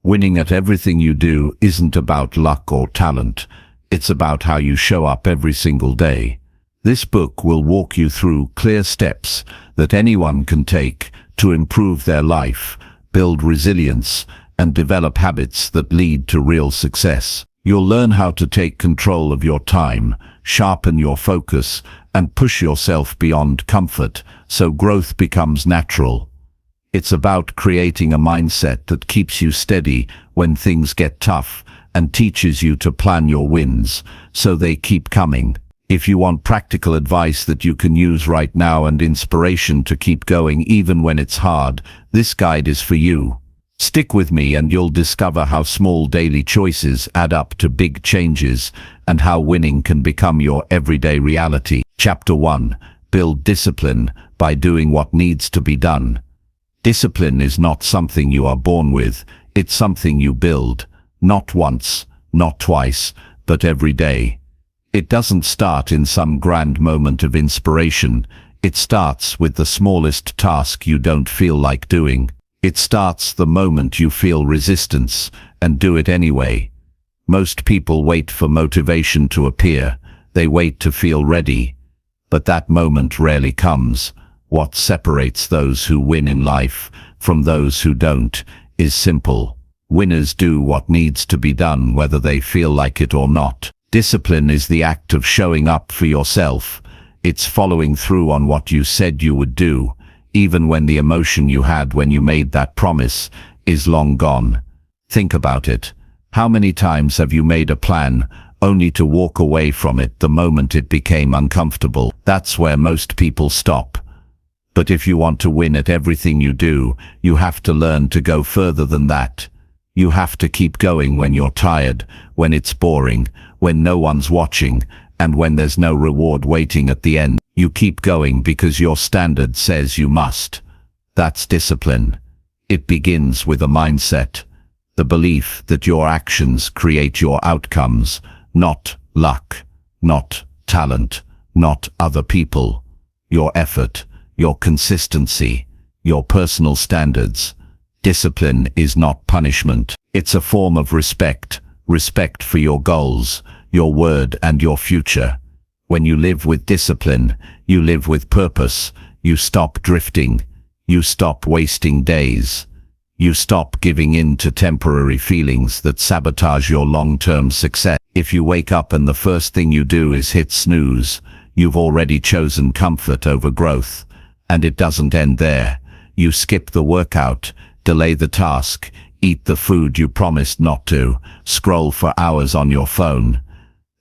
Winning at everything you do isn't about luck or talent. It's about how you show up every single day. This book will walk you through clear steps that anyone can take to improve their life, build resilience, and develop habits that lead to real success. You'll learn how to take control of your time, sharpen your focus, and push yourself beyond comfort so growth becomes natural. It's about creating a mindset that keeps you steady when things get tough and teaches you to plan your wins so they keep coming. If you want practical advice that you can use right now and inspiration to keep going even when it's hard, this guide is for you. Stick with me and you'll discover how small daily choices add up to big changes and how winning can become your everyday reality. Chapter 1. Build discipline by doing what needs to be done. Discipline is not something you are born with, it's something you build, not once, not twice, but every day. It doesn't start in some grand moment of inspiration, it starts with the smallest task you don't feel like doing. It starts the moment you feel resistance, and do it anyway. Most people wait for motivation to appear, they wait to feel ready. But that moment rarely comes. What separates those who win in life from those who don't is simple. Winners do what needs to be done whether they feel like it or not. Discipline is the act of showing up for yourself. It's following through on what you said you would do, even when the emotion you had when you made that promise is long gone. Think about it. How many times have you made a plan only to walk away from it the moment it became uncomfortable? That's where most people stop. But if you want to win at everything you do, you have to learn to go further than that. You have to keep going when you're tired, when it's boring, when no one's watching, and when there's no reward waiting at the end. You keep going because your standard says you must. That's discipline. It begins with a mindset, the belief that your actions create your outcomes, not luck, not talent, not other people. Your effort, your consistency, your personal standards. Discipline is not punishment. It's a form of respect, respect for your goals, your word and your future. When you live with discipline, you live with purpose. You stop drifting. You stop wasting days. You stop giving in to temporary feelings that sabotage your long-term success. If you wake up and the first thing you do is hit snooze, you've already chosen comfort over growth. And it doesn't end there. You skip the workout, delay the task, eat the food you promised not to, scroll for hours on your phone.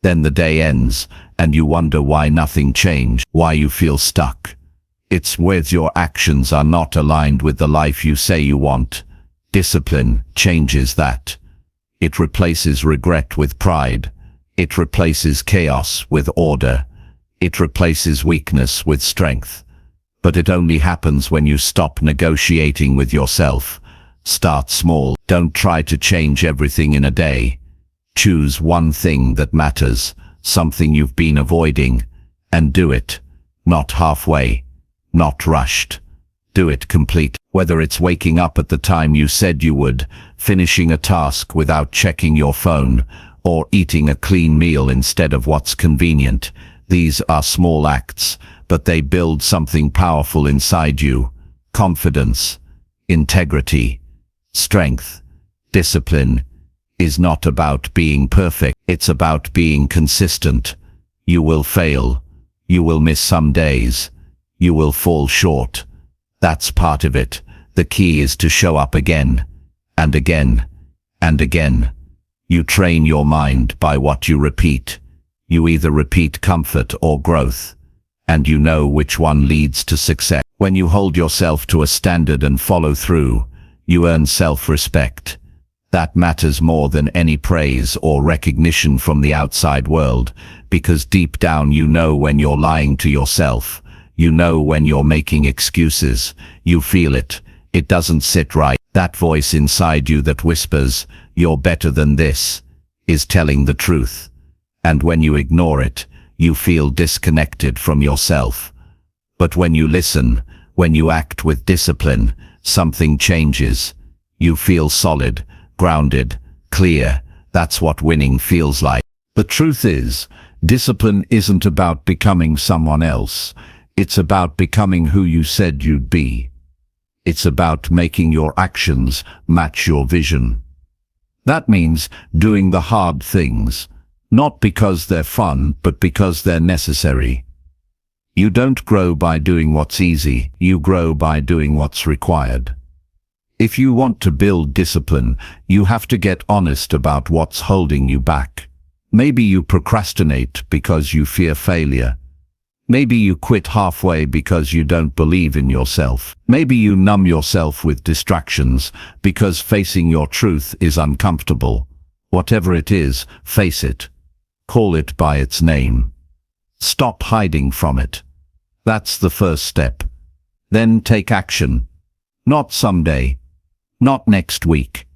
Then the day ends, and you wonder why nothing changed, why you feel stuck. It's where your actions are not aligned with the life you say you want. Discipline changes that. It replaces regret with pride. It replaces chaos with order. It replaces weakness with strength. But it only happens when you stop negotiating with yourself. Start small. Don't try to change everything in a day. Choose one thing that matters, something you've been avoiding, and do it. Not halfway, not rushed. Do it complete. Whether it's waking up at the time you said you would, finishing a task without checking your phone, or eating a clean meal instead of what's convenient. These are small acts, but they build something powerful inside you. Confidence, integrity, strength. Discipline is not about being perfect. It's about being consistent. You will fail. You will miss some days. You will fall short. That's part of it. The key is to show up again, and again, and again. You train your mind by what you repeat. You either repeat comfort or growth, and you know which one leads to success. When you hold yourself to a standard and follow through, you earn self-respect. That matters more than any praise or recognition from the outside world, because deep down you know when you're lying to yourself. You know when you're making excuses. You feel it. It doesn't sit right. That voice inside you that whispers, "You're better than this," is telling the truth. And when you ignore it, you feel disconnected from yourself. But when you listen, when you act with discipline, something changes. You feel solid, grounded, clear. That's what winning feels like. The truth is, discipline isn't about becoming someone else. It's about becoming who you said you'd be. It's about making your actions match your vision. That means doing the hard things, not because they're fun, but because they're necessary. You don't grow by doing what's easy, you grow by doing what's required. If you want to build discipline, you have to get honest about what's holding you back. Maybe you procrastinate because you fear failure. Maybe you quit halfway because you don't believe in yourself. Maybe you numb yourself with distractions because facing your truth is uncomfortable. Whatever it is, face it. Call it by its name. Stop hiding from it. That's the first step. Then take action. Not someday. Not next week.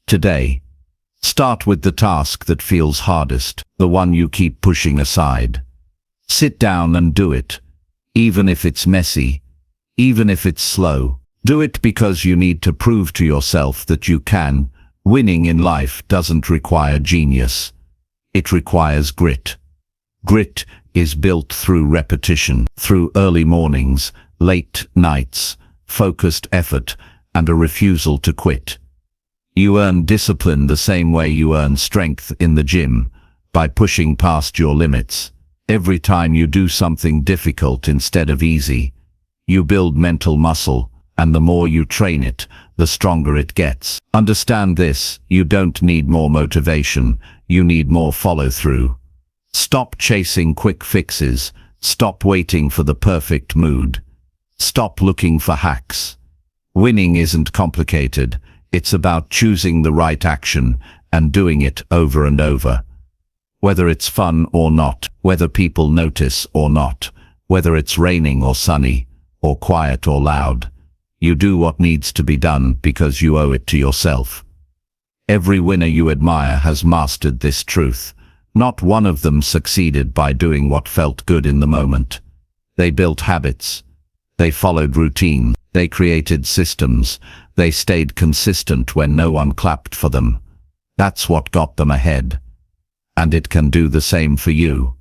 Today. Start with the task that feels hardest, the one you keep pushing aside. Sit down and do it, even if it's messy, even if it's slow. Do it because you need to prove to yourself that you can. Winning in life doesn't require genius. It requires grit. Grit is built through repetition, through early mornings, late nights, focused effort, and a refusal to quit. You earn discipline the same way you earn strength in the gym, by pushing past your limits. Every time you do something difficult instead of easy, you build mental muscle, and the more you train it, the stronger it gets. Understand this, you don't need more motivation, you need more follow-through. Stop chasing quick fixes, stop waiting for the perfect mood. Stop looking for hacks. Winning isn't complicated, it's about choosing the right action and doing it over and over. Whether it's fun or not, whether people notice or not, whether it's raining or sunny, or quiet or loud, you do what needs to be done because you owe it to yourself. Every winner you admire has mastered this truth. Not one of them succeeded by doing what felt good in the moment. They built habits. They followed routine. They created systems. They stayed consistent when no one clapped for them. That's what got them ahead. And it can do the same for you.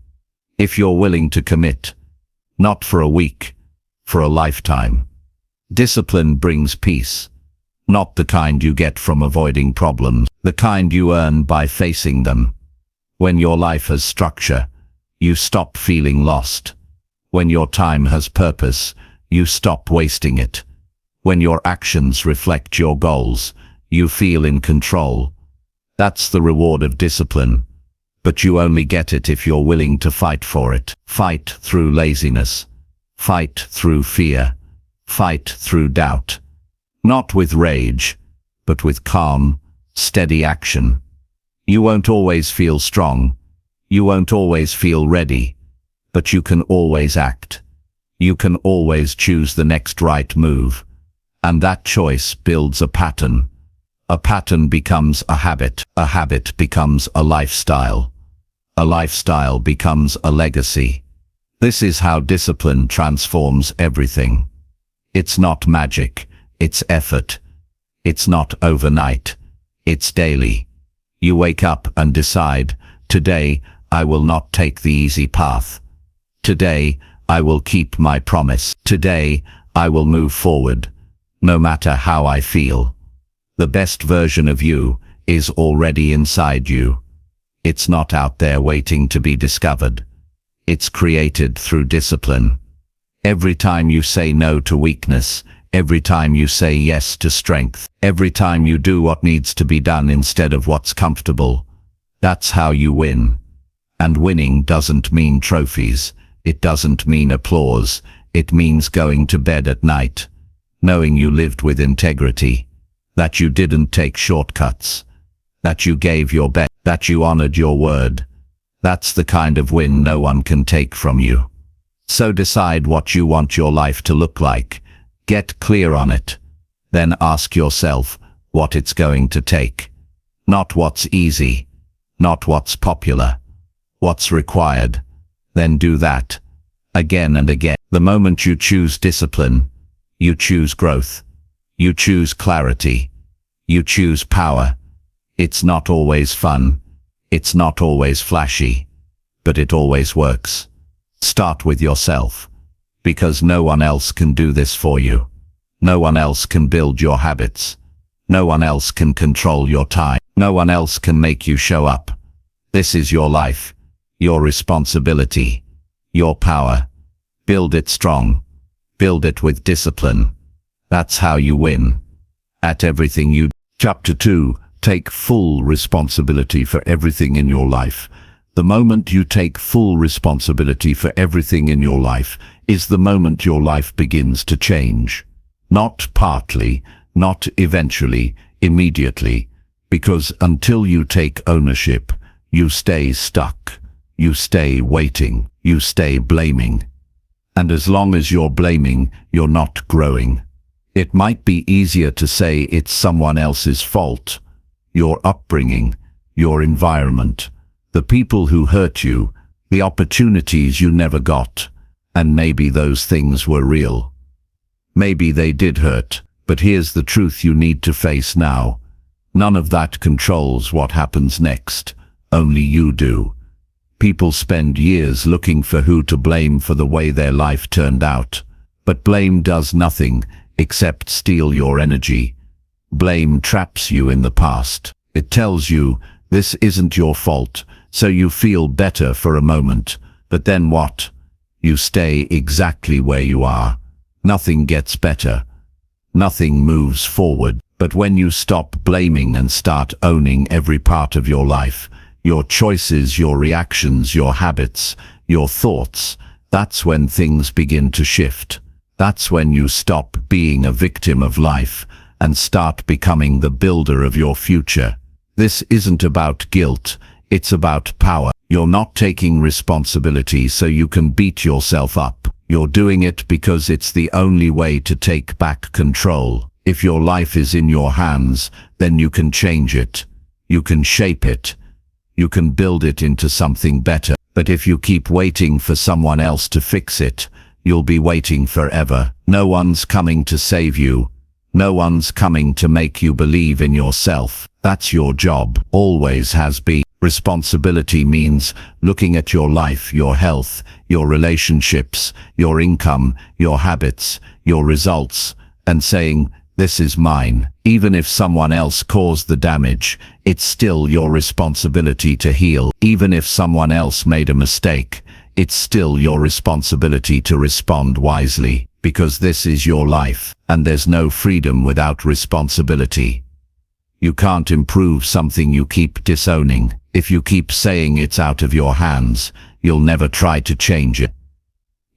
If you're willing to commit. Not for a week, for a lifetime. Discipline brings peace. Not the kind you get from avoiding problems, the kind you earn by facing them. When your life has structure, you stop feeling lost. When your time has purpose, you stop wasting it. When your actions reflect your goals, you feel in control. That's the reward of discipline. But you only get it if you're willing to fight for it. Fight through laziness. Fight through fear. Fight through doubt. Not with rage, but with calm, steady action. You won't always feel strong. You won't always feel ready. But you can always act. You can always choose the next right move. And that choice builds a pattern. A pattern becomes a habit. A habit becomes a lifestyle. A lifestyle becomes a legacy. This is how discipline transforms everything. It's not magic. It's effort. It's not overnight. It's daily. You wake up and decide, today, I will not take the easy path. Today, I will keep my promise. Today, I will move forward, no matter how I feel. The best version of you is already inside you. It's not out there waiting to be discovered. It's created through discipline. Every time you say no to weakness, every time you say yes to strength, every time you do what needs to be done instead of what's comfortable, that's how you win. And winning doesn't mean trophies. It doesn't mean applause. It means going to bed at night, knowing you lived with integrity, that you didn't take shortcuts, that you gave your best, that you honored your word. That's the kind of win no one can take from you. So decide what you want your life to look like. Get clear on it. Then ask yourself what it's going to take. Not what's easy, not what's popular, what's required. Then do that, again and again. The moment you choose discipline, you choose growth, you choose clarity, you choose power, It's not always fun. It's not always flashy. But it always works. Start with yourself. Because no one else can do this for you. No one else can build your habits. No one else can control your time. No one else can make you show up. This is your life. Your responsibility. Your power. Build it strong. Build it with discipline. That's how you win. At everything you do. Chapter 2. Take full responsibility for everything in your life. The moment you take full responsibility for everything in your life is the moment your life begins to change. Not partly, not eventually, immediately, because until you take ownership, you stay stuck, you stay waiting, you stay blaming. And as long as you're blaming, you're not growing. It might be easier to say it's someone else's fault. Your upbringing, your environment, the people who hurt you, the opportunities you never got, and maybe those things were real. Maybe they did hurt, but here's the truth you need to face now. None of that controls what happens next. Only you do. People spend years looking for who to blame for the way their life turned out. But blame does nothing except steal your energy. Blame traps you in the past. It tells you, this isn't your fault, so you feel better for a moment. But then what? You stay exactly where you are. Nothing gets better. Nothing moves forward. But when you stop blaming and start owning every part of your life, your choices, your reactions, your habits, your thoughts, that's when things begin to shift. That's when you stop being a victim of life and start becoming the builder of your future. This isn't about guilt, it's about power. You're not taking responsibility so you can beat yourself up. You're doing it because it's the only way to take back control. If your life is in your hands, then you can change it. You can shape it. You can build it into something better. But if you keep waiting for someone else to fix it, you'll be waiting forever. No one's coming to save you. No one's coming to make you believe in yourself. That's your job. Always has been. Responsibility means looking at your life, your health, your relationships, your income, your habits, your results, and saying, this is mine. Even if someone else caused the damage, it's still your responsibility to heal. Even if someone else made a mistake, it's still your responsibility to respond wisely, because this is your life, and there's no freedom without responsibility. You can't improve something you keep disowning. If you keep saying it's out of your hands, you'll never try to change it.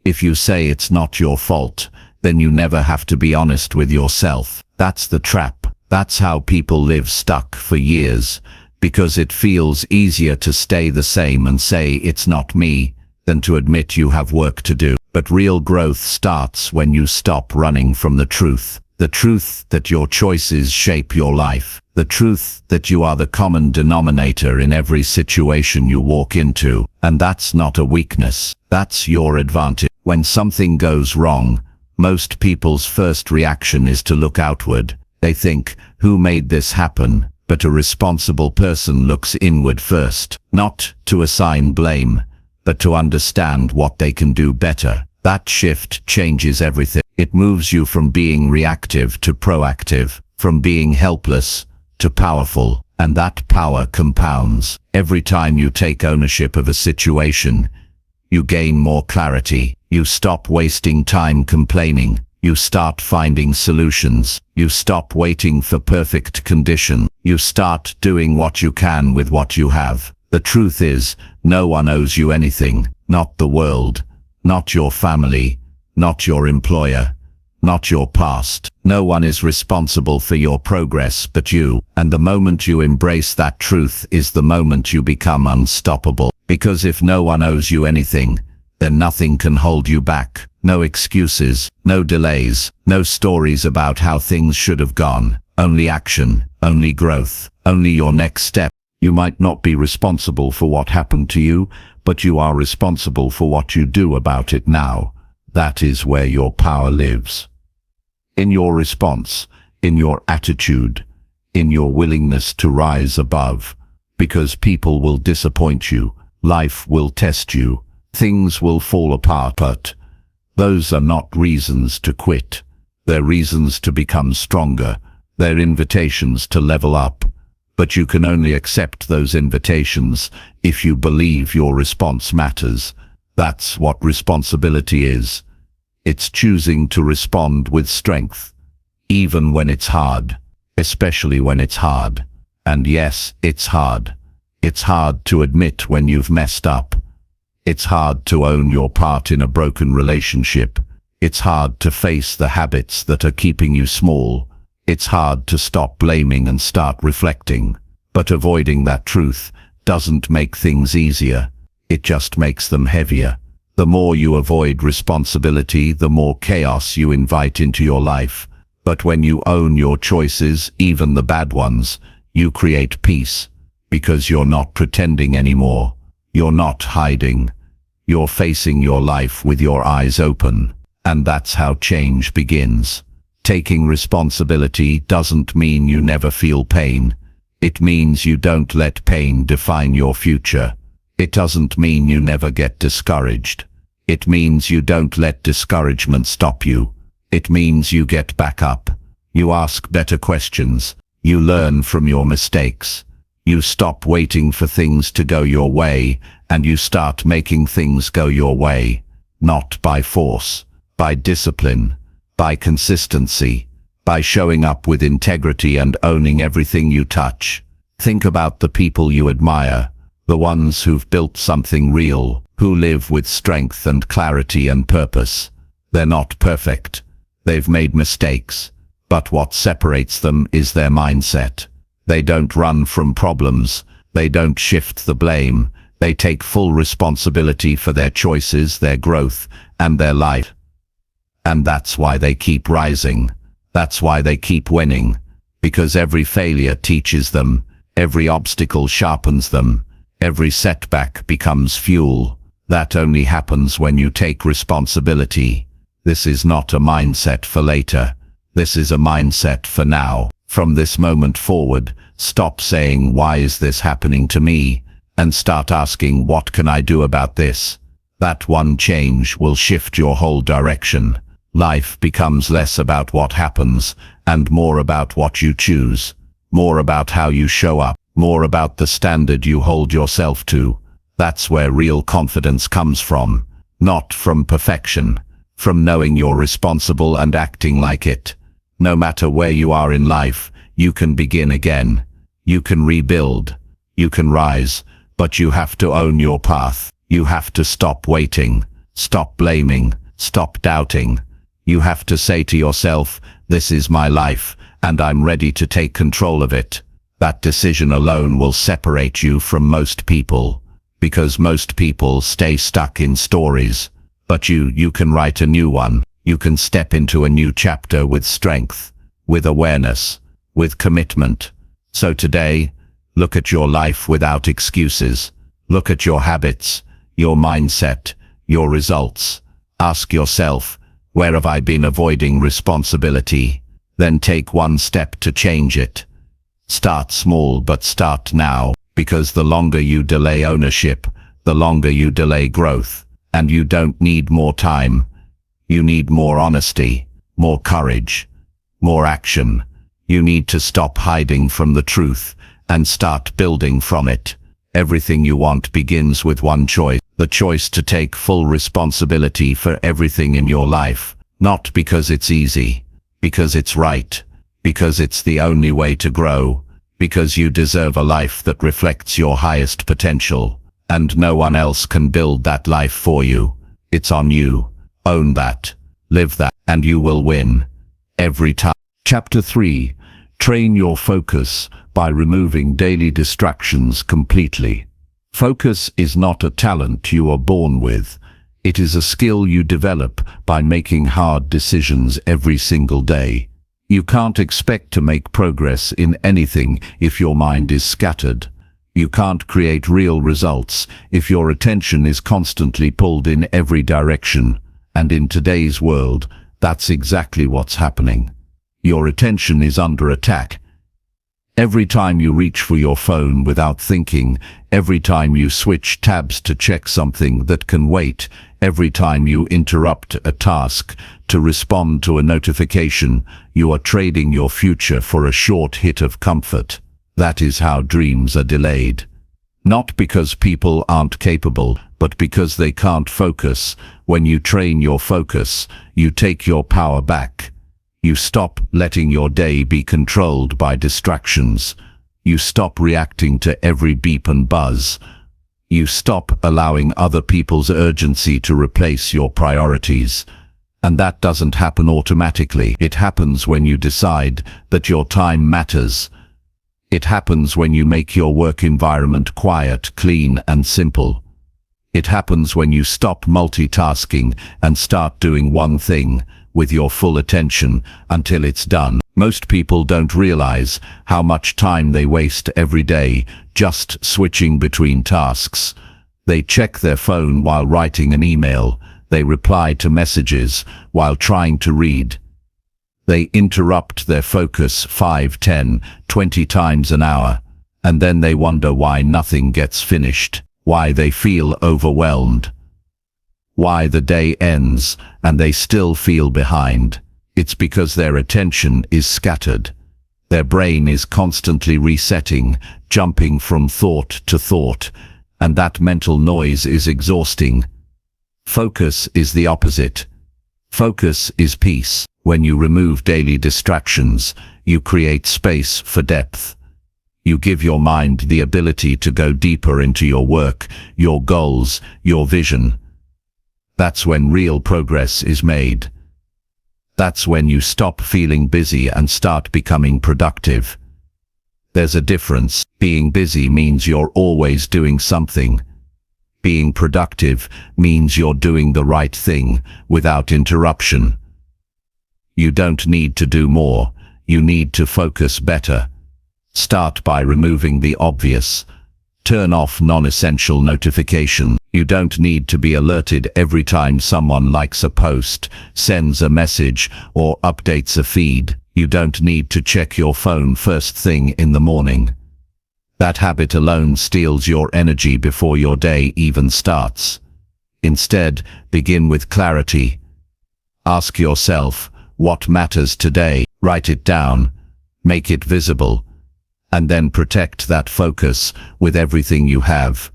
If you say it's not your fault, then you never have to be honest with yourself. That's the trap. That's how people live stuck for years, because it feels easier to stay the same and say it's not me, than to admit you have work to do. But real growth starts when you stop running from the truth. The truth that your choices shape your life. The truth that you are the common denominator in every situation you walk into. And that's not a weakness. That's your advantage. When something goes wrong, most people's first reaction is to look outward. They think, who made this happen? But a responsible person looks inward first. Not to assign blame, but to understand what they can do better. That shift changes everything. It moves you from being reactive to proactive, from being helpless to powerful, and that power compounds. Every time you take ownership of a situation, you gain more clarity. You stop wasting time complaining. You start finding solutions. You stop waiting for perfect condition. You start doing what you can with what you have. The truth is, no one owes you anything. Not the world. Not your family. Not your employer. Not your past. No one is responsible for your progress but you. And the moment you embrace that truth is the moment you become unstoppable. Because if no one owes you anything, then nothing can hold you back. No excuses, no delays, no stories about how things should have gone. Only action, only growth, only your next step. You might not be responsible for what happened to you, but you are responsible for what you do about it now. That is where your power lives. In your response, in your attitude, in your willingness to rise above. Because people will disappoint you, life will test you, things will fall apart, but those are not reasons to quit. They're reasons to become stronger. They're invitations to level up. But you can only accept those invitations if you believe your response matters. That's what responsibility is. It's choosing to respond with strength, even when it's hard, especially when it's hard. And yes, it's hard. It's hard to admit when you've messed up. It's hard to own your part in a broken relationship. It's hard to face the habits that are keeping you small. It's hard to stop blaming and start reflecting. But avoiding that truth doesn't make things easier. It just makes them heavier. The more you avoid responsibility, the more chaos you invite into your life. But when you own your choices, even the bad ones, you create peace. Because you're not pretending anymore. You're not hiding. You're facing your life with your eyes open. And that's how change begins. Taking responsibility doesn't mean you never feel pain. It means you don't let pain define your future. It doesn't mean you never get discouraged. It means you don't let discouragement stop you. It means you get back up. You ask better questions. You learn from your mistakes. You stop waiting for things to go your way, and you start making things go your way. Not by force, by discipline, by consistency, by showing up with integrity and owning everything you touch. Think about the people you admire, the ones who've built something real, who live with strength and clarity and purpose. They're not perfect. They've made mistakes. But what separates them is their mindset. They don't run from problems. They don't shift the blame. They take full responsibility for their choices, their growth, and their life. And that's why they keep rising. That's why they keep winning. Because every failure teaches them. Every obstacle sharpens them. Every setback becomes fuel. That only happens when you take responsibility. This is not a mindset for later. This is a mindset for now. From this moment forward, stop saying, "Why is this happening to me?" and start asking, "What can I do about this?" That one change will shift your whole direction. Life becomes less about what happens and more about what you choose. More about how you show up. More about the standard you hold yourself to. That's where real confidence comes from. Not from perfection. From knowing you're responsible and acting like it. No matter where you are in life, you can begin again. You can rebuild. You can rise. But you have to own your path. You have to stop waiting. Stop blaming. Stop doubting. You have to say to yourself, "This is my life, and I'm ready to take control of it." That decision alone will separate you from most people. Because most people stay stuck in stories. But you can write a new one. You can step into a new chapter with strength, with awareness, with commitment. So today, look at your life without excuses. Look at your habits, your mindset, your results. Ask yourself, where have I been avoiding responsibility? Then take one step to change it. Start small, but start now, because the longer you delay ownership, the longer you delay growth. And you don't need more time. You need more honesty, more courage, more action. You need to stop hiding from the truth and start building from it. Everything you want begins with one choice, the choice to take full responsibility for everything in your life. Not because it's easy, because it's right, because it's the only way to grow, because you deserve a life that reflects your highest potential. And no one else can build that life for you. It's on you. Own that. Live that. And you will win. Every time. Chapter 3. Train your focus by removing daily distractions completely. Focus is not a talent you are born with. It is a skill you develop by making hard decisions every single day. You can't expect to make progress in anything if your mind is scattered. You can't create real results if your attention is constantly pulled in every direction. And in today's world, that's exactly what's happening. Your attention is under attack. Every time you reach for your phone without thinking, every time you switch tabs to check something that can wait, every time you interrupt a task to respond to a notification, you are trading your future for a short hit of comfort. That is how dreams are delayed. Not because people aren't capable, but because they can't focus. When you train your focus, you take your power back. You stop letting your day be controlled by distractions. You stop reacting to every beep and buzz. You stop allowing other people's urgency to replace your priorities. And that doesn't happen automatically. It happens when you decide that your time matters. It happens when you make your work environment quiet, clean, and simple. It happens when you stop multitasking and start doing one thing with your full attention until it's done. Most people don't realize how much time they waste every day just switching between tasks. They check their phone while writing an email. They reply to messages while trying to read. They interrupt their focus 5, 10, 20 times an hour, and then they wonder why nothing gets finished, why they feel overwhelmed, why the day ends and they still feel behind. It's because their attention is scattered. Their brain is constantly resetting, jumping from thought to thought, and that mental noise is exhausting. Focus is the opposite. Focus is peace. When you remove daily distractions, you create space for depth. You give your mind the ability to go deeper into your work, your goals, your vision. That's when real progress is made. That's when you stop feeling busy and start becoming productive. There's a difference. Being busy means you're always doing something. Being productive means you're doing the right thing without interruption. You don't need to do more, you need to focus better. Start by removing the obvious. Turn off non-essential notifications. You don't need to be alerted every time someone likes a post, sends a message, or updates a feed. You don't need to check your phone first thing in the morning. That habit alone steals your energy before your day even starts. Instead, begin with clarity. Ask yourself, what matters today? Write it down, make it visible, and then protect that focus with everything you have.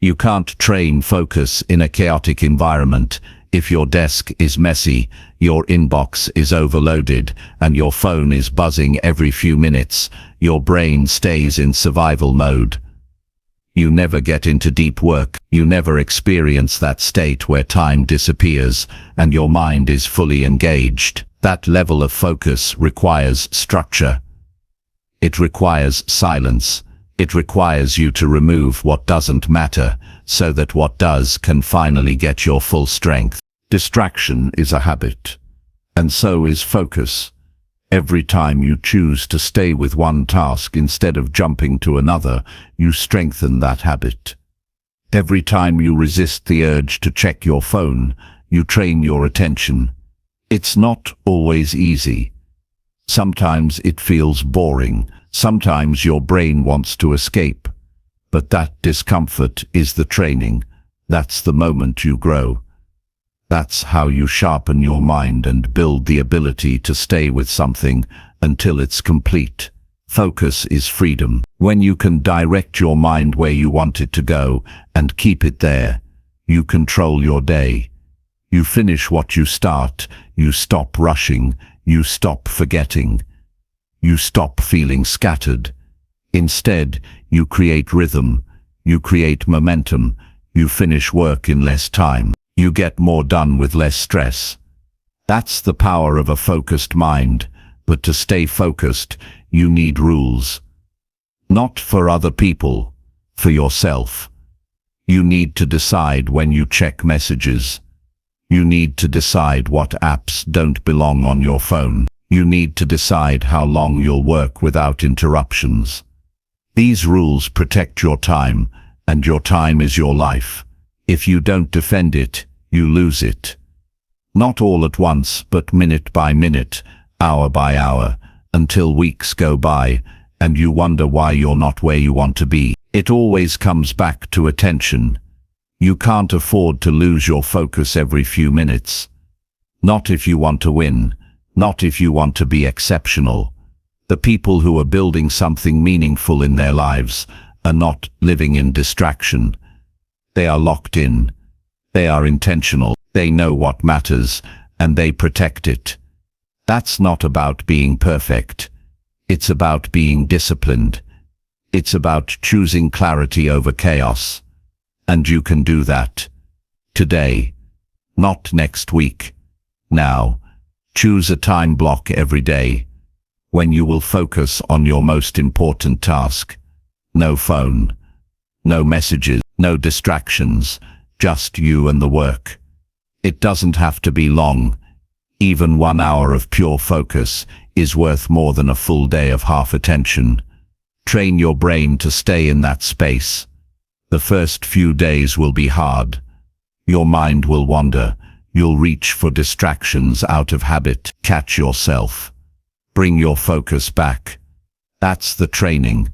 You can't train focus in a chaotic environment. If your desk is messy, your inbox is overloaded, and your phone is buzzing every few minutes, your brain stays in survival mode. You never get into deep work. You never experience that state where time disappears and your mind is fully engaged. That level of focus requires structure. It requires silence. It requires you to remove what doesn't matter so that what does can finally get your full strength. Distraction is a habit, and so is focus. Every time you choose to stay with one task instead of jumping to another, you strengthen that habit. Every time you resist the urge to check your phone, you train your attention. It's not always easy. Sometimes it feels boring. Sometimes your brain wants to escape. But that discomfort is the training. That's the moment you grow. That's how you sharpen your mind and build the ability to stay with something until it's complete. Focus is freedom. When you can direct your mind where you want it to go and keep it there, you control your day. You finish what you start. You stop rushing. You stop forgetting. You stop feeling scattered. Instead, you create rhythm. You create momentum. You finish work in less time. You get more done with less stress. That's the power of a focused mind. But to stay focused, you need rules. Not for other people, for yourself. You need to decide when you check messages. You need to decide what apps don't belong on your phone. You need to decide how long you'll work without interruptions. These rules protect your time, and your time is your life. If you don't defend it, you lose it. Not all at once, but minute by minute, hour by hour, until weeks go by, and you wonder why you're not where you want to be. It always comes back to attention. You can't afford to lose your focus every few minutes. Not if you want to win, not if you want to be exceptional. The people who are building something meaningful in their lives are not living in distraction. They are locked in. They are intentional. They know what matters, and they protect it. That's not about being perfect. It's about being disciplined. It's about choosing clarity over chaos. And you can do that today, not next week. Now, choose a time block every day when you will focus on your most important task. No phone, no messages, no distractions, just you and the work. It doesn't have to be long. Even 1 hour of pure focus is worth more than a full day of half attention. Train your brain to stay in that space. The first few days will be hard. Your mind will wander. You'll reach for distractions out of habit. Catch yourself. Bring your focus back. That's the training.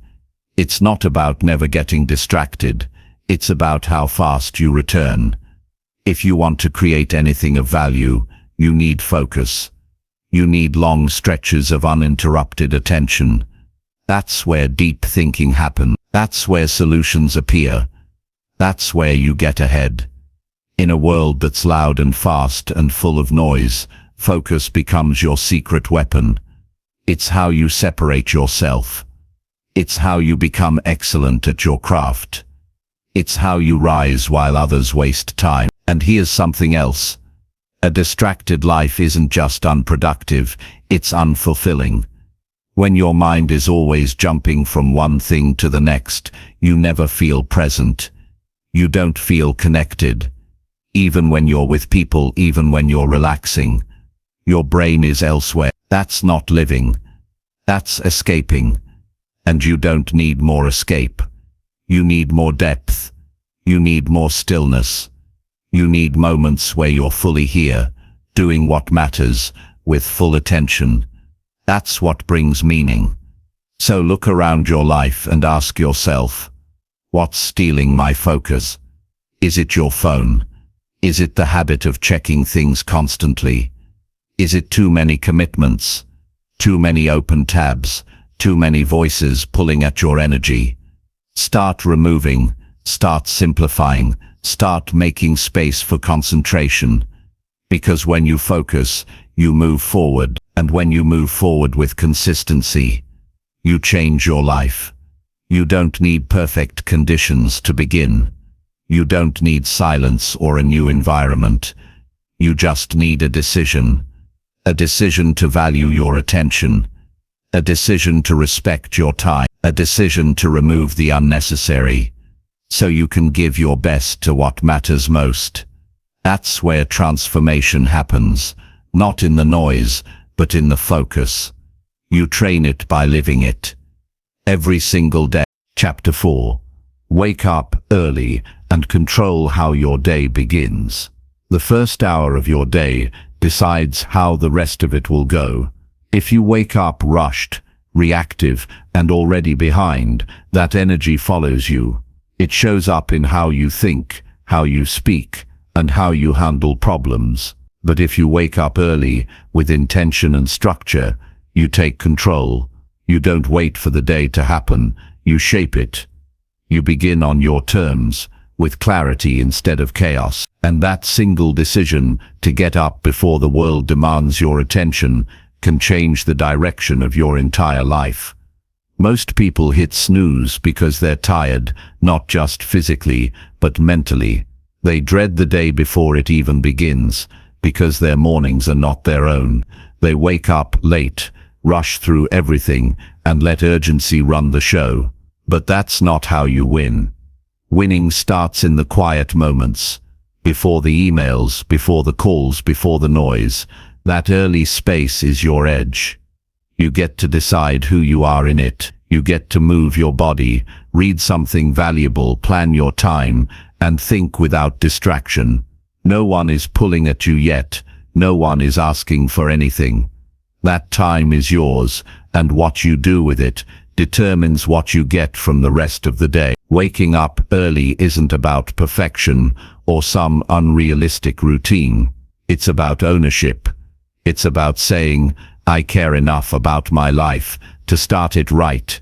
It's not about never getting distracted. It's about how fast you return. If you want to create anything of value, you need focus. You need long stretches of uninterrupted attention. That's where deep thinking happens. That's where solutions appear. That's where you get ahead. In a world that's loud and fast and full of noise, focus becomes your secret weapon. It's how you separate yourself. It's how you become excellent at your craft. It's how you rise while others waste time. And here's something else. A distracted life isn't just unproductive, it's unfulfilling. When your mind is always jumping from one thing to the next, you never feel present. You don't feel connected. Even when you're with people, even when you're relaxing, your brain is elsewhere. That's not living. That's escaping. And you don't need more escape. You need more depth. You need more stillness. You need moments where you're fully here, doing what matters, with full attention. That's what brings meaning. So look around your life and ask yourself, what's stealing my focus? Is it your phone? Is it the habit of checking things constantly? Is it too many commitments? Too many open tabs? Too many voices pulling at your energy? Start removing, start simplifying, start making space for concentration. Because when you focus, you move forward, and when you move forward with consistency, you change your life. You don't need perfect conditions to begin. You don't need silence or a new environment. You just need a decision. A decision to value your attention. A decision to respect your time. A decision to remove the unnecessary, so you can give your best to what matters most. That's where transformation happens, not in the noise, but in the focus. You train it by living it. Every single day. Chapter 4. Wake up early and control how your day begins. The first hour of your day decides how the rest of it will go. If you wake up rushed, reactive, and already behind, that energy follows you. It shows up in how you think, how you speak, and how you handle problems. But if you wake up early, with intention and structure, you take control. You don't wait for the day to happen, you shape it. You begin on your terms, with clarity instead of chaos. And that single decision to get up before the world demands your attention can change the direction of your entire life. Most people hit snooze because they're tired, not just physically, but mentally. They dread the day before it even begins, because their mornings are not their own. They wake up late, rush through everything, and let urgency run the show. But that's not how you win. Winning starts in the quiet moments. Before the emails, before the calls, before the noise. That early space is your edge. You get to decide who you are in it. You get to move your body, read something valuable, plan your time, and think without distraction. No one is pulling at you yet. No one is asking for anything. That time is yours, and what you do with it determines what you get from the rest of the day. Waking up early isn't about perfection or some unrealistic routine. It's about ownership. It's about saying, I care enough about my life to start it right.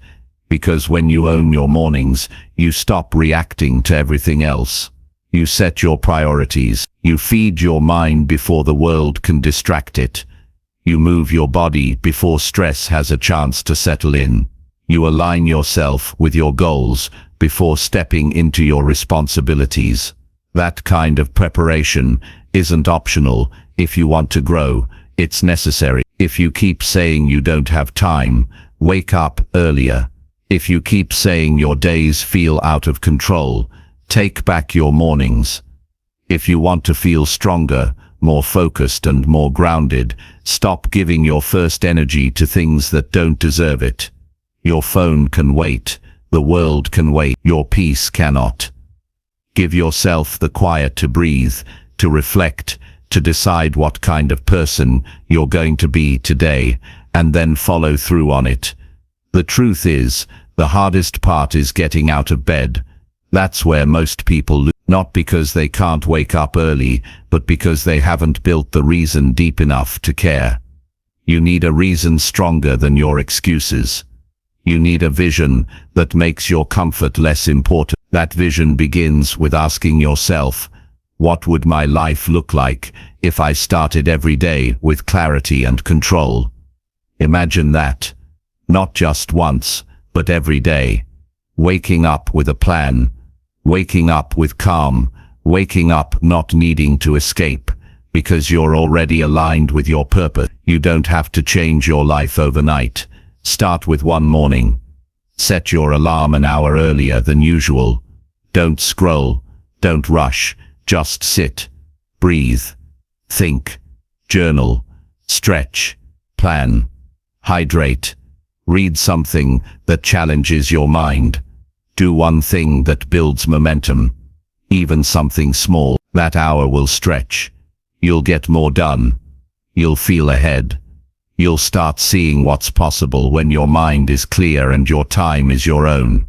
Because when you own your mornings, you stop reacting to everything else. You set your priorities. You feed your mind before the world can distract it. You move your body before stress has a chance to settle in. You align yourself with your goals before stepping into your responsibilities. That kind of preparation isn't optional. If you want to grow, it's necessary. If you keep saying you don't have time, wake up earlier. If you keep saying your days feel out of control, take back your mornings. If you want to feel stronger, more focused and more grounded, stop giving your first energy to things that don't deserve it. Your phone can wait. The world can wait. Your peace cannot. Give yourself the quiet to breathe, to reflect, to decide what kind of person you're going to be today, and then follow through on it. The truth is, the hardest part is getting out of bed. That's where most people lose, not because they can't wake up early, but because they haven't built the reason deep enough to care. You need a reason stronger than your excuses. You need a vision that makes your comfort less important. That vision begins with asking yourself, what would my life look like if I started every day with clarity and control? Imagine that. Not just once, but every day. Waking up with a plan. Waking up with calm. Waking up not needing to escape, because you're already aligned with your purpose. You don't have to change your life overnight. Start with one morning. Set your alarm an hour earlier than usual. Don't scroll. Don't rush. Just sit. Breathe. Think. Journal. Stretch. Plan. Hydrate. Read something that challenges your mind. Do one thing that builds momentum. Even something small. That hour will stretch. You'll get more done. You'll feel ahead. You'll start seeing what's possible when your mind is clear and your time is your own.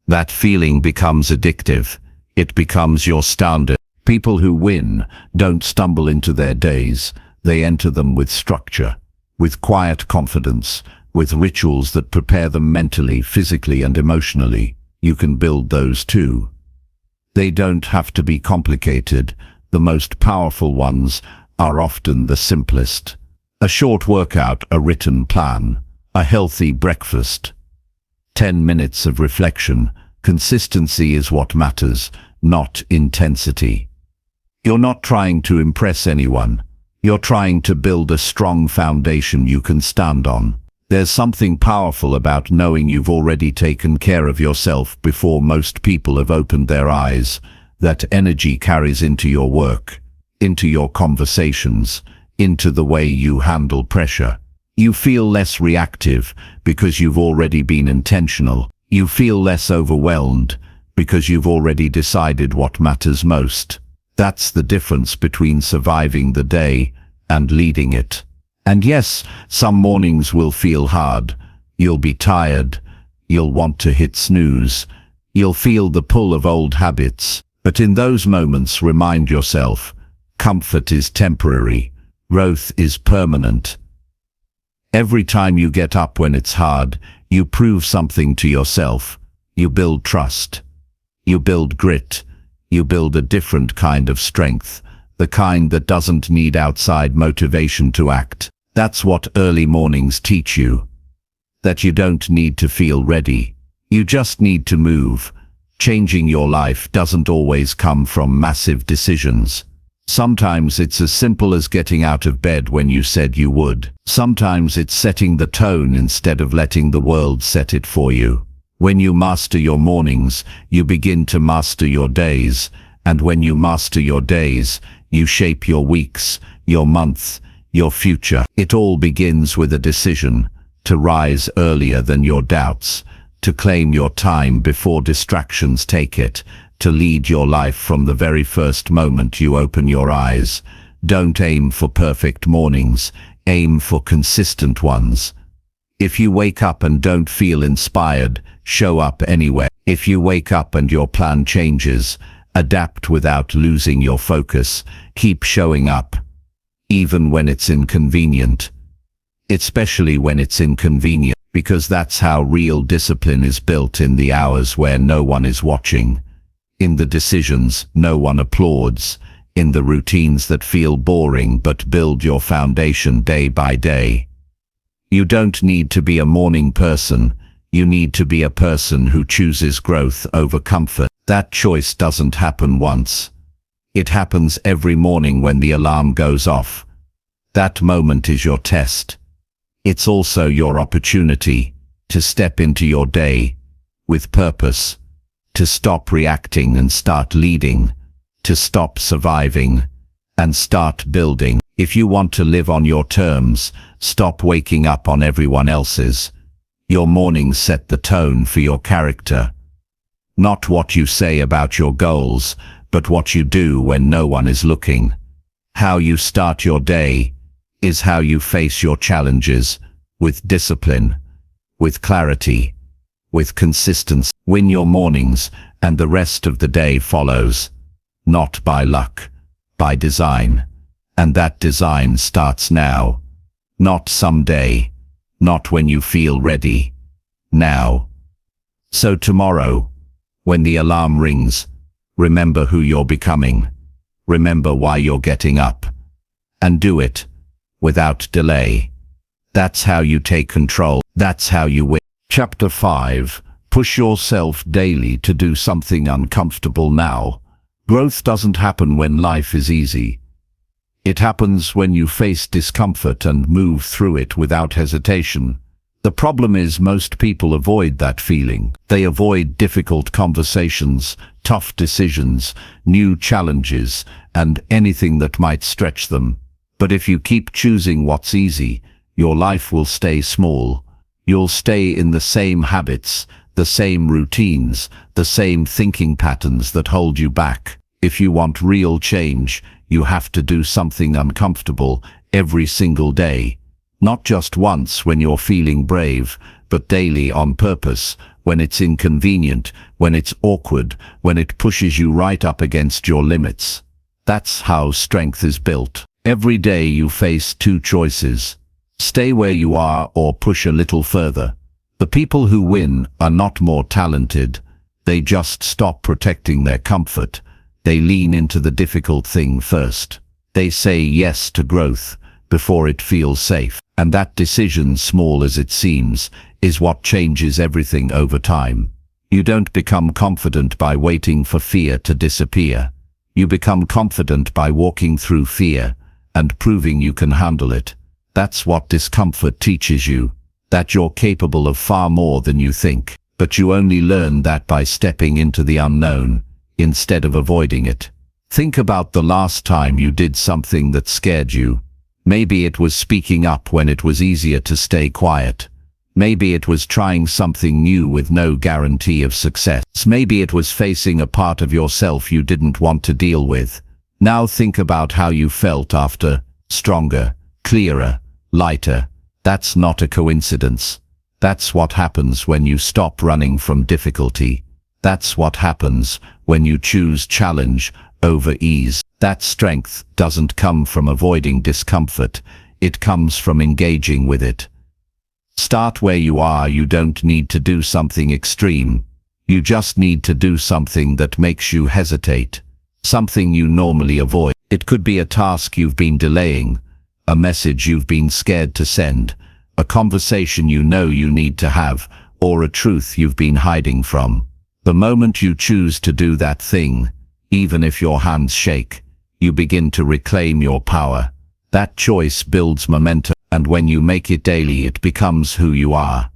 That feeling becomes addictive. It becomes your standard. People who win don't stumble into their days. They enter them with structure, with quiet confidence, with rituals that prepare them mentally, physically, and emotionally. You can build those too. They don't have to be complicated. The most powerful ones are often the simplest. A short workout, a written plan, a healthy breakfast, 10 minutes of reflection. Consistency is what matters, not intensity. You're not trying to impress anyone. You're trying to build a strong foundation you can stand on. There's something powerful about knowing you've already taken care of yourself before most people have opened their eyes. That energy carries into your work, into your conversations, into the way you handle pressure. You feel less reactive because you've already been intentional. You feel less overwhelmed because you've already decided what matters most. That's the difference between surviving the day and leading it. And yes, some mornings will feel hard. You'll be tired. You'll want to hit snooze. You'll feel the pull of old habits. But in those moments, remind yourself, comfort is temporary. Growth is permanent. Every time you get up when it's hard, you prove something to yourself. You build trust. You build grit. You build a different kind of strength, the kind that doesn't need outside motivation to act. That's what early mornings teach you. That you don't need to feel ready. You just need to move. Changing your life doesn't always come from massive decisions. Sometimes it's as simple as getting out of bed when you said you would. Sometimes it's setting the tone instead of letting the world set it for you. When you master your mornings, you begin to master your days. And when you master your days, you shape your weeks, your months, your future. It all begins with a decision to rise earlier than your doubts, to claim your time before distractions take it, to lead your life from the very first moment you open your eyes. Don't aim for perfect mornings, aim for consistent ones. If you wake up and don't feel inspired, show up anyway. If you wake up and your plan changes, adapt without losing your focus. Keep showing up, even when it's inconvenient. Especially when it's inconvenient, because that's how real discipline is built, in the hours where no one is watching, in the decisions no one applauds, in the routines that feel boring but build your foundation day by day. You don't need to be a morning person, you need to be a person who chooses growth over comfort. That choice doesn't happen once. It happens every morning when the alarm goes off. That moment is your test. It's also your opportunity to step into your day with purpose, to stop reacting and start leading, to stop surviving and start building. If you want to live on your terms, stop waking up on everyone else's. Your mornings set the tone for your character. Not what you say about your goals, but what you do when no one is looking. How you start your day is how you face your challenges, with discipline, with clarity, with consistency. Win your mornings, and the rest of the day follows. Not by luck, by design. And that design starts now. Not someday, not when you feel ready. Now. So tomorrow, when the alarm rings, remember who you're becoming. Remember why you're getting up. And do it without delay. That's how you take control. That's how you win. Chapter 5. Push yourself daily to do something uncomfortable now. Growth doesn't happen when life is easy. It happens when you face discomfort and move through it without hesitation. The problem is most people avoid that feeling. They avoid difficult conversations, tough decisions, new challenges, and anything that might stretch them. But if you keep choosing what's easy, your life will stay small. You'll stay in the same habits, the same routines, the same thinking patterns that hold you back. If you want real change, you have to do something uncomfortable every single day. Not just once when you're feeling brave, but daily on purpose, when it's inconvenient, when it's awkward, when it pushes you right up against your limits. That's how strength is built. Every day you face two choices. Stay where you are or push a little further. The people who win are not more talented. They just stop protecting their comfort. They lean into the difficult thing first. They say yes to growth before it feels safe. And that decision, small as it seems, is what changes everything over time. You don't become confident by waiting for fear to disappear. You become confident by walking through fear and proving you can handle it. That's what discomfort teaches you, that you're capable of far more than you think. But you only learn that by stepping into the unknown, instead of avoiding it. Think about the last time you did something that scared you. Maybe it was speaking up when it was easier to stay quiet. Maybe it was trying something new with no guarantee of success. Maybe it was facing a part of yourself you didn't want to deal with. Now think about how you felt after. Stronger, clearer, lighter. That's not a coincidence. That's what happens when you stop running from difficulty. That's what happens when you choose challenge over ease. That strength doesn't come from avoiding discomfort. It comes from engaging with it. Start where you are. You don't need to do something extreme. You just need to do something that makes you hesitate. Something you normally avoid. It could be a task you've been delaying, a message you've been scared to send, a conversation you know you need to have, or a truth you've been hiding from. The moment you choose to do that thing, even if your hands shake, you begin to reclaim your power. That choice builds momentum, and when you make it daily, it becomes who you are.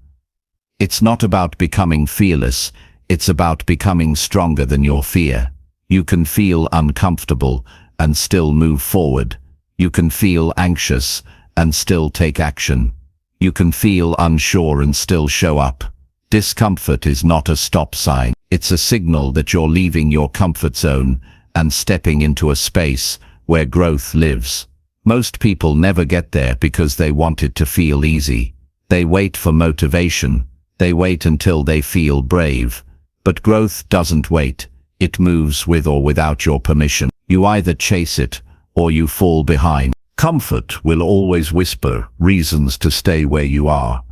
It's not about becoming fearless, it's about becoming stronger than your fear. You can feel uncomfortable and still move forward. You can feel anxious and still take action. You can feel unsure and still show up. Discomfort is not a stop sign. It's a signal that you're leaving your comfort zone and stepping into a space where growth lives. Most people never get there because they want it to feel easy. They wait for motivation. They wait until they feel brave. But growth doesn't wait. It moves with or without your permission. You either chase it or you fall behind. Comfort will always whisper reasons to stay where you are.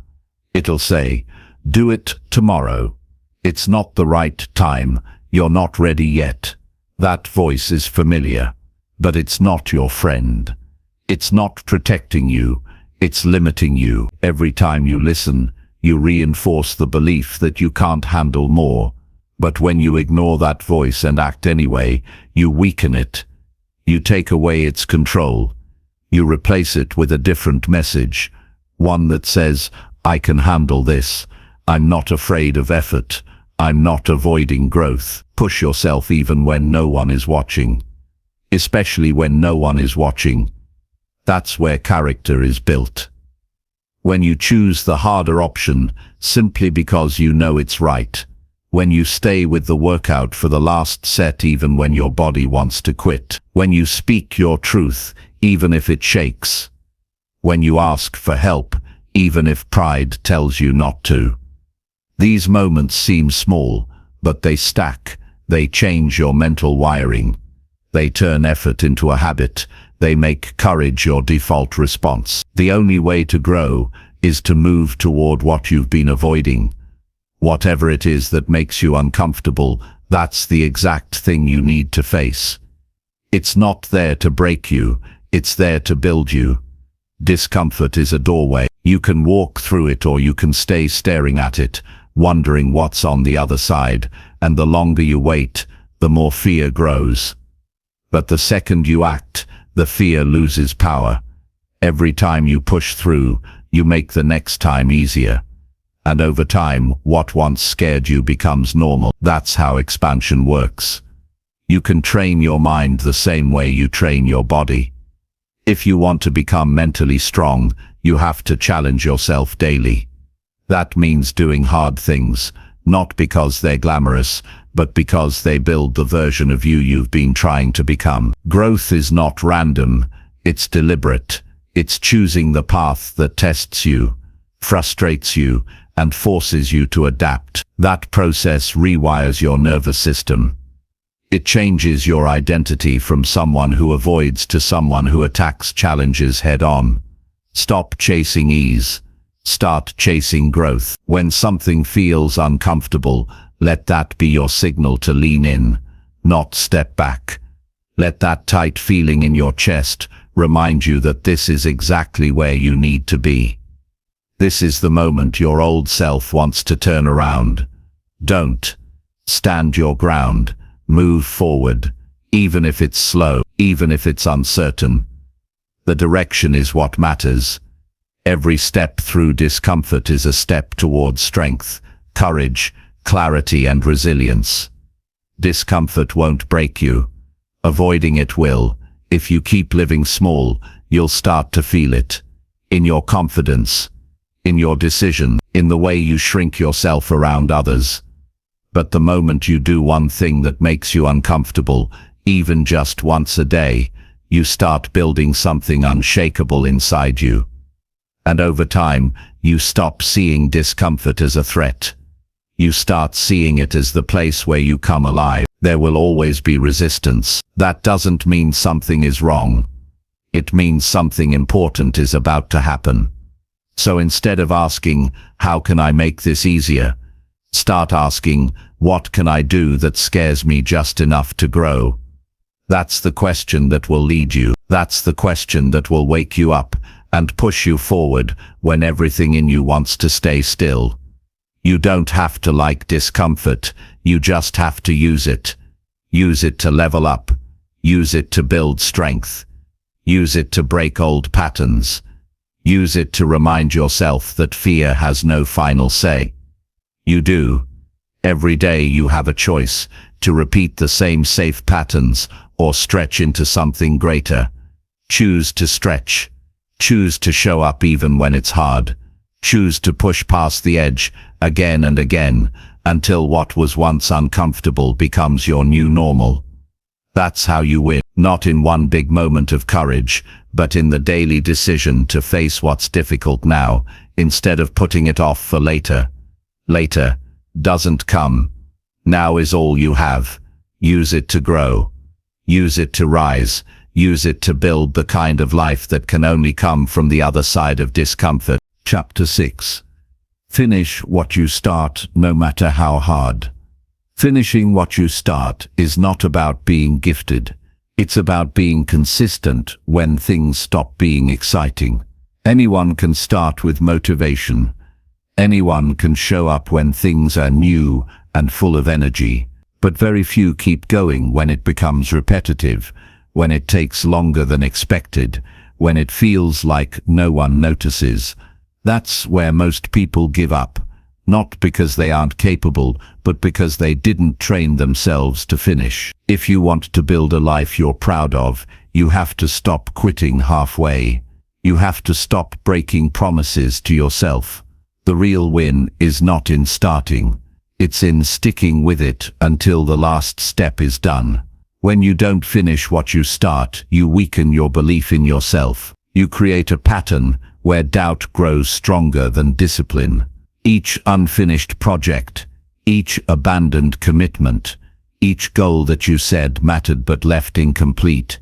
It'll say, do it tomorrow. It's not the right time. You're not ready yet. That voice is familiar, but it's not your friend. It's not protecting you. It's limiting you. Every time you listen, you reinforce the belief that you can't handle more. But when you ignore that voice and act anyway, you weaken it. You take away its control. You replace it with a different message, one that says, I can handle this. I'm not afraid of effort. I'm not avoiding growth. Push yourself even when no one is watching. Especially when no one is watching. That's where character is built. When you choose the harder option simply because you know it's right. When you stay with the workout for the last set even when your body wants to quit. When you speak your truth even if it shakes. When you ask for help even if pride tells you not to. These moments seem small, but they stack. They change your mental wiring. They turn effort into a habit. They make courage your default response. The only way to grow is to move toward what you've been avoiding. Whatever it is that makes you uncomfortable, that's the exact thing you need to face. It's not there to break you, it's there to build you. Discomfort is a doorway. You can walk through it or you can stay staring at it, wondering what's on the other side, and the longer you wait, the more fear grows. But the second you act, the fear loses power. Every time you push through, you make the next time easier. And over time, what once scared you becomes normal. That's how expansion works. You can train your mind the same way you train your body. If you want to become mentally strong, you have to challenge yourself daily. That means doing hard things, not because they're glamorous, but because they build the version of you you've been trying to become. Growth is not random, it's deliberate. It's choosing the path that tests you, frustrates you, and forces you to adapt. That process rewires your nervous system. It changes your identity from someone who avoids to someone who attacks challenges head-on. Stop chasing ease. Start chasing growth. When something feels uncomfortable, let that be your signal to lean in, not step back. Let that tight feeling in your chest remind you that this is exactly where you need to be. This is the moment your old self wants to turn around. Don't. Stand your ground. Move forward, even if it's slow, even if it's uncertain. The direction is what matters. Every step through discomfort is a step towards strength, courage, clarity, and resilience. Discomfort won't break you. Avoiding it will. If you keep living small, you'll start to feel it. In your confidence, in your decision, in the way you shrink yourself around others. But the moment you do one thing that makes you uncomfortable, even just once a day, you start building something unshakable inside you. And over time, you stop seeing discomfort as a threat. You start seeing it as the place where you come alive. There will always be resistance. That doesn't mean something is wrong. It means something important is about to happen. So instead of asking, how can I make this easier? Start asking, what can I do that scares me just enough to grow? That's the question that will lead you. That's the question that will wake you up and push you forward when everything in you wants to stay still. You don't have to like discomfort, you just have to use it. Use it to level up. Use it to build strength. Use it to break old patterns. Use it to remind yourself that fear has no final say. You do. Every day you have a choice to repeat the same safe patterns or stretch into something greater. Choose to stretch. Choose to show up even when it's hard. Choose to push past the edge again and again until what was once uncomfortable becomes your new normal. That's how you win, not in one big moment of courage, but in the daily decision to face what's difficult now, instead of putting it off for later. Later doesn't come. Now is all you have. Use it to grow. Use it to rise. Use it to build the kind of life that can only come from the other side of discomfort. Chapter 6. Finish what you start, no matter how hard. Finishing what you start is not about being gifted. It's about being consistent when things stop being exciting. Anyone can start with motivation. Anyone can show up when things are new and full of energy. But very few keep going when it becomes repetitive, when it takes longer than expected, when it feels like no one notices. That's where most people give up, not because they aren't capable, but because they didn't train themselves to finish. If you want to build a life you're proud of, you have to stop quitting halfway. You have to stop breaking promises to yourself. The real win is not in starting. It's in sticking with it until the last step is done. When you don't finish what you start, you weaken your belief in yourself. You create a pattern where doubt grows stronger than discipline. Each unfinished project, each abandoned commitment, each goal that you said mattered but left incomplete,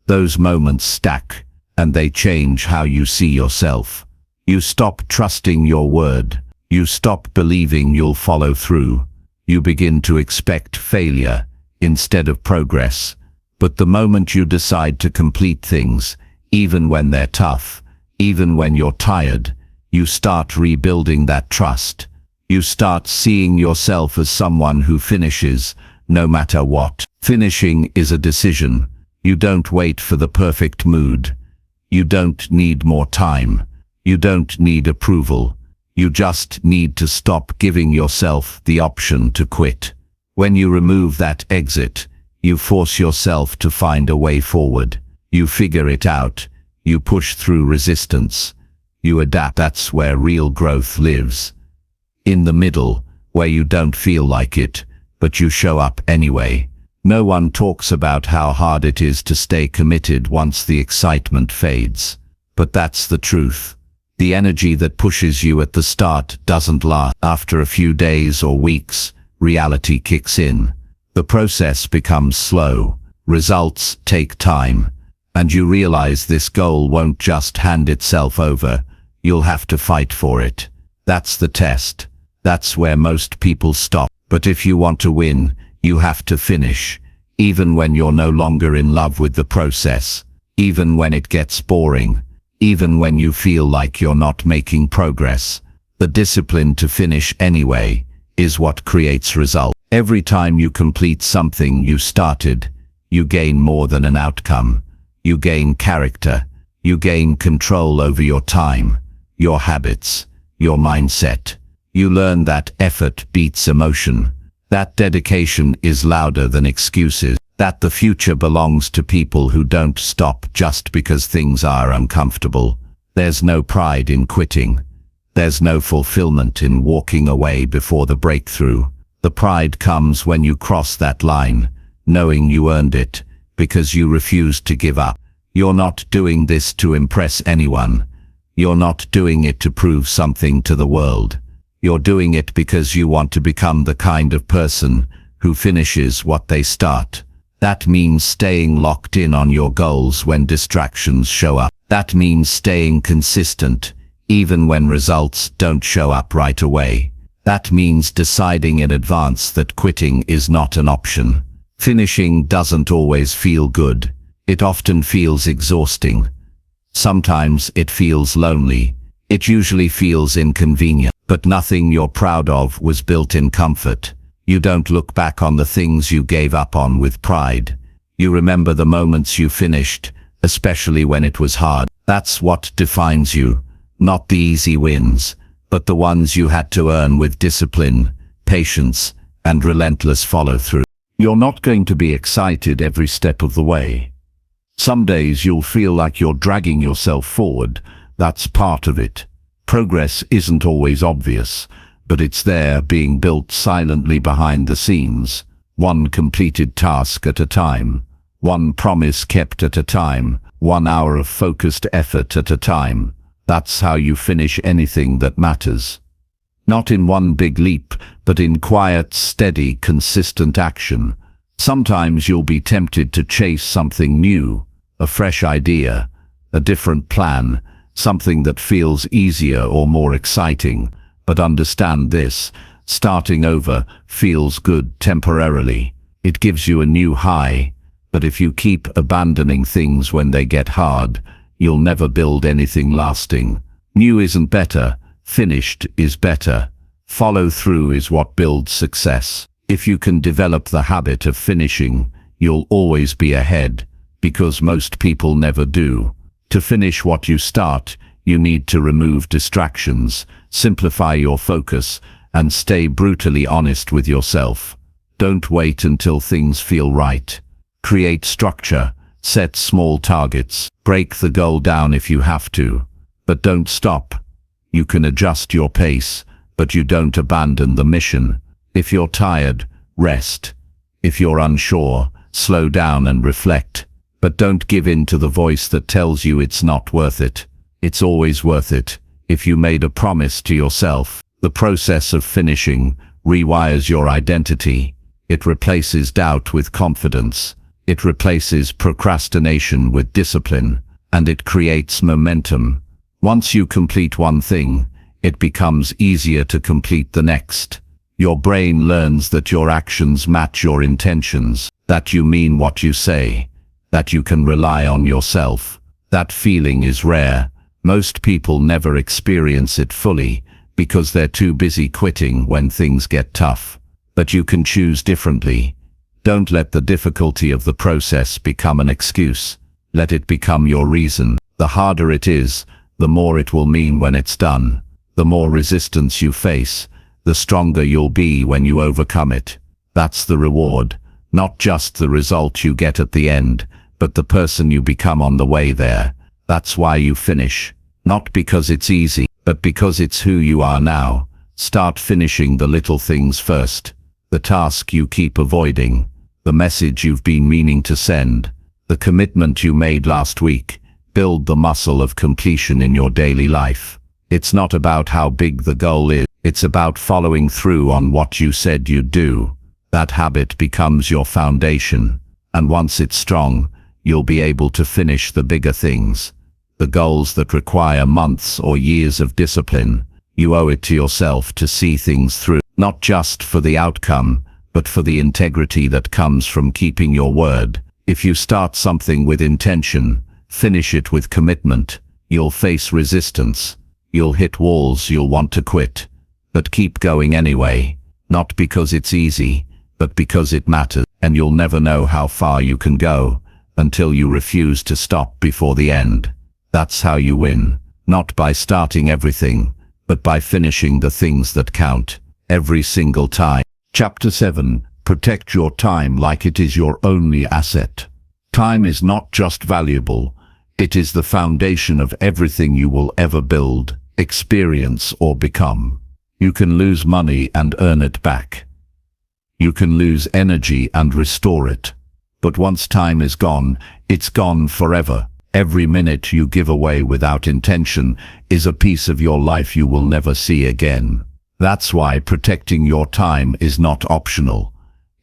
those moments stack, and they change how you see yourself. You stop trusting your word. You stop believing you'll follow through. You begin to expect failure instead of progress. But the moment you decide to complete things, even when they're tough, even when you're tired, you start rebuilding that trust. You start seeing yourself as someone who finishes, no matter what. Finishing is a decision. You don't wait for the perfect mood. You don't need more time. You don't need approval. You just need to stop giving yourself the option to quit. When you remove that exit, you force yourself to find a way forward. You figure it out. You push through resistance. You adapt. That's where real growth lives. In the middle, where you don't feel like it, but you show up anyway. No one talks about how hard it is to stay committed once the excitement fades. But that's the truth. The energy that pushes you at the start doesn't last. After a few days or weeks, reality kicks in. The process becomes slow. Results take time. And you realize this goal won't just hand itself over. You'll have to fight for it. That's the test. That's where most people stop. But if you want to win, you have to finish. Even when you're no longer in love with the process. Even when it gets boring. Even when you feel like you're not making progress. The discipline to finish anyway is what creates results. Every time you complete something you started, you gain more than an outcome. You gain character. You gain control over your time, your habits, your mindset. You learn that effort beats emotion. That dedication is louder than excuses. That the future belongs to people who don't stop just because things are uncomfortable. There's no pride in quitting. There's no fulfillment in walking away before the breakthrough. The pride comes when you cross that line, knowing you earned it, because you refused to give up. You're not doing this to impress anyone. You're not doing it to prove something to the world. You're doing it because you want to become the kind of person who finishes what they start. That means staying locked in on your goals when distractions show up. That means staying consistent, even when results don't show up right away. That means deciding in advance that quitting is not an option. Finishing doesn't always feel good. It often feels exhausting. Sometimes it feels lonely. It usually feels inconvenient. But nothing you're proud of was built in comfort. You don't look back on the things you gave up on with pride. You remember the moments you finished, especially when it was hard. That's what defines you, not the easy wins, but the ones you had to earn with discipline, patience, and relentless follow-through. You're not going to be excited every step of the way. Some days you'll feel like you're dragging yourself forward. That's part of it. Progress isn't always obvious, but it's there, being built silently behind the scenes, one completed task at a time. One promise kept at a time, 1 hour of focused effort at a time. That's how you finish anything that matters. Not in one big leap, but in quiet, steady, consistent action. Sometimes you'll be tempted to chase something new, a fresh idea, a different plan, something that feels easier or more exciting. But understand this, starting over feels good temporarily. It gives you a new high, but if you keep abandoning things when they get hard, you'll never build anything lasting. New isn't better, finished is better. Follow through is what builds success. If you can develop the habit of finishing, you'll always be ahead, because most people never do. To finish what you start, you need to remove distractions, simplify your focus, and stay brutally honest with yourself. Don't wait until things feel right. Create structure, set small targets, break the goal down if you have to. But don't stop. You can adjust your pace, but you don't abandon the mission. If you're tired, rest. If you're unsure, slow down and reflect. But don't give in to the voice that tells you it's not worth it. It's always worth it. If you made a promise to yourself, the process of finishing rewires your identity. It replaces doubt with confidence. It replaces procrastination with discipline, and it creates momentum. Once you complete one thing, it becomes easier to complete the next. Your brain learns that your actions match your intentions, that you mean what you say, that you can rely on yourself. That feeling is rare. Most people never experience it fully because they're too busy quitting when things get tough. But you can choose differently. Don't let the difficulty of the process become an excuse. Let it become your reason. The harder it is, the more it will mean when it's done. The more resistance you face, the stronger you'll be when you overcome it. That's the reward, not just the result you get at the end, but the person you become on the way there. That's why you finish. Not because it's easy, but because it's who you are now. Start finishing the little things first. The task you keep avoiding, the message you've been meaning to send, the commitment you made last week. Build the muscle of completion in your daily life. It's not about how big the goal is, it's about following through on what you said you'd do. That habit becomes your foundation, and once it's strong, you'll be able to finish the bigger things. The goals that require months or years of discipline. You owe it to yourself to see things through, not just for the outcome, but for the integrity that comes from keeping your word. If you start something with intention, finish it with commitment, you'll face resistance. You'll hit walls you'll want to quit. But keep going anyway, not because it's easy, but because it matters. And you'll never know how far you can go until you refuse to stop before the end. That's how you win, not by starting everything, but by finishing the things that count, every single time. Chapter 7. Protect your time like it is your only asset. Time is not just valuable, it is the foundation of everything you will ever build, experience, or become. You can lose money and earn it back. You can lose energy and restore it. But once time is gone, it's gone forever. Every minute you give away without intention is a piece of your life you will never see again. That's why protecting your time is not optional.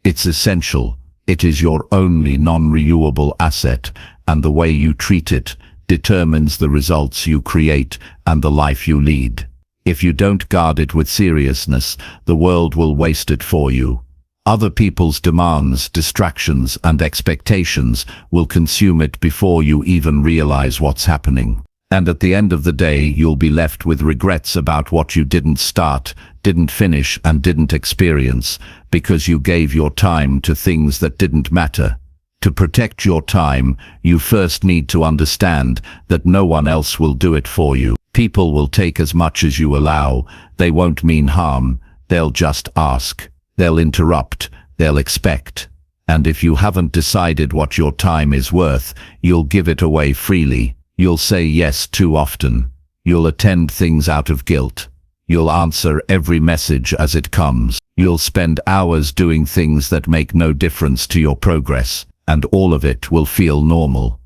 It's essential. It is your only non-renewable asset, and the way you treat it determines the results you create and the life you lead. If you don't guard it with seriousness, the world will waste it for you. Other people's demands, distractions, and expectations will consume it before you even realize what's happening. And at the end of the day, you'll be left with regrets about what you didn't start, didn't finish, and didn't experience, because you gave your time to things that didn't matter. To protect your time, you first need to understand that no one else will do it for you. People will take as much as you allow. They won't mean harm. They'll just ask. They'll interrupt, they'll expect. And if you haven't decided what your time is worth, you'll give it away freely. You'll say yes too often. You'll attend things out of guilt. You'll answer every message as it comes. You'll spend hours doing things that make no difference to your progress. and all of it will feel normal.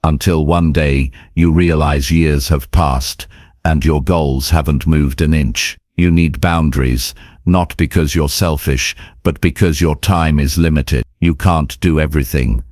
Until one day you realize years have passed and your goals haven't moved an inch. You need boundaries, not because you're selfish, but because your time is limited. You can't do everything.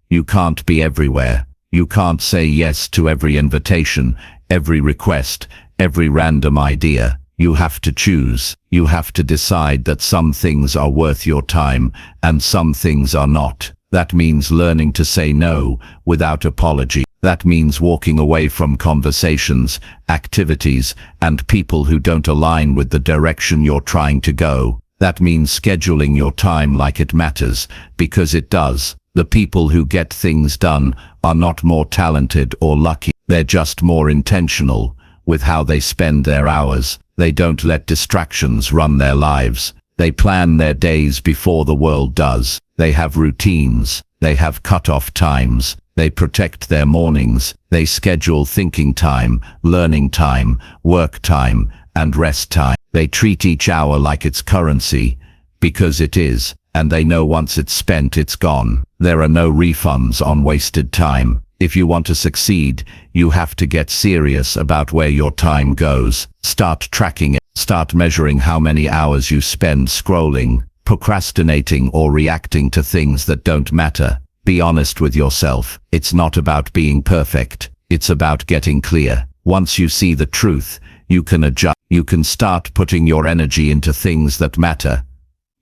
You can't be everywhere. You can't say yes to every invitation, every request, every random idea. You have to choose. You have to decide that some things are worth your time and some things are not. That means learning to say no without apology. That means walking away from conversations, activities, and people who don't align with the direction you're trying to go. That means scheduling your time like it matters, because it does. The people who get things done are not more talented or lucky. They're just more intentional with how they spend their hours. They don't let distractions run their lives. They plan their days before the world does. They have routines. They have cut-off times. They protect their mornings. They schedule thinking time, learning time, work time, and rest time. They treat each hour like it's currency, because it is, and they know once it's spent, it's gone. There are no refunds on wasted time. If you want to succeed, you have to get serious about where your time goes. Start tracking it. Start measuring how many hours you spend scrolling, procrastinating, or reacting to things that don't matter. Be honest with yourself. It's not about being perfect. It's about getting clear. Once you see the truth, you can adjust. You can start putting your energy into things that matter.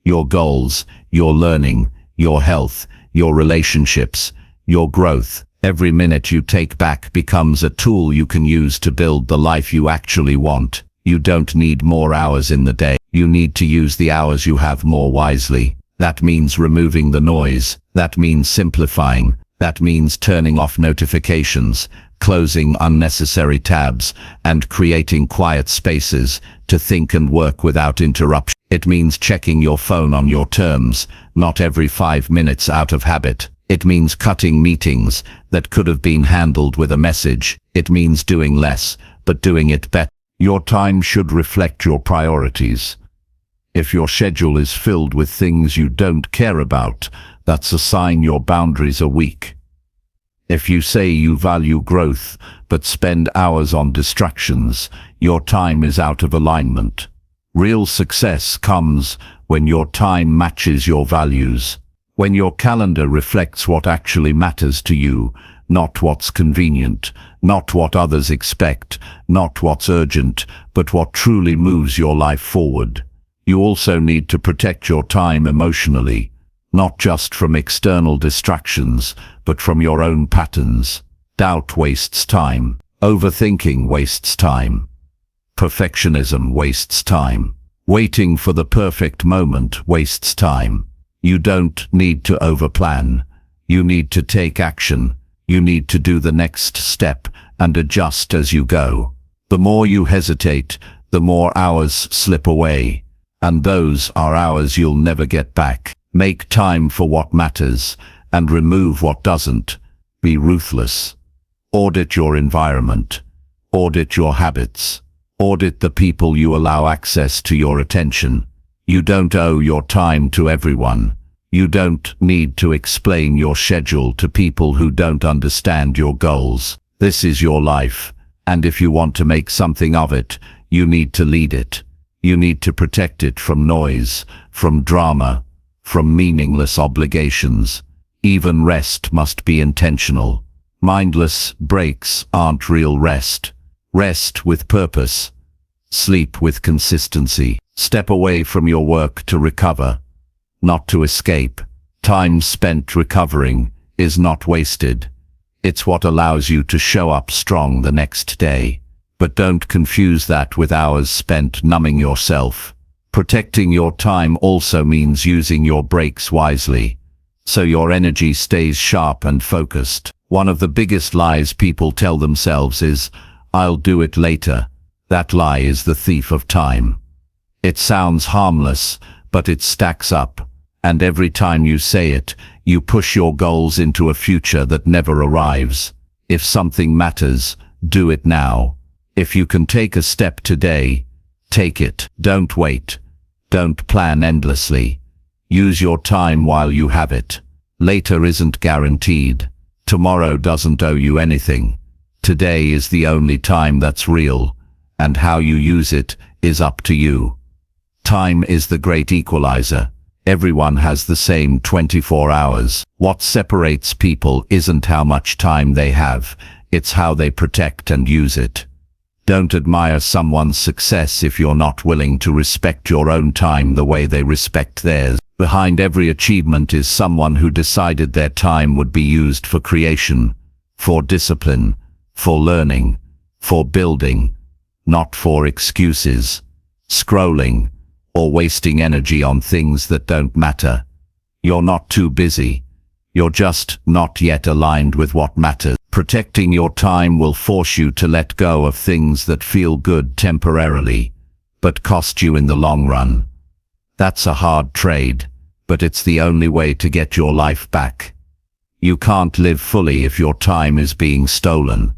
Your goals, your learning, your health, your relationships, your growth. Every minute you take back becomes a tool you can use to build the life you actually want. You don't need more hours in the day. You need to use the hours you have more wisely. That means removing the noise. That means simplifying. That means turning off notifications, closing unnecessary tabs, and creating quiet spaces to think and work without interruption. It means checking your phone on your terms, not every 5 minutes out of habit. It means cutting meetings that could have been handled with a message. It means doing less, but doing it better. Your time should reflect your priorities. If your schedule is filled with things you don't care about, that's a sign your boundaries are weak. If you say you value growth, but spend hours on distractions, your time is out of alignment. Real success comes when your time matches your values. When your calendar reflects what actually matters to you, not what's convenient, not what others expect, not what's urgent, but what truly moves your life forward. You also need to protect your time emotionally, not just from external distractions, but from your own patterns. Doubt wastes time. Overthinking wastes time. Perfectionism wastes time. Waiting for the perfect moment wastes time. You don't need to overplan. You need to take action. You need to do the next step and adjust as you go. The more you hesitate, the more hours slip away, and those are hours you'll never get back. Make time for what matters and remove what doesn't. Be ruthless. Audit your environment. Audit your habits. Audit the people you allow access to your attention. You don't owe your time to everyone. You don't need to explain your schedule to people who don't understand your goals. This is your life, and if you want to make something of it, you need to lead it. You need to protect it from noise, from drama, from meaningless obligations. Even rest must be intentional. Mindless breaks aren't real rest. Rest with purpose. Sleep with consistency. Step away from your work to recover, not to escape. Time spent recovering is not wasted. It's what allows you to show up strong the next day. But don't confuse that with hours spent numbing yourself. Protecting your time also means using your breaks wisely, so your energy stays sharp and focused. One of the biggest lies people tell themselves is, "I'll do it later." That lie is the thief of time. It sounds harmless, but it stacks up, and every time you say it, you push your goals into a future that never arrives. If something matters, do it now. If you can take a step today, take it. Don't wait. Don't plan endlessly. Use your time while you have it. Later isn't guaranteed. Tomorrow doesn't owe you anything. Today is the only time that's real, and how you use it is up to you. Time is the great equalizer. Everyone has the same 24 hours. What separates people isn't how much time they have, it's how they protect and use it. Don't admire someone's success if you're not willing to respect your own time the way they respect theirs. Behind every achievement is someone who decided their time would be used for creation, for discipline, for learning, for building, not for excuses, scrolling, or wasting energy on things that don't matter. You're not too busy. You're just not yet aligned with what matters. Protecting your time will force you to let go of things that feel good temporarily, but cost you in the long run. That's a hard trade, but it's the only way to get your life back. You can't live fully if your time is being stolen.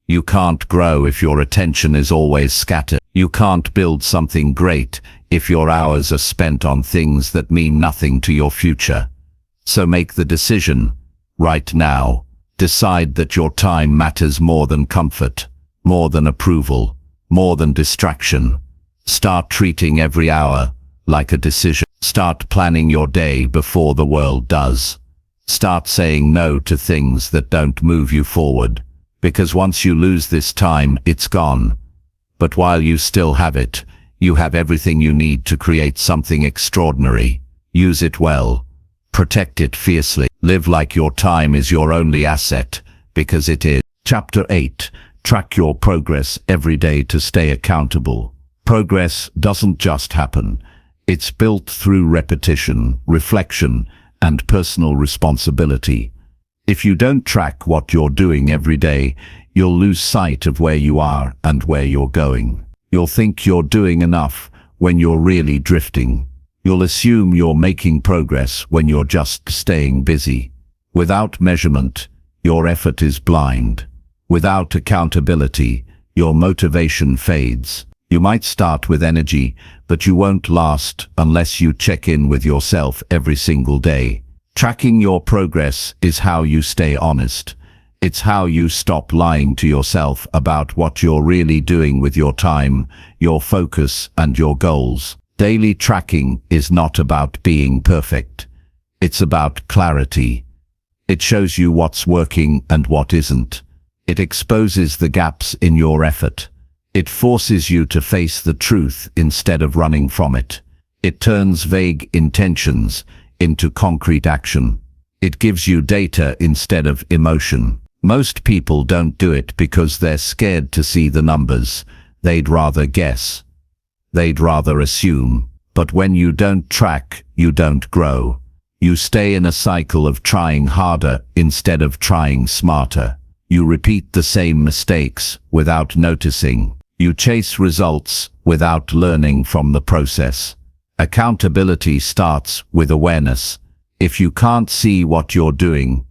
You can't grow if your attention is always scattered. You can't build something great if your hours are spent on things that mean nothing to your future. So make the decision, right now. Decide that your time matters more than comfort, more than approval, more than distraction. Start treating every hour like a decision. Start planning your day before the world does. Start saying no to things that don't move you forward, because once you lose this time, it's gone. But while you still have it, you have everything you need to create something extraordinary. Use it well. Protect it fiercely. Live like your time is your only asset, because it is. Chapter 8. Track your progress every day to stay accountable. Progress doesn't just happen. It's built through repetition, reflection, and personal responsibility. If you don't track what you're doing every day, you'll lose sight of where you are and where you're going. You'll think you're doing enough when you're really drifting. You'll assume you're making progress when you're just staying busy. Without measurement, your effort is blind. Without accountability, your motivation fades. You might start with energy, but you won't last unless you check in with yourself every single day. Tracking your progress is how you stay honest. It's how you stop lying to yourself about what you're really doing with your time, your focus, and your goals. Daily tracking is not about being perfect. It's about clarity. It shows you what's working and what isn't. It exposes the gaps in your effort. It forces you to face the truth instead of running from it. It turns vague intentions into concrete action. It gives you data instead of emotion. Most people don't do it because they're scared to see the numbers. They'd rather guess. They'd rather assume. But when you don't track, you don't grow. You stay in a cycle of trying harder instead of trying smarter. You repeat the same mistakes without noticing. You chase results without learning from the process. Accountability starts with awareness. If you can't see what you're doing,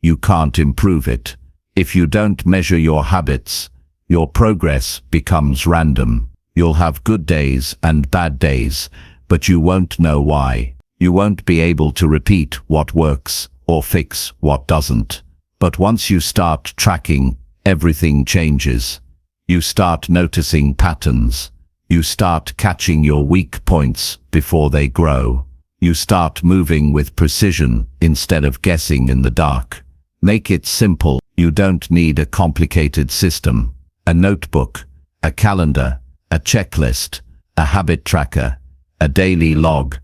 you can't improve it. If you don't measure your habits, your progress becomes random. You'll have good days and bad days, but you won't know why. You won't be able to repeat what works or fix what doesn't. But once you start tracking, everything changes. You start noticing patterns. You start catching your weak points before they grow. You start moving with precision instead of guessing in the dark. Make it simple. You don't need a complicated system. A notebook, a calendar, a checklist, a habit tracker, a daily log,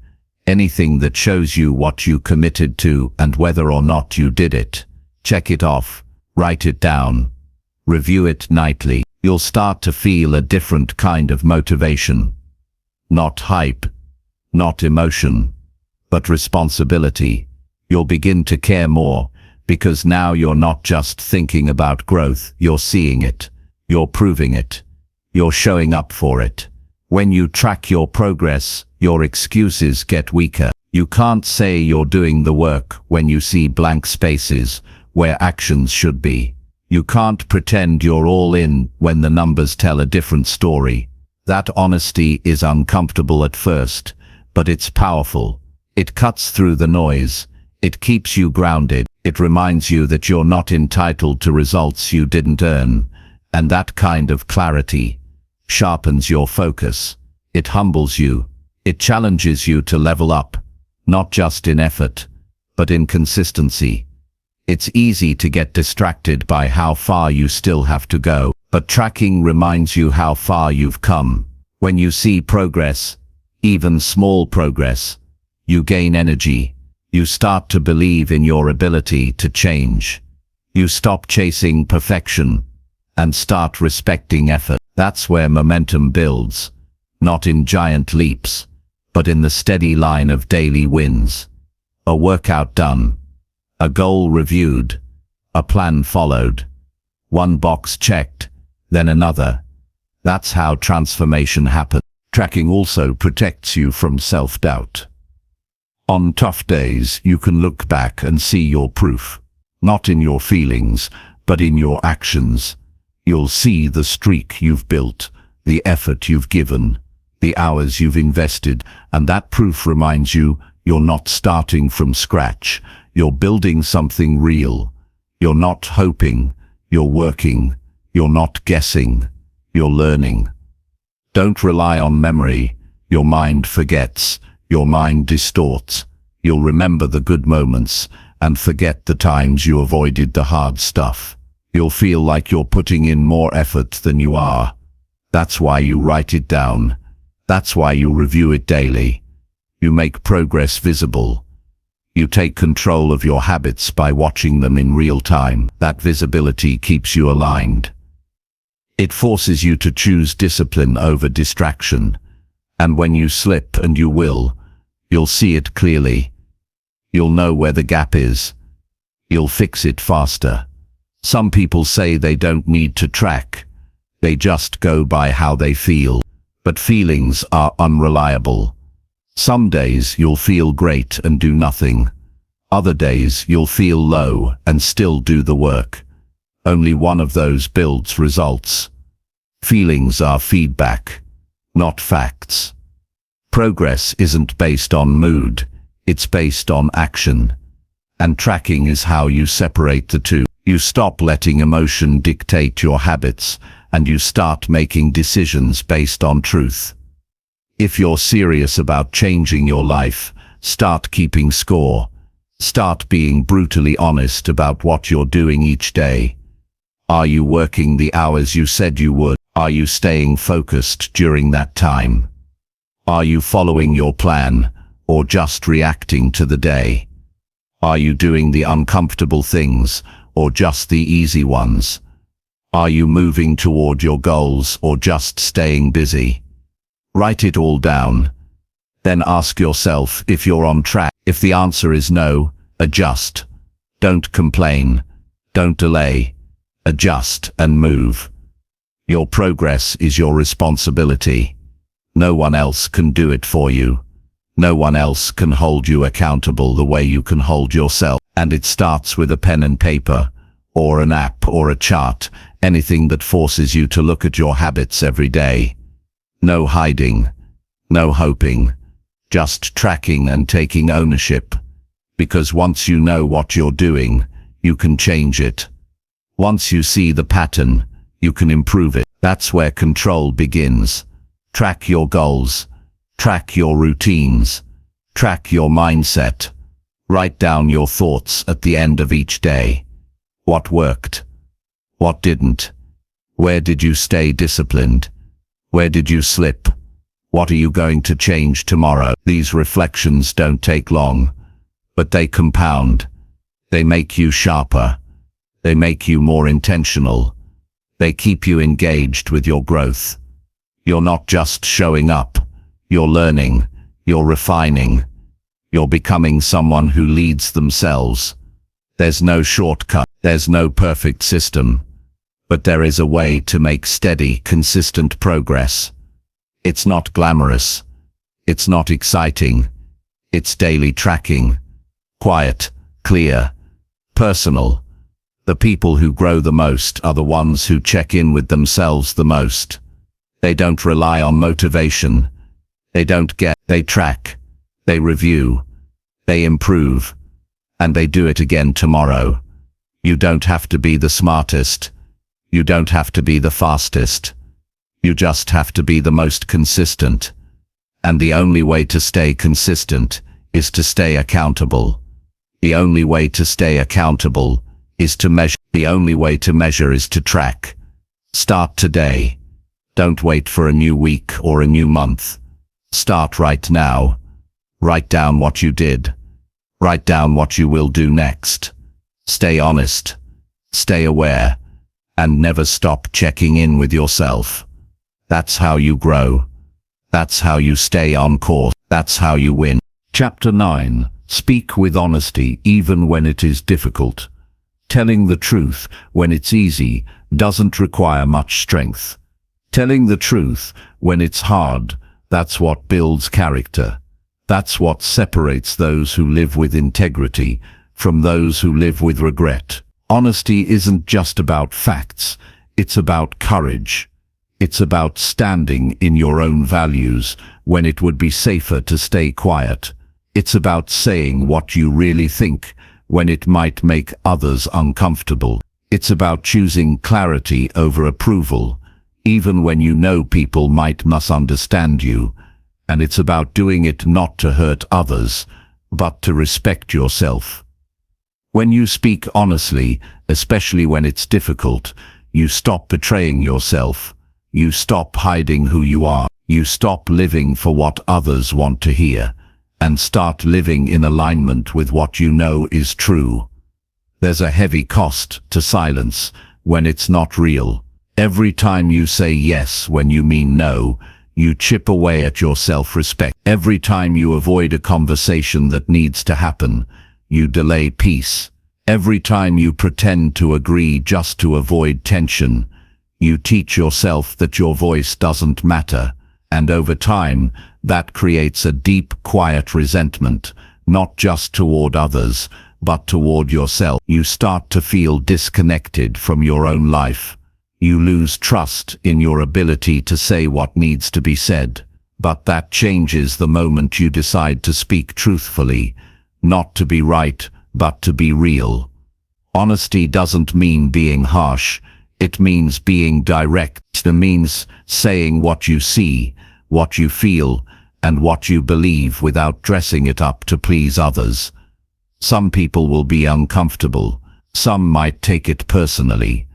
anything that shows you what you committed to and whether or not you did it. Check it off, write it down, review it nightly. You'll start to feel a different kind of motivation. Not hype, not emotion, but responsibility. You'll begin to care more, because now you're not just thinking about growth, you're seeing it, you're proving it, you're showing up for it. When you track your progress, your excuses get weaker. You can't say you're doing the work when you see blank spaces where actions should be. You can't pretend you're all in when the numbers tell a different story. That honesty is uncomfortable at first, but it's powerful. It cuts through the noise. It keeps you grounded. It reminds you that you're not entitled to results you didn't earn, and that kind of clarity sharpens your focus. It humbles you. It challenges you to level up, not just in effort, but in consistency. It's easy to get distracted by how far you still have to go, but tracking reminds you how far you've come. When you see progress, even small progress, you gain energy. You start to believe in your ability to change. You stop chasing perfection and start respecting effort. That's where momentum builds, not in giant leaps, but in the steady line of daily wins. A workout done, a goal reviewed, a plan followed, one box checked, then another. That's how transformation happens. Tracking also protects you from self-doubt. On tough days, you can look back and see your proof. Not in your feelings, but in your actions. You'll see the streak you've built, the effort you've given, the hours you've invested, and that proof reminds you you're not starting from scratch. You're building something real. You're not hoping. You're working. You're not guessing. You're learning. Don't rely on memory. Your mind forgets. Your mind distorts. You'll remember the good moments and forget the times you avoided the hard stuff. You'll feel like you're putting in more effort than you are. That's why you write it down. That's why you review it daily. You make progress visible. You take control of your habits by watching them in real time. That visibility keeps you aligned. It forces you to choose discipline over distraction. And when you slip, and you will, you'll see it clearly. You'll know where the gap is. You'll fix it faster. Some people say they don't need to track. They just go by how they feel. But feelings are unreliable. Some days you'll feel great and do nothing. Other days you'll feel low and still do the work. Only one of those builds results. Feelings are feedback, not facts. Progress isn't based on mood, it's based on action. And tracking is how you separate the two. You stop letting emotion dictate your habits, and you start making decisions based on truth. If you're serious about changing your life, start keeping score. Start being brutally honest about what you're doing each day. Are you working the hours you said you would? Are you staying focused during that time? Are you following your plan, or just reacting to the day? Are you doing the uncomfortable things, or just the easy ones? Are you moving toward your goals, or just staying busy? Write it all down. Then ask yourself if you're on track. If the answer is no, adjust. Don't complain. Don't delay. Adjust and move. Your progress is your responsibility. No one else can do it for you. No one else can hold you accountable the way you can hold yourself. And it starts with a pen and paper, or an app, or a chart, anything that forces you to look at your habits every day. No hiding, no hoping, just tracking and taking ownership. Because once you know what you're doing, you can change it. Once you see the pattern, you can improve it. That's where control begins. Track your goals. Track your routines. Track your mindset. Write down your thoughts at the end of each day. What worked? What didn't? Where did you stay disciplined? Where did you slip? What are you going to change tomorrow? These reflections don't take long, but they compound. They make you sharper. They make you more intentional. They keep you engaged with your growth. You're not just showing up. You're learning. You're refining. You're becoming someone who leads themselves. There's no shortcut. There's no perfect system. But there is a way to make steady, consistent progress. It's not glamorous. It's not exciting. It's daily tracking. Quiet, clear, personal. The people who grow the most are the ones who check in with themselves the most. They don't rely on motivation. They track. They review. They improve. and they do it again tomorrow. You don't have to be the smartest. You don't have to be the fastest. You just have to be the most consistent. And the only way to stay consistent is to stay accountable. The only way to stay accountable is to measure. The only way to measure is to track. Start today. Don't wait for a new week or a new month. Start right now. Write down what you did. Write down what you will do next. Stay honest. Stay aware. And never stop checking in with yourself. That's how you grow. That's how you stay on course. That's how you win. Chapter 9. Speak with honesty even when it is difficult. Telling the truth when it's easy doesn't require much strength. Telling the truth when it's hard, that's what builds character. That's what separates those who live with integrity from those who live with regret. Honesty isn't just about facts, it's about courage. It's about standing in your own values when it would be safer to stay quiet. It's about saying what you really think when it might make others uncomfortable. It's about choosing clarity over approval, even when you know people might misunderstand you. And it's about doing it not to hurt others, but to respect yourself. When you speak honestly, especially when it's difficult, you stop betraying yourself. You stop hiding who you are. You stop living for what others want to hear, and start living in alignment with what you know is true. There's a heavy cost to silence when it's not real. Every time you say yes when you mean no, you chip away at your self-respect. Every time you avoid a conversation that needs to happen, you delay peace. Every time you pretend to agree just to avoid tension, you teach yourself that your voice doesn't matter. And over time, that creates a deep, quiet resentment, not just toward others, but toward yourself. You start to feel disconnected from your own life. You lose trust in your ability to say what needs to be said. But that changes the moment you decide to speak truthfully, not to be right, but to be real. Honesty doesn't mean being harsh. It means being direct. It means saying what you see, what you feel, and what you believe without dressing it up to please others. Some people will be uncomfortable. Some might take it personally.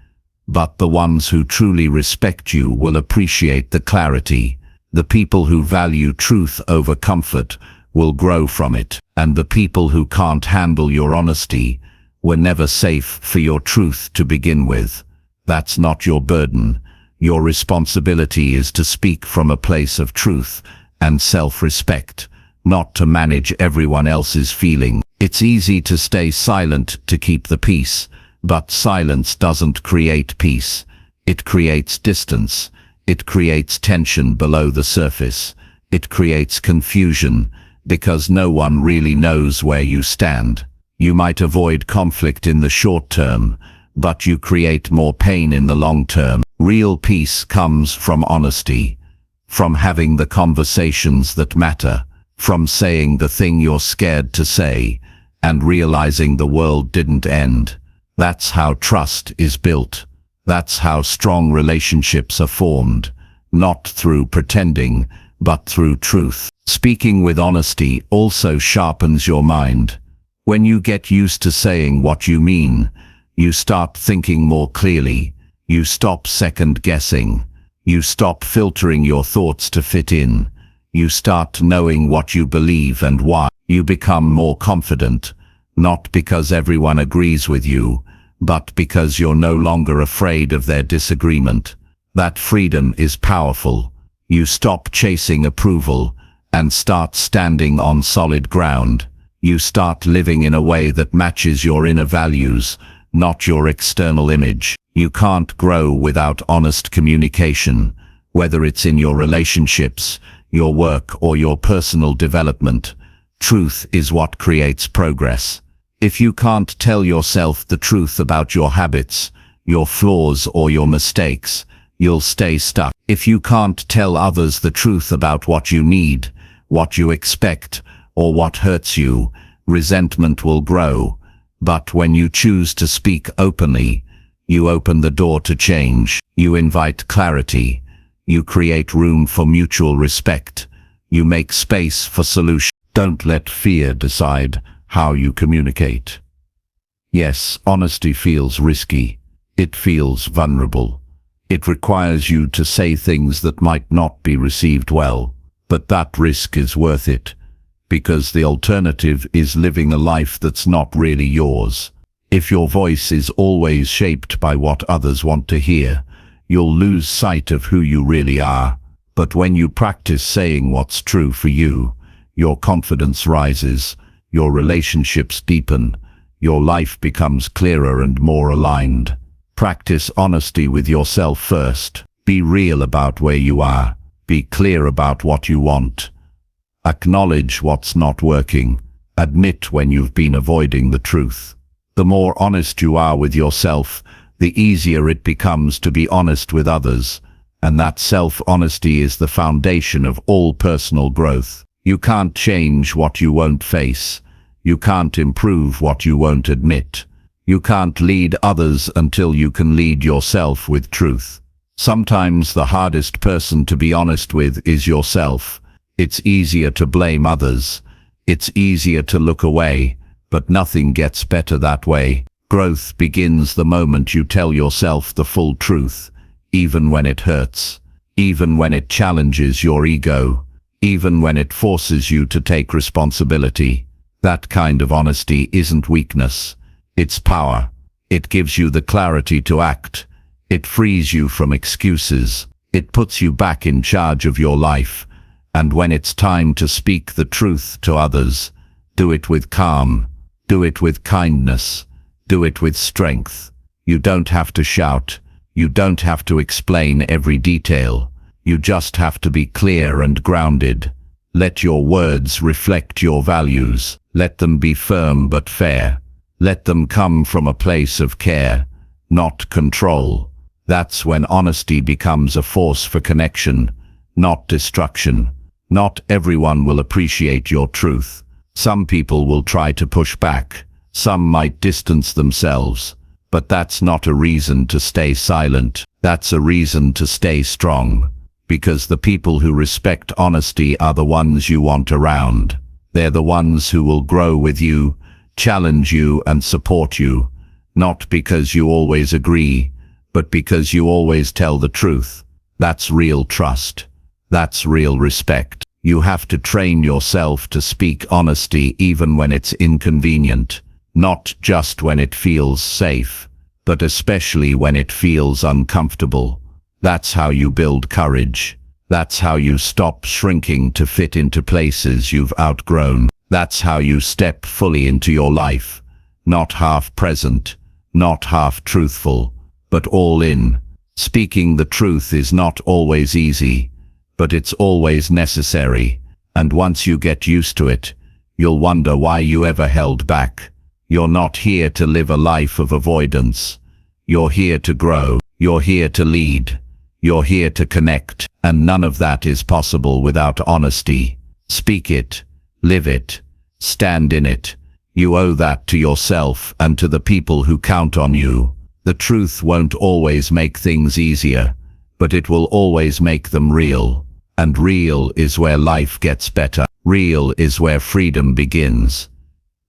But the ones who truly respect you will appreciate the clarity. The people who value truth over comfort will grow from it. And the people who can't handle your honesty were never safe for your truth to begin with. That's not your burden. Your responsibility is to speak from a place of truth and self-respect, not to manage everyone else's feeling. It's easy to stay silent to keep the peace, but silence doesn't create peace. It creates distance. It creates tension below the surface. It creates confusion because no one really knows where you stand. You might avoid conflict in the short term, but you create more pain in the long term. Real peace comes from honesty, from having the conversations that matter, from saying the thing you're scared to say, and realizing the world didn't end. That's how trust is built. That's how strong relationships are formed, not through pretending, but through truth. Speaking with honesty also sharpens your mind. When you get used to saying what you mean, you start thinking more clearly. You stop second-guessing. You stop filtering your thoughts to fit in. You start knowing what you believe and why. You become more confident, not because everyone agrees with you, but because you're no longer afraid of their disagreement. That freedom is powerful. You stop chasing approval and start standing on solid ground. You start living in a way that matches your inner values, not your external image. You can't grow without honest communication, whether it's in your relationships, your work, or your personal development. Truth is what creates progress. If you can't tell yourself the truth about your habits, your flaws, or your mistakes, you'll stay stuck. If you can't tell others the truth about what you need, what you expect, or what hurts you, resentment will grow. But when you choose to speak openly, you open the door to change. You invite clarity. You create room for mutual respect. You make space for solution. Don't let fear decide how you communicate. Yes, honesty feels risky. It feels vulnerable. It requires you to say things that might not be received well. But that risk is worth it, because the alternative is living a life that's not really yours. If your voice is always shaped by what others want to hear, you'll lose sight of who you really are. But when you practice saying what's true for you, your confidence rises, your relationships deepen, your life becomes clearer and more aligned. Practice honesty with yourself first. Be real about where you are. Be clear about what you want. Acknowledge what's not working. Admit when you've been avoiding the truth. The more honest you are with yourself, the easier it becomes to be honest with others. And that self-honesty is the foundation of all personal growth. You can't change what you won't face. You can't improve what you won't admit. You can't lead others until you can lead yourself with truth. Sometimes the hardest person to be honest with is yourself. It's easier to blame others. It's easier to look away, but nothing gets better that way. Growth begins the moment you tell yourself the full truth, even when it hurts, even when it challenges your ego, even when it forces you to take responsibility. That kind of honesty isn't weakness. It's power. It gives you the clarity to act. It frees you from excuses. It puts you back in charge of your life. And when it's time to speak the truth to others, do it with calm. Do it with kindness. Do it with strength. You don't have to shout. You don't have to explain every detail. You just have to be clear and grounded. Let your words reflect your values. Let them be firm but fair. Let them come from a place of care, not control. That's when honesty becomes a force for connection, not destruction. Not everyone will appreciate your truth. Some people will try to push back. Some might distance themselves. But that's not a reason to stay silent. That's a reason to stay strong. Because the people who respect honesty are the ones you want around. They're the ones who will grow with you, challenge you and support you, not because you always agree, but because you always tell the truth. That's real trust. That's real respect. You have to train yourself to speak honesty even when it's inconvenient, not just when it feels safe, but especially when it feels uncomfortable. That's how you build courage. That's how you stop shrinking to fit into places you've outgrown. That's how you step fully into your life, not half present, not half truthful, but all in. Speaking the truth is not always easy, but it's always necessary. And once you get used to it, you'll wonder why you ever held back. You're not here to live a life of avoidance. You're here to grow. You're here to lead. You're here to connect. And none of that is possible without honesty. Speak it. Live it. Stand in it. You owe that to yourself and to the people who count on you. The truth won't always make things easier, but it will always make them real. And real is where life gets better. Real is where freedom begins.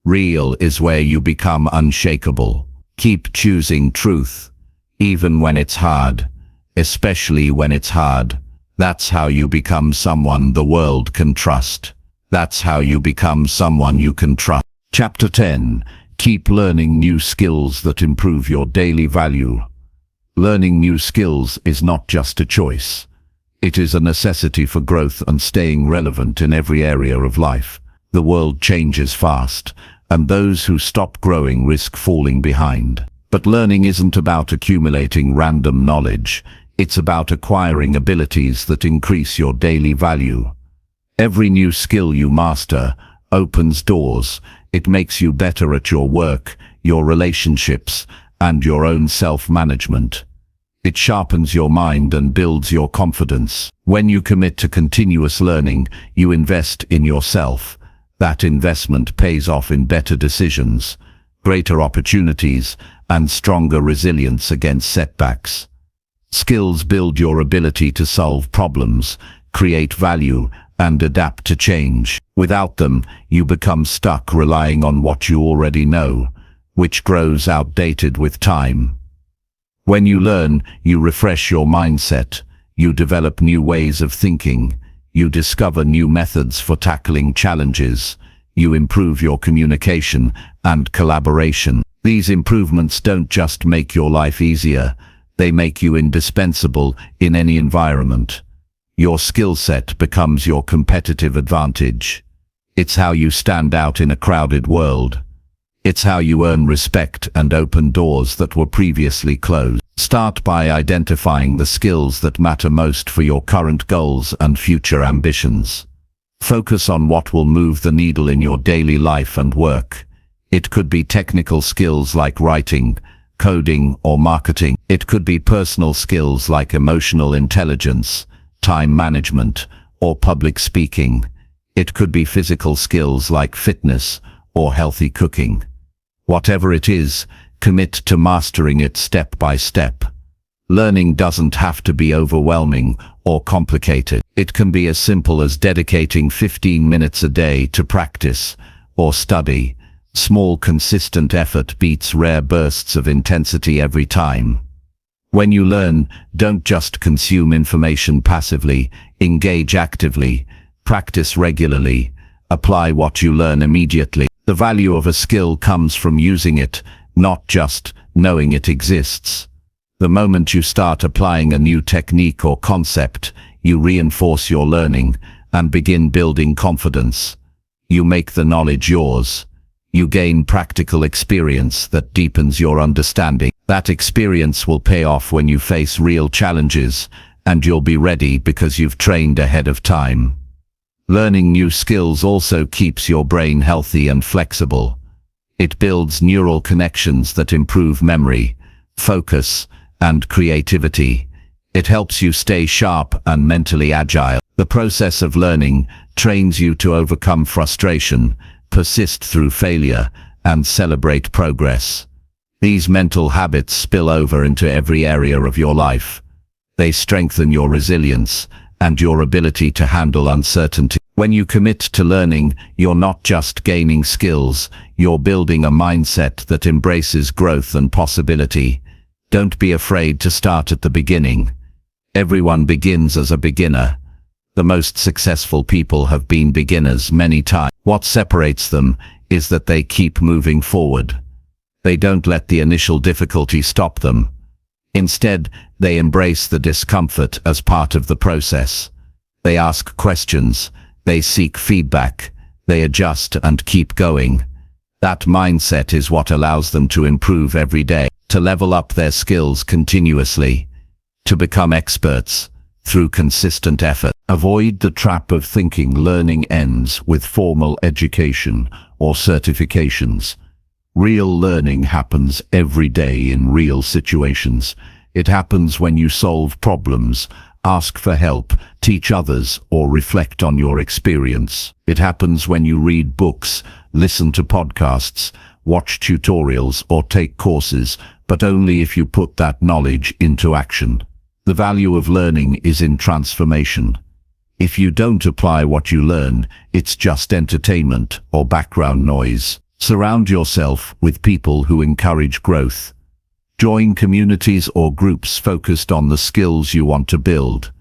Real is where you become unshakable. Keep choosing truth, even when it's hard, especially when it's hard. That's how you become someone the world can trust. That's how you become someone you can trust. Chapter 10. Keep learning new skills that improve your daily value. Learning new skills is not just a choice. It is a necessity for growth and staying relevant in every area of life. The world changes fast, and those who stop growing risk falling behind. But learning isn't about accumulating random knowledge. It's about acquiring abilities that increase your daily value. Every new skill you master opens doors. It makes you better at your work, your relationships, and your own self-management. It sharpens your mind and builds your confidence. When you commit to continuous learning, you invest in yourself, That investment pays off in better decisions, greater opportunities, and stronger resilience against setbacks. Skills build your ability to solve problems, create value, and adapt to change. Without them, you become stuck relying on what you already know, which grows outdated with time. When you learn, you refresh your mindset, you develop new ways of thinking, you discover new methods for tackling challenges, you improve your communication and collaboration. These improvements don't just make your life easier, they make you indispensable in any environment. Your skill set becomes your competitive advantage. It's how you stand out in a crowded world. It's how you earn respect and open doors that were previously closed. Start by identifying the skills that matter most for your current goals and future ambitions. Focus on what will move the needle in your daily life and work. It could be technical skills like writing, coding, or marketing. It could be personal skills like emotional intelligence, time management, or public speaking. It could be physical skills like fitness or healthy cooking. Whatever it is, commit to mastering it step by step. Learning doesn't have to be overwhelming or complicated. It can be as simple as dedicating 15 minutes a day to practice or study. Small, consistent effort beats rare bursts of intensity every time. When you learn, don't just consume information passively, engage actively, practice regularly, apply what you learn immediately. The value of a skill comes from using it, not just knowing it exists. The moment you start applying a new technique or concept, you reinforce your learning and begin building confidence. You make the knowledge yours. You gain practical experience that deepens your understanding. That experience will pay off when you face real challenges, and you'll be ready because you've trained ahead of time. Learning new skills also keeps your brain healthy and flexible. It builds neural connections that improve memory, focus, and creativity. It helps you stay sharp and mentally agile. The process of learning trains you to overcome frustration, persist through failure, and celebrate progress. These mental habits spill over into every area of your life. They strengthen your resilience and your ability to handle uncertainty. When you commit to learning, you're not just gaining skills, you're building a mindset that embraces growth and possibility. Don't be afraid to start at the beginning. Everyone begins as a beginner. The most successful people have been beginners many times. What separates them is that they keep moving forward. They don't let the initial difficulty stop them. Instead, they embrace the discomfort as part of the process. They ask questions, they seek feedback, they adjust and keep going. That mindset is what allows them to improve every day, to level up their skills continuously, to become experts through consistent effort. Avoid the trap of thinking learning ends with formal education or certifications. Real learning happens every day in real situations. It happens when you solve problems, ask for help, teach others, or reflect on your experience. It happens when you read books, listen to podcasts, watch tutorials, or take courses, but only if you put that knowledge into action. The value of learning is in transformation. If you don't apply what you learn, it's just entertainment or background noise. Surround yourself with people who encourage growth. Join communities or groups focused on the skills you want to build.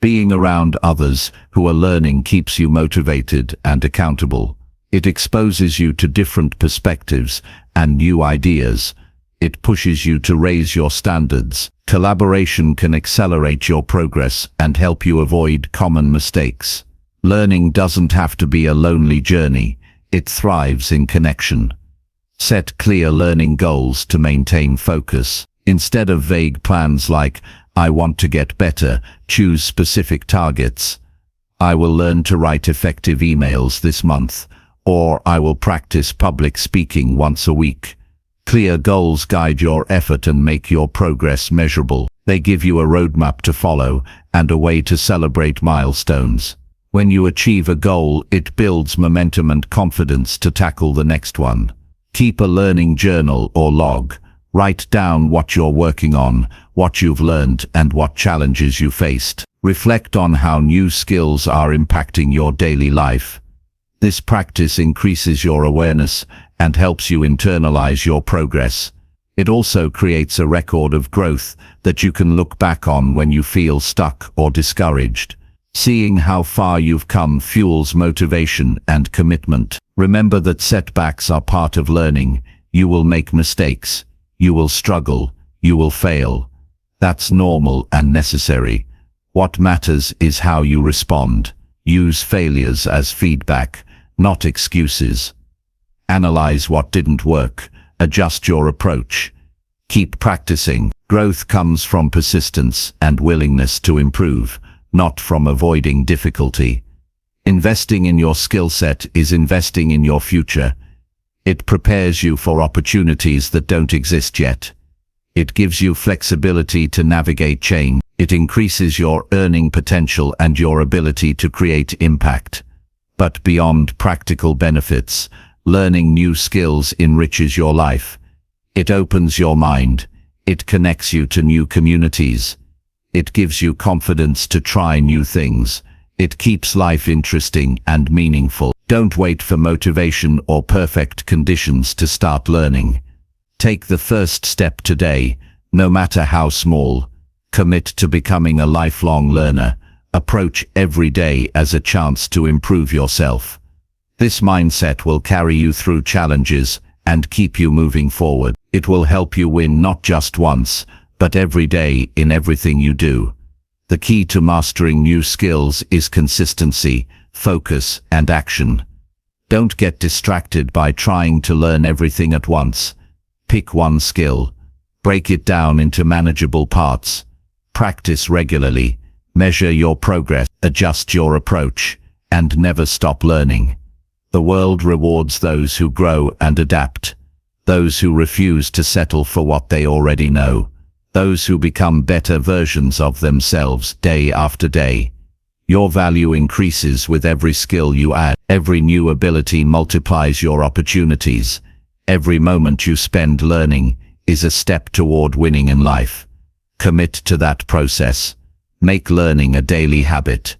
Being around others who are learning keeps you motivated and accountable. It exposes you to different perspectives and new ideas. It pushes you to raise your standards. Collaboration can accelerate your progress and help you avoid common mistakes. Learning doesn't have to be a lonely journey. It thrives in connection. Set clear learning goals to maintain focus. Instead of vague plans like, I want to get better, choose specific targets. I will learn to write effective emails this month, or I will practice public speaking once a week. Clear goals guide your effort and make your progress measurable. They give you a roadmap to follow and a way to celebrate milestones. When you achieve a goal, it builds momentum and confidence to tackle the next one. Keep a learning journal or log. Write down what you're working on, what you've learned, and what challenges you faced. Reflect on how new skills are impacting your daily life. This practice increases your awareness and helps you internalize your progress. It also creates a record of growth that you can look back on when you feel stuck or discouraged. Seeing how far you've come fuels motivation and commitment. Remember that setbacks are part of learning. You will make mistakes. You will struggle. You will fail. That's normal and necessary. What matters is how you respond. Use failures as feedback, not excuses. Analyze what didn't work. Adjust your approach. Keep practicing. Growth comes from persistence and willingness to improve, not from avoiding difficulty. Investing in your skill set is investing in your future. It prepares you for opportunities that don't exist yet. It gives you flexibility to navigate change. It increases your earning potential and your ability to create impact. But beyond practical benefits, learning new skills enriches your life. It opens your mind. It connects you to new communities. It gives you confidence to try new things. It keeps life interesting and meaningful. Don't wait for motivation or perfect conditions to start learning. Take the first step today, no matter how small. Commit to becoming a lifelong learner. Approach every day as a chance to improve yourself. This mindset will carry you through challenges and keep you moving forward. It will help you win not just once, but every day in everything you do. The key to mastering new skills is consistency, focus, and action. Don't get distracted by trying to learn everything at once. Pick one skill. Break it down into manageable parts. Practice regularly. Measure your progress. Adjust your approach. And never stop learning. The world rewards those who grow and adapt. Those who refuse to settle for what they already know. Those who become better versions of themselves day after day. Your value increases with every skill you add. Every new ability multiplies your opportunities. Every moment you spend learning is a step toward winning in life. Commit to that process. Make learning a daily habit.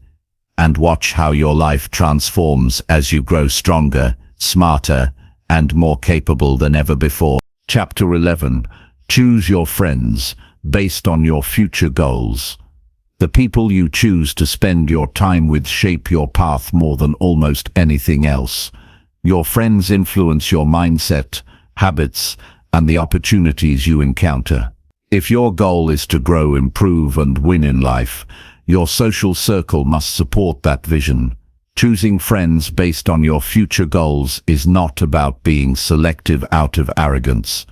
And watch how your life transforms as you grow stronger, smarter, and more capable than ever before. Chapter 11. Choose your friends based on your future goals. The people you choose to spend your time with shape your path more than almost anything else. Your friends influence your mindset, habits, and the opportunities you encounter. If your goal is to grow, improve, and win in life, your social circle must support that vision. Choosing friends based on your future goals is not about being selective out of arrogance.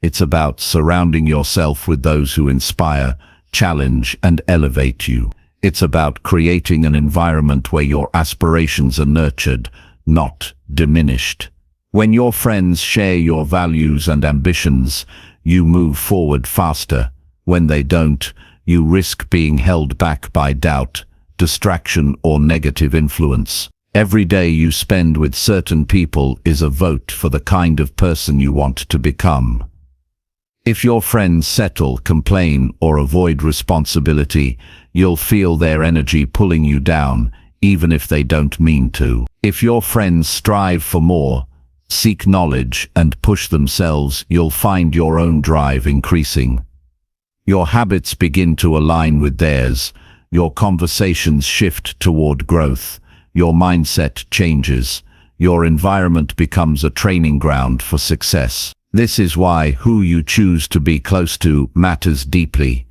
It's about surrounding yourself with those who inspire, challenge, and elevate you. It's about creating an environment where your aspirations are nurtured, not diminished. When your friends share your values and ambitions, you move forward faster. When they don't, you risk being held back by doubt, distraction, or negative influence. Every day you spend with certain people is a vote for the kind of person you want to become. If your friends settle, complain, or avoid responsibility, you'll feel their energy pulling you down, even if they don't mean to. If your friends strive for more, seek knowledge, and push themselves, you'll find your own drive increasing. Your habits begin to align with theirs. Your conversations shift toward growth. Your mindset changes. Your environment becomes a training ground for success. This is why who you choose to be close to matters deeply.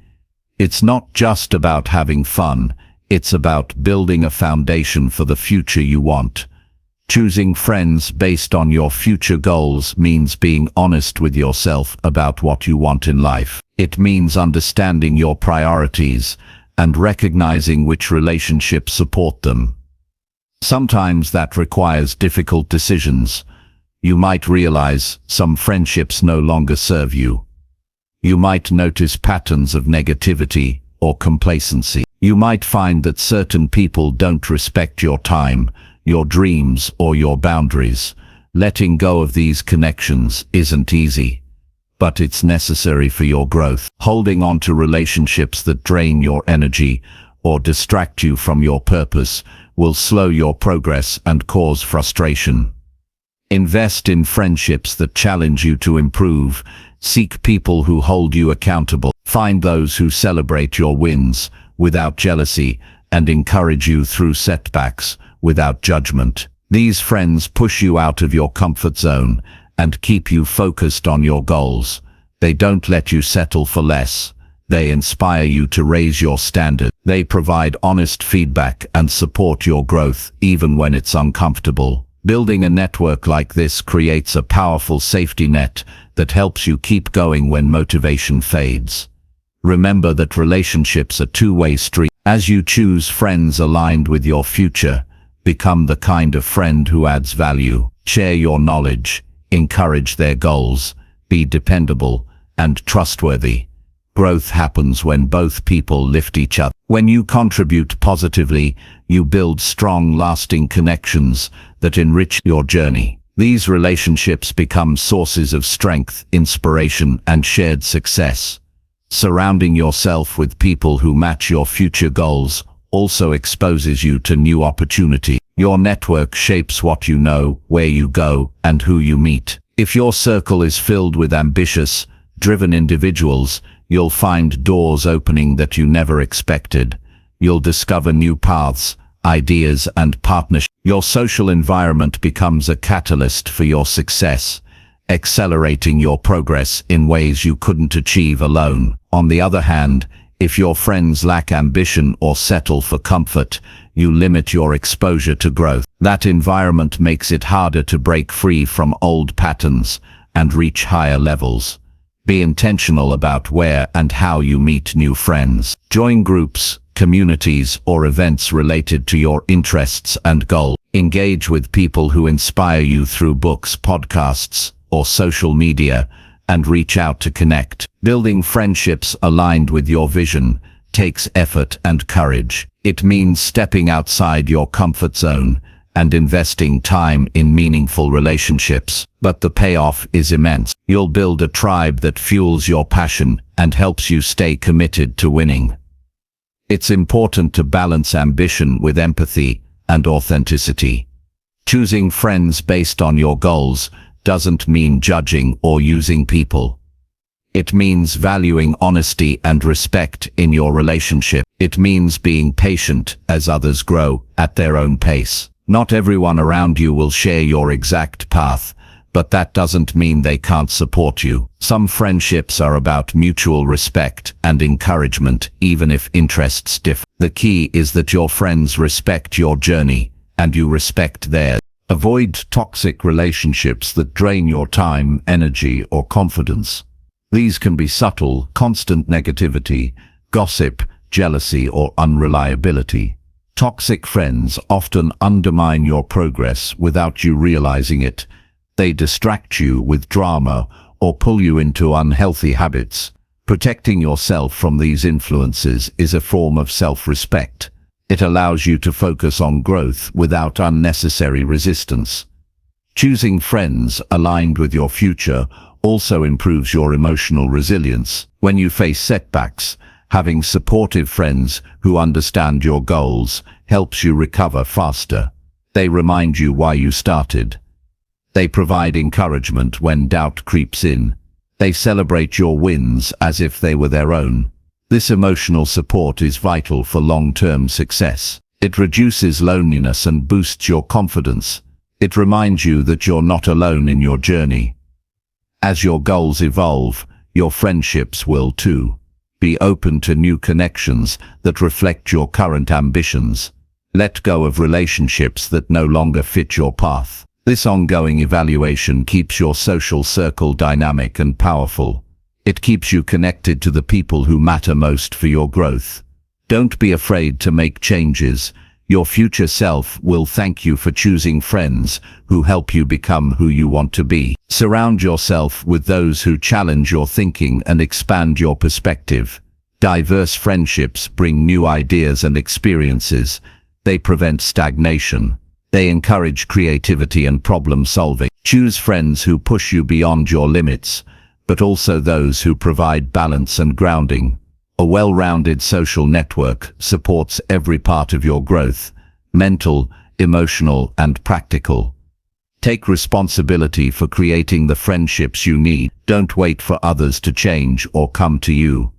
It's not just about having fun, it's about building a foundation for the future you want. Choosing friends based on your future goals means being honest with yourself about what you want in life. It means understanding your priorities and recognizing which relationships support them. Sometimes that requires difficult decisions. You might realize some friendships no longer serve you. You might notice patterns of negativity or complacency. You might find that certain people don't respect your time, your dreams, or your boundaries. Letting go of these connections isn't easy, but it's necessary for your growth. Holding on to relationships that drain your energy or distract you from your purpose will slow your progress and cause frustration. Invest in friendships that challenge you to improve. Seek people who hold you accountable. Find those who celebrate your wins without jealousy and encourage you through setbacks without judgment. These friends push you out of your comfort zone and keep you focused on your goals. They don't let you settle for less. They inspire you to raise your standard. They provide honest feedback and support your growth even when it's uncomfortable. Building a network like this creates a powerful safety net that helps you keep going when motivation fades. Remember that relationships are two-way streets. As you choose friends aligned with your future, become the kind of friend who adds value. Share your knowledge, encourage their goals, be dependable and trustworthy. Growth happens when both people lift each other. When you contribute positively, you build strong, lasting connections that enrich your journey. These relationships become sources of strength, inspiration, and shared success. Surrounding yourself with people who match your future goals also exposes you to new opportunities. Your network shapes what you know, where you go, and who you meet. If your circle is filled with ambitious, driven individuals, you'll find doors opening that you never expected. You'll discover new paths, ideas, and partnerships. Your social environment becomes a catalyst for your success, accelerating your progress in ways you couldn't achieve alone. On the other hand, if your friends lack ambition or settle for comfort, you limit your exposure to growth. That environment makes it harder to break free from old patterns and reach higher levels. Be intentional about where and how you meet new friends. Join groups, communities, or events related to your interests and goals. Engage with people who inspire you through books, podcasts, or social media, and reach out to connect. Building friendships aligned with your vision takes effort and courage. It means stepping outside your comfort zone and investing time in meaningful relationships. But the payoff is immense. You'll build a tribe that fuels your passion and helps you stay committed to winning. It's important to balance ambition with empathy and authenticity. Choosing friends based on your goals doesn't mean judging or using people. It means valuing honesty and respect in your relationship. It means being patient as others grow at their own pace. Not everyone around you will share your exact path, but that doesn't mean they can't support you. Some friendships are about mutual respect and encouragement, even if interests differ. The key is that your friends respect your journey and you respect theirs. Avoid toxic relationships that drain your time, energy, or confidence. These can be subtle, constant negativity, gossip, jealousy, or unreliability. Toxic friends often undermine your progress without you realizing it. They distract you with drama or pull you into unhealthy habits. Protecting yourself from these influences is a form of self-respect. It allows you to focus on growth without unnecessary resistance. Choosing friends aligned with your future also improves your emotional resilience. When you face setbacks, having supportive friends who understand your goals helps you recover faster. They remind you why you started. They provide encouragement when doubt creeps in. They celebrate your wins as if they were their own. This emotional support is vital for long-term success. It reduces loneliness and boosts your confidence. It reminds you that you're not alone in your journey. As your goals evolve, your friendships will too. Be open to new connections that reflect your current ambitions. Let go of relationships that no longer fit your path. This ongoing evaluation keeps your social circle dynamic and powerful. It keeps you connected to the people who matter most for your growth. Don't be afraid to make changes. Your future self will thank you for choosing friends who help you become who you want to be. Surround yourself with those who challenge your thinking and expand your perspective. Diverse friendships bring new ideas and experiences. They prevent stagnation. They encourage creativity and problem solving. Choose friends who push you beyond your limits, but also those who provide balance and grounding. A well-rounded social network supports every part of your growth, mental, emotional, and practical. Take responsibility for creating the friendships you need. Don't wait for others to change or come to you.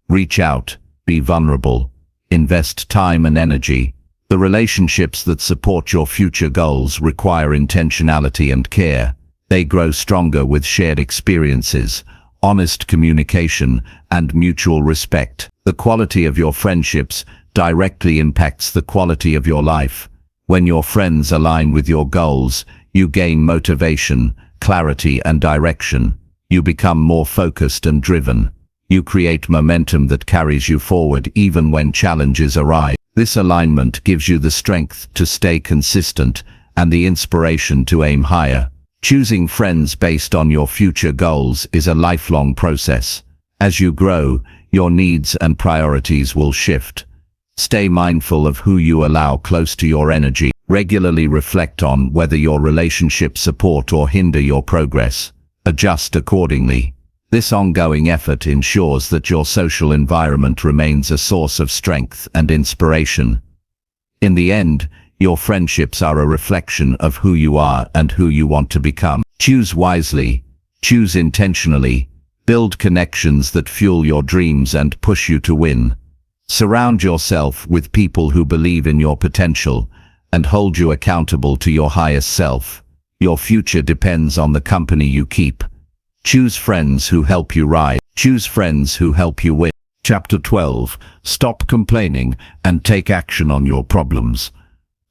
Reach out, be vulnerable, invest time and energy. The relationships that support your future goals require intentionality and care. They grow stronger with shared experiences, honest communication, and mutual respect. The quality of your friendships directly impacts the quality of your life. When your friends align with your goals, you gain motivation, clarity, and direction. You become more focused and driven. You create momentum that carries you forward even when challenges arise. This alignment gives you the strength to stay consistent and the inspiration to aim higher. Choosing friends based on your future goals is a lifelong process. As you grow, your needs and priorities will shift. Stay mindful of who you allow close to your energy. Regularly reflect on whether your relationships support or hinder your progress. Adjust accordingly. This ongoing effort ensures that your social environment remains a source of strength and inspiration. In the end, your friendships are a reflection of who you are and who you want to become. Choose wisely, choose intentionally, build connections that fuel your dreams and push you to win. Surround yourself with people who believe in your potential and hold you accountable to your highest self. Your future depends on the company you keep. Choose friends who help you rise. Choose friends who help you win. Chapter 12. Stop complaining and take action on your problems.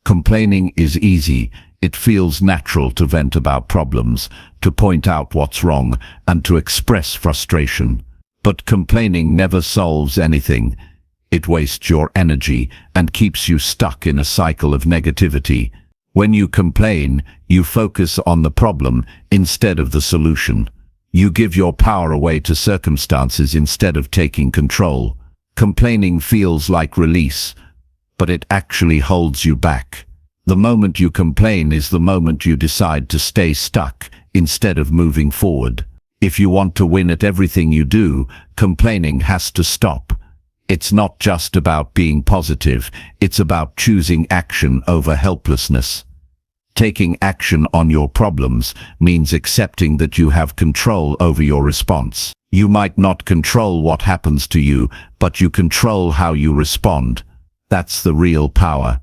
Complaining is easy. It feels natural to vent about problems, to point out what's wrong, and to express frustration. But complaining never solves anything. It wastes your energy and keeps you stuck in a cycle of negativity. When you complain, you focus on the problem instead of the solution. You give your power away to circumstances instead of taking control. Complaining feels like release, but it actually holds you back. The moment you complain is the moment you decide to stay stuck instead of moving forward. If you want to win at everything you do, complaining has to stop. It's not just about being positive, it's about choosing action over helplessness. Taking action on your problems means accepting that you have control over your response. You might not control what happens to you, but you control how you respond. That's the real power.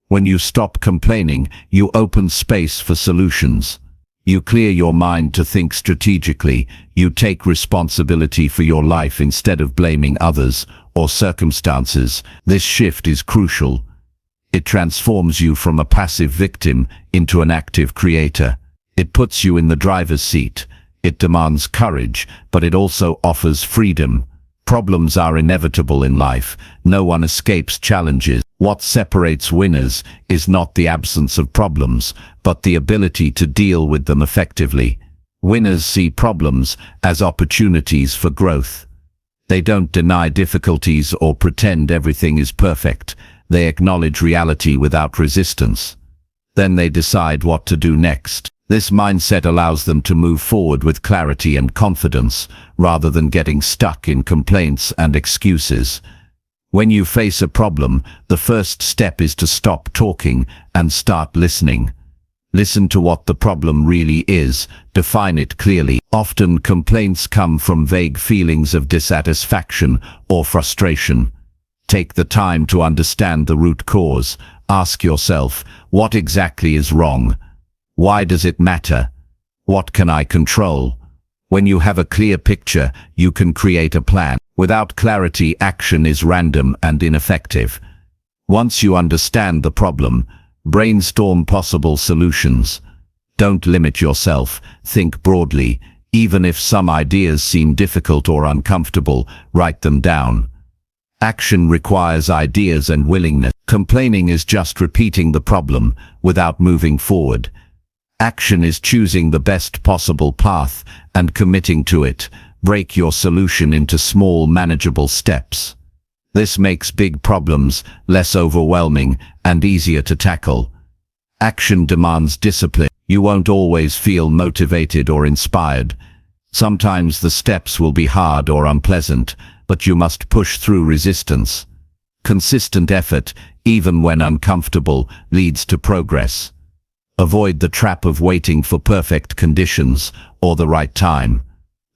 When you stop complaining, you open space for solutions. You clear your mind to think strategically. You take responsibility for your life instead of blaming others or circumstances. This shift is crucial. It transforms you from a passive victim into an active creator. It puts you in the driver's seat. It demands courage, but it also offers freedom. Problems are inevitable in life. No one escapes challenges. What separates winners is not the absence of problems, but the ability to deal with them effectively. Winners see problems as opportunities for growth. They don't deny difficulties or pretend everything is perfect. They acknowledge reality without resistance. Then they decide what to do next. This mindset allows them to move forward with clarity and confidence, rather than getting stuck in complaints and excuses. When you face a problem, the first step is to stop talking and start listening. Listen to what the problem really is, define it clearly. Often complaints come from vague feelings of dissatisfaction or frustration. Take the time to understand the root cause. Ask yourself, what exactly is wrong? Why does it matter? What can I control? When you have a clear picture, you can create a plan. Without clarity, action is random and ineffective. Once you understand the problem, brainstorm possible solutions. Don't limit yourself. Think broadly. Even if some ideas seem difficult or uncomfortable, write them down. Action requires ideas and willingness. Complaining is just repeating the problem without moving forward. Action is choosing the best possible path and committing to it, Break your solution into small, manageable steps. This makes big problems less overwhelming and easier to tackle. Action demands discipline. You won't always feel motivated or inspired. Sometimes the steps will be hard or unpleasant, but you must push through resistance. Consistent effort, even when uncomfortable, leads to progress. Avoid the trap of waiting for perfect conditions or the right time.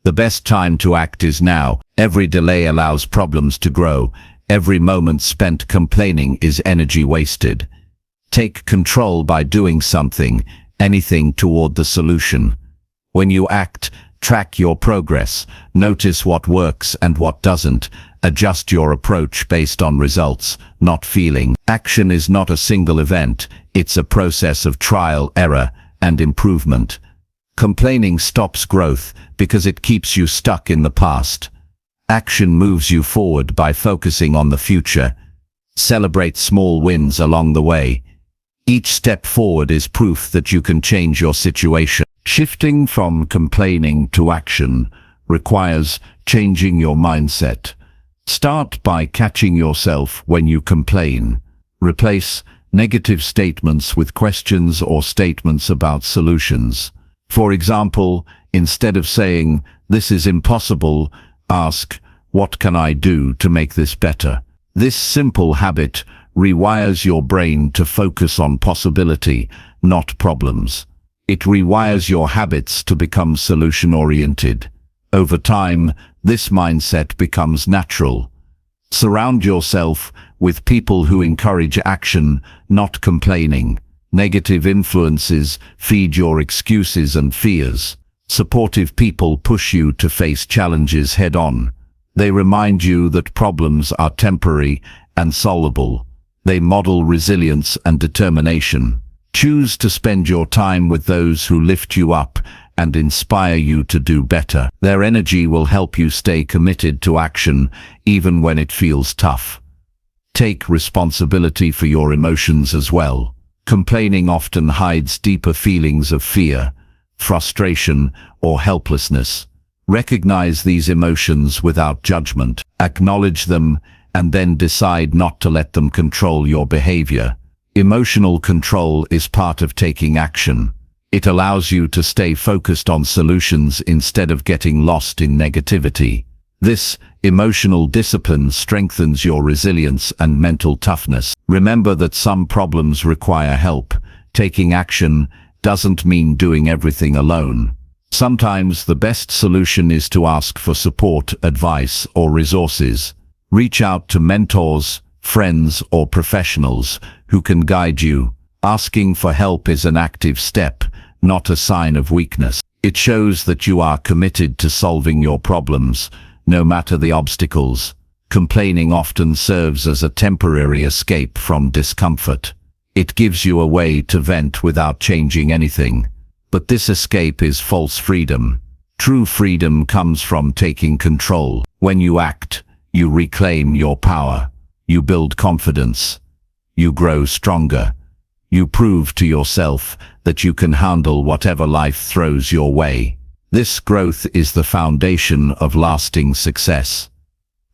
The best time to act is now. Every delay allows problems to grow. Every moment spent complaining is energy wasted. Take control by doing something, anything toward the solution. When you act, track your progress. Notice what works and what doesn't. Adjust your approach based on results, not feeling. Action is not a single event. It's a process of trial, error, and improvement. Complaining stops growth because it keeps you stuck in the past. Action moves you forward by focusing on the future. Celebrate small wins along the way. Each step forward is proof that you can change your situation. Shifting from complaining to action requires changing your mindset. Start by catching yourself when you complain. Replace negative statements with questions or statements about solutions. For example, instead of saying, "This is impossible," ask, "What can I do to make this better?" This simple habit rewires your brain to focus on possibility, not problems. It rewires your habits to become solution-oriented. Over time, this mindset becomes natural. Surround yourself with people who encourage action, not complaining. Negative influences feed your excuses and fears. Supportive people push you to face challenges head-on. They remind you that problems are temporary and solvable. They model resilience and determination. Choose to spend your time with those who lift you up and inspire you to do better. Their energy will help you stay committed to action even when it feels tough. Take responsibility for your emotions as well. Complaining often hides deeper feelings of fear, frustration, or helplessness. Recognize these emotions without judgment. Acknowledge them and then decide not to let them control your behavior. Emotional control is part of taking action. It allows you to stay focused on solutions instead of getting lost in negativity. This emotional discipline strengthens your resilience and mental toughness. Remember that some problems require help. Taking action doesn't mean doing everything alone. Sometimes the best solution is to ask for support, advice, or resources. Reach out to mentors, friends, or professionals who can guide you. Asking for help is an active step, not a sign of weakness. It shows that you are committed to solving your problems, no matter the obstacles. Complaining often serves as a temporary escape from discomfort. It gives you a way to vent without changing anything. But this escape is false freedom. True freedom comes from taking control. When you act, you reclaim your power. You build confidence. You grow stronger. You prove to yourself that you can handle whatever life throws your way. This growth is the foundation of lasting success.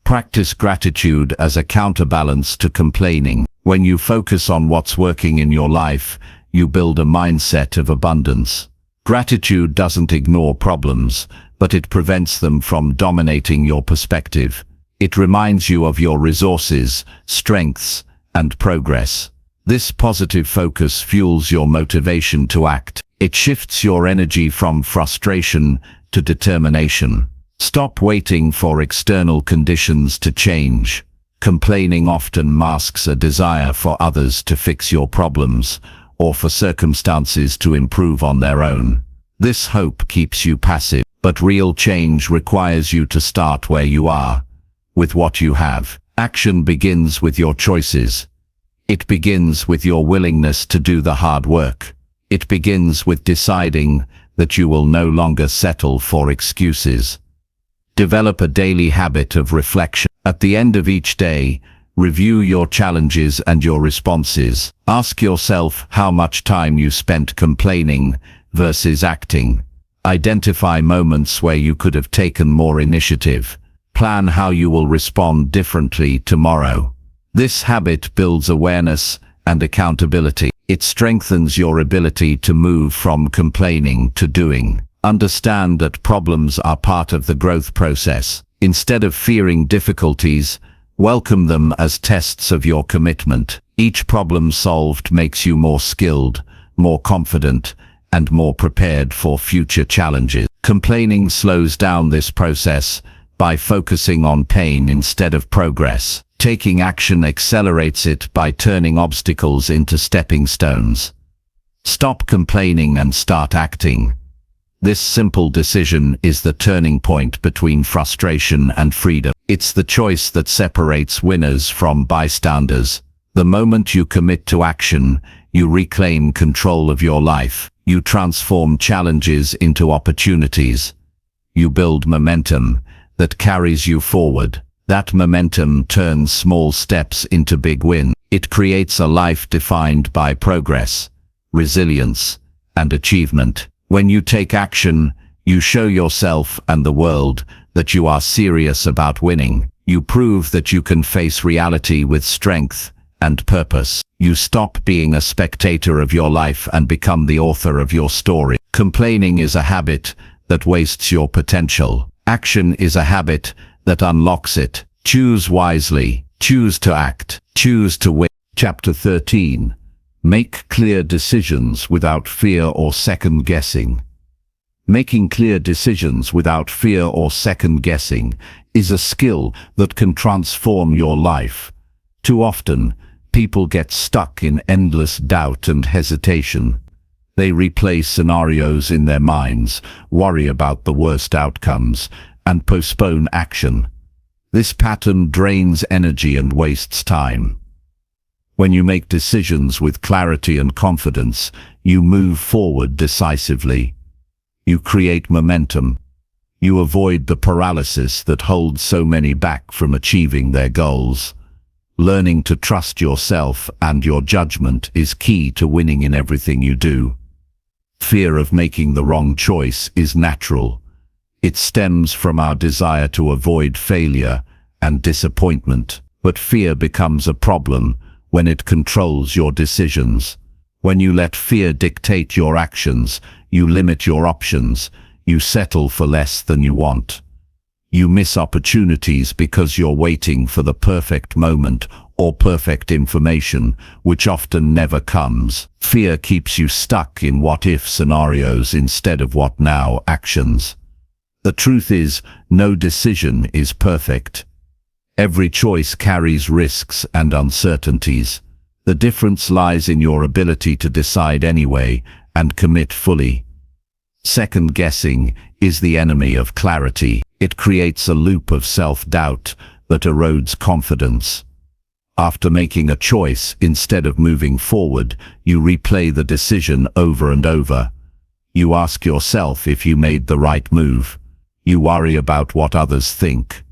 Practice gratitude as a counterbalance to complaining. When you focus on what's working in your life, you build a mindset of abundance. Gratitude doesn't ignore problems, but it prevents them from dominating your perspective. It reminds you of your resources, strengths, and progress. This positive focus fuels your motivation to act. It shifts your energy from frustration to determination. Stop waiting for external conditions to change. Complaining often masks a desire for others to fix your problems, or for circumstances to improve on their own. This hope keeps you passive, but real change requires you to start where you are, with what you have. Action begins with your choices. It begins with your willingness to do the hard work. It begins with deciding that you will no longer settle for excuses. Develop a daily habit of reflection. At the end of each day, review your challenges and your responses. Ask yourself how much time you spent complaining versus acting. Identify moments where you could have taken more initiative. Plan how you will respond differently tomorrow. This habit builds awareness and accountability. It strengthens your ability to move from complaining to doing. Understand that problems are part of the growth process. Instead of fearing difficulties, welcome them as tests of your commitment. Each problem solved makes you more skilled, more confident, and more prepared for future challenges. Complaining slows down this process by focusing on pain instead of progress. Taking action accelerates it by turning obstacles into stepping stones. Stop complaining and start acting. This simple decision is the turning point between frustration and freedom. It's the choice that separates winners from bystanders. The moment you commit to action, you reclaim control of your life. You transform challenges into opportunities. You build momentum that carries you forward. That momentum turns small steps into big wins. It creates a life defined by progress, resilience, and achievement. When you take action, you show yourself and the world that you are serious about winning. You prove that you can face reality with strength and purpose. You stop being a spectator of your life and become the author of your story. Complaining is a habit that wastes your potential. Action is a habit that unlocks it. Choose wisely. Choose to act. Choose to win. Chapter 13. Make clear decisions without fear or second guessing. Making clear decisions without fear or second guessing is a skill that can transform your life. Too often, people get stuck in endless doubt and hesitation. They replay scenarios in their minds, worry about the worst outcomes, and postpone action. This pattern drains energy and wastes time. When you make decisions with clarity and confidence, you move forward decisively. You create momentum. You avoid the paralysis that holds so many back from achieving their goals. Learning to trust yourself and your judgment is key to winning in everything you do. Fear of making the wrong choice is natural. It stems from our desire to avoid failure and disappointment. But fear becomes a problem when it controls your decisions. When you let fear dictate your actions, you limit your options. You settle for less than you want. You miss opportunities because you're waiting for the perfect moment or perfect information, which often never comes. Fear keeps you stuck in what-if scenarios instead of what-now actions. The truth is, no decision is perfect. Every choice carries risks and uncertainties. The difference lies in your ability to decide anyway and commit fully. Second guessing is the enemy of clarity. It creates a loop of self-doubt that erodes confidence. After making a choice, instead of moving forward, you replay the decision over and over. You ask yourself if you made the right move. You worry about what others think.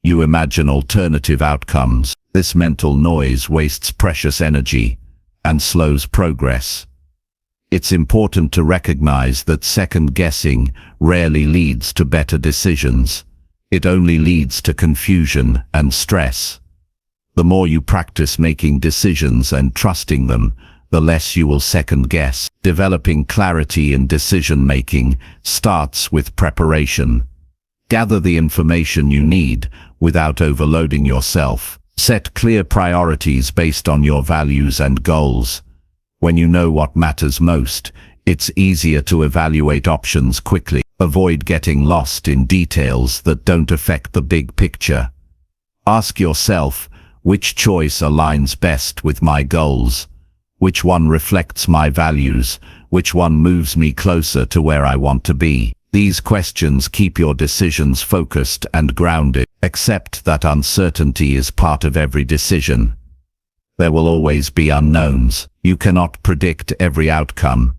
You imagine alternative outcomes. This mental noise wastes precious energy and slows progress. It's important to recognize that second guessing rarely leads to better decisions. It only leads to confusion and stress. The more you practice making decisions and trusting them, the less you will second guess. Developing clarity in decision-making starts with preparation. Gather the information you need without overloading yourself. Set clear priorities based on your values and goals. When you know what matters most, it's easier to evaluate options quickly. Avoid getting lost in details that don't affect the big picture. Ask yourself, which choice aligns best with my goals? Which one reflects my values? Which one moves me closer to where I want to be? These questions keep your decisions focused and grounded. Accept that uncertainty is part of every decision. There will always be unknowns. You cannot predict every outcome.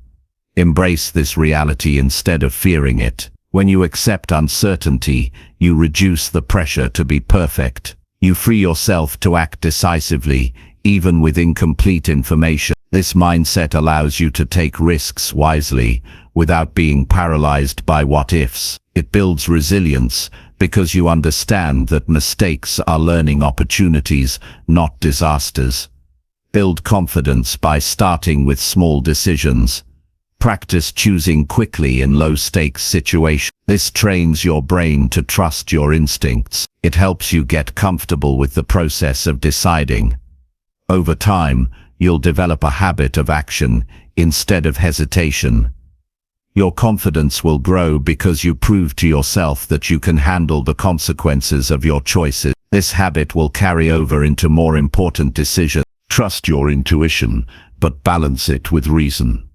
Embrace this reality instead of fearing it. When you accept uncertainty, you reduce the pressure to be perfect. You free yourself to act decisively, even with incomplete information. This mindset allows you to take risks wisely without being paralyzed by what-ifs. It builds resilience because you understand that mistakes are learning opportunities, not disasters. Build confidence by starting with small decisions. Practice choosing quickly in low-stakes situations. This trains your brain to trust your instincts. It helps you get comfortable with the process of deciding. Over time, you'll develop a habit of action instead of hesitation. Your confidence will grow because you prove to yourself that you can handle the consequences of your choices. This habit will carry over into more important decisions. Trust your intuition, but balance it with reason.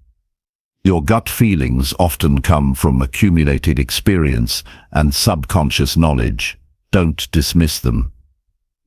Your gut feelings often come from accumulated experience and subconscious knowledge. Don't dismiss them.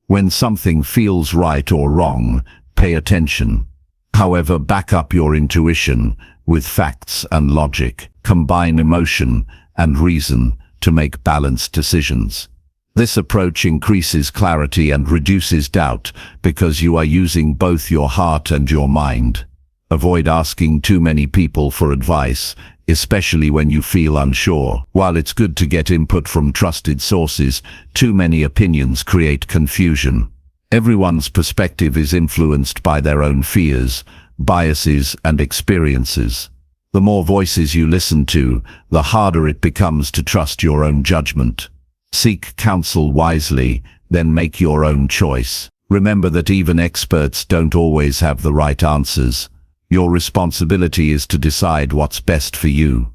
When something feels right or wrong, pay attention. However, back up your intuition with facts and logic. Combine emotion and reason to make balanced decisions. This approach increases clarity and reduces doubt because you are using both your heart and your mind. Avoid asking too many people for advice, especially when you feel unsure. While it's good to get input from trusted sources, too many opinions create confusion. Everyone's perspective is influenced by their own fears, biases, and experiences. The more voices you listen to, the harder it becomes to trust your own judgment. Seek counsel wisely, then make your own choice. Remember that even experts don't always have the right answers. Your responsibility is to decide what's best for you.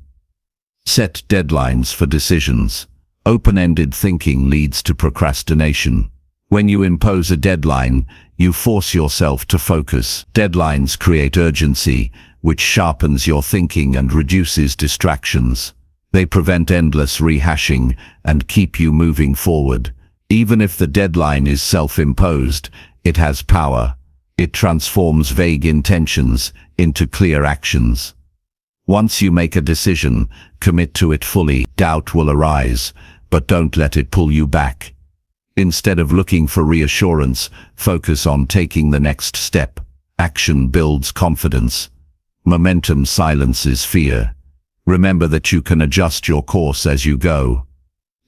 Set deadlines for decisions. Open-ended thinking leads to procrastination. When you impose a deadline, you force yourself to focus. Deadlines create urgency, which sharpens your thinking and reduces distractions. They prevent endless rehashing and keep you moving forward. Even if the deadline is self-imposed, it has power. It transforms vague intentions into clear actions. Once you make a decision, commit to it fully. Doubt will arise, but don't let it pull you back. Instead of looking for reassurance, focus on taking the next step. Action builds confidence. Momentum silences fear. Remember that you can adjust your course as you go.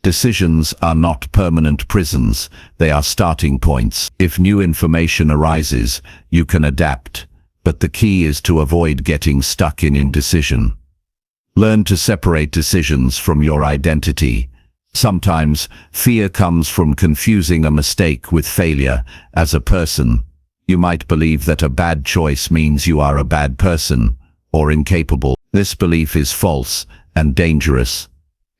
Decisions are not permanent prisons, they are starting points. If new information arises, you can adapt, but the key is to avoid getting stuck in indecision. Learn to separate decisions from your identity. Sometimes, fear comes from confusing a mistake with failure. As a person, you might believe that a bad choice means you are a bad person or incapable. This belief is false and dangerous.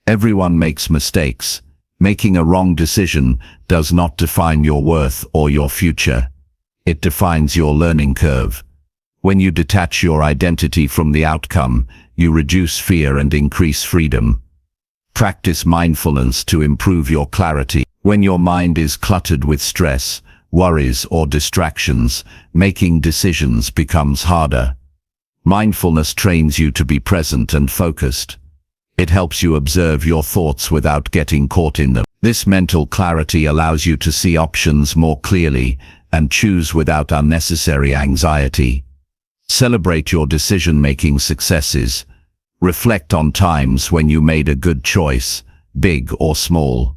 Everyone makes mistakes. Making a wrong decision does not define your worth or your future. It defines your learning curve. When you detach your identity from the outcome, you reduce fear and increase freedom. Practice mindfulness to improve your clarity. When your mind is cluttered with stress, worries, or distractions, making decisions becomes harder. Mindfulness trains you to be present and focused. It helps you observe your thoughts without getting caught in them. This mental clarity allows you to see options more clearly and choose without unnecessary anxiety. Celebrate your decision-making successes. Reflect on times when you made a good choice, big or small.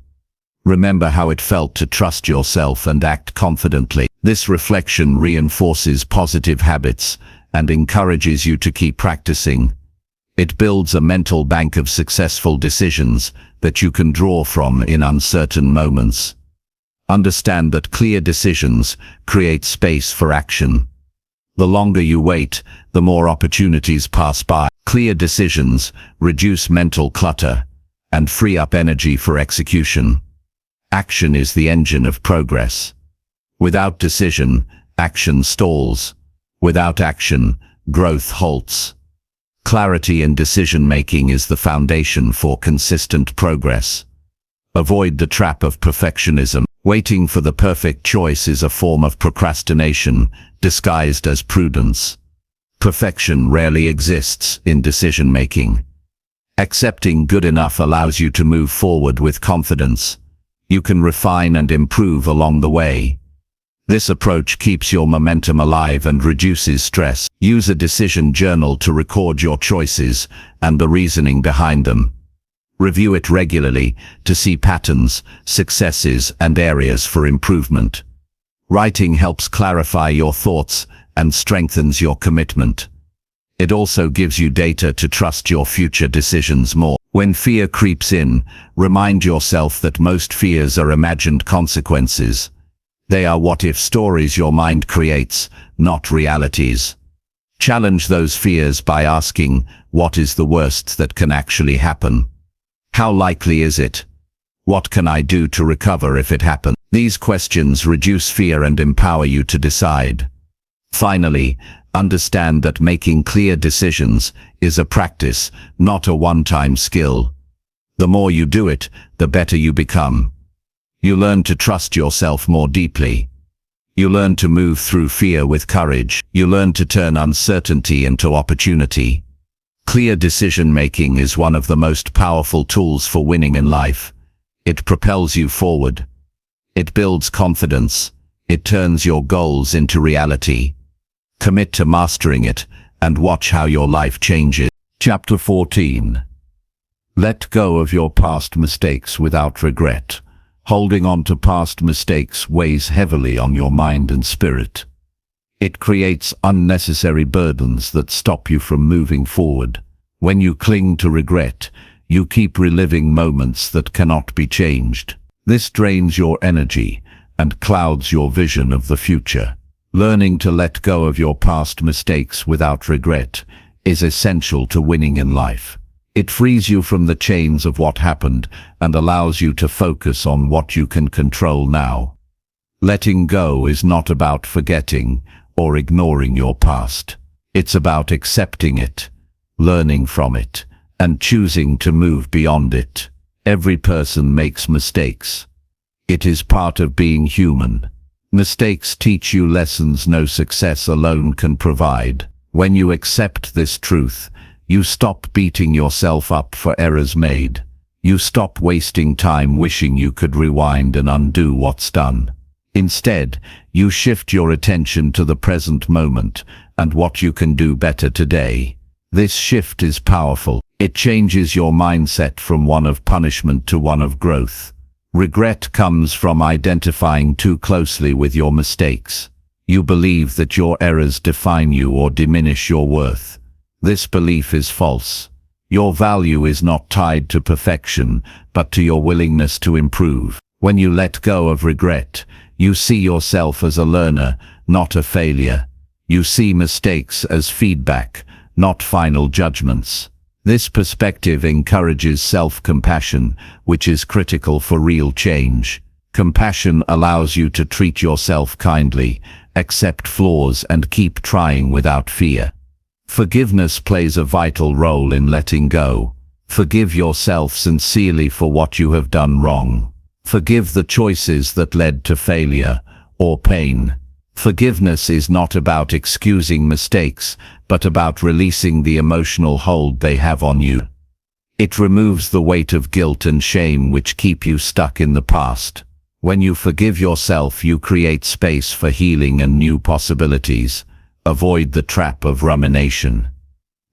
Remember how it felt to trust yourself and act confidently. This reflection reinforces positive habits and encourages you to keep practicing. It builds a mental bank of successful decisions that you can draw from in uncertain moments. Understand that clear decisions create space for action. The longer you wait, the more opportunities pass by. Clear decisions reduce mental clutter and free up energy for execution. Action is the engine of progress. Without decision, action stalls. Without action, growth halts. Clarity in decision-making is the foundation for consistent progress. Avoid the trap of perfectionism. Waiting for the perfect choice is a form of procrastination, disguised as prudence. Perfection rarely exists in decision-making. Accepting good enough allows you to move forward with confidence. You can refine and improve along the way. This approach keeps your momentum alive and reduces stress. Use a decision journal to record your choices and the reasoning behind them. Review it regularly to see patterns, successes, and areas for improvement. Writing helps clarify your thoughts and strengthens your commitment. It also gives you data to trust your future decisions more. When fear creeps in, remind yourself that most fears are imagined consequences. They are what-if stories your mind creates, not realities. Challenge those fears by asking, what is the worst that can actually happen? How likely is it? What can I do to recover if it happens? These questions reduce fear and empower you to decide. Finally, understand that making clear decisions is a practice, not a one-time skill. The more you do it, the better you become. You learn to trust yourself more deeply. You learn to move through fear with courage. You learn to turn uncertainty into opportunity. Clear decision-making is one of the most powerful tools for winning in life. It propels you forward. It builds confidence. It turns your goals into reality. Commit to mastering it and watch how your life changes. Chapter 14. Let go of your past mistakes without regret. Holding on to past mistakes weighs heavily on your mind and spirit. It creates unnecessary burdens that stop you from moving forward. When you cling to regret, you keep reliving moments that cannot be changed. This drains your energy and clouds your vision of the future. Learning to let go of your past mistakes without regret is essential to winning in life. It frees you from the chains of what happened and allows you to focus on what you can control now. Letting go is not about forgetting or ignoring your past. It's about accepting it, learning from it, and choosing to move beyond it. Every person makes mistakes. It is part of being human. Mistakes teach you lessons no success alone can provide. When you accept this truth, you stop beating yourself up for errors made. You stop wasting time wishing you could rewind and undo what's done. Instead, you shift your attention to the present moment and what you can do better today. This shift is powerful. It changes your mindset from one of punishment to one of growth. Regret comes from identifying too closely with your mistakes. You believe that your errors define you or diminish your worth. This belief is false. Your value is not tied to perfection, but to your willingness to improve. When you let go of regret, you see yourself as a learner, not a failure. You see mistakes as feedback, not final judgments. This perspective encourages self-compassion, which is critical for real change. Compassion allows you to treat yourself kindly, accept flaws, and keep trying without fear. Forgiveness plays a vital role in letting go. Forgive yourself sincerely for what you have done wrong. Forgive the choices that led to failure or pain. Forgiveness is not about excusing mistakes, but about releasing the emotional hold they have on you. It removes the weight of guilt and shame which keep you stuck in the past. When you forgive yourself, you create space for healing and new possibilities. Avoid the trap of rumination.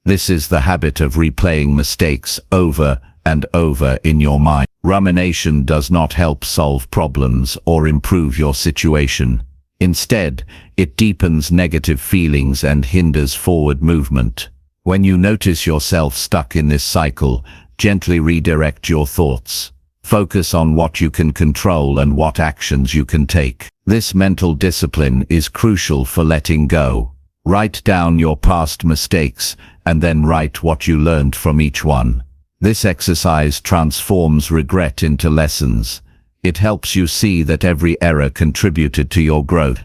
This is the habit of replaying mistakes over and over in your mind. Rumination does not help solve problems or improve your situation. Instead, it deepens negative feelings and hinders forward movement. When you notice yourself stuck in this cycle, gently redirect your thoughts. Focus on what you can control and what actions you can take. This mental discipline is crucial for letting go. Write down your past mistakes and then write what you learned from each one. This exercise transforms regret into lessons. It helps you see that every error contributed to your growth.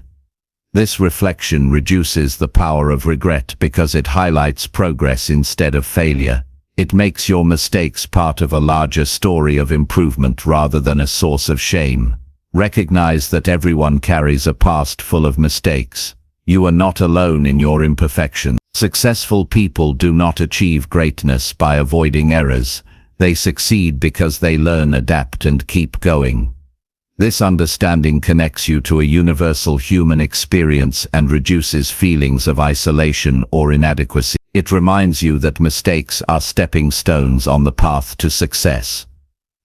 This reflection reduces the power of regret because it highlights progress instead of failure. It makes your mistakes part of a larger story of improvement rather than a source of shame. Recognize that everyone carries a past full of mistakes. You are not alone in your imperfection. Successful people do not achieve greatness by avoiding errors. They succeed because they learn, adapt, and keep going. This understanding connects you to a universal human experience and reduces feelings of isolation or inadequacy. It reminds you that mistakes are stepping stones on the path to success.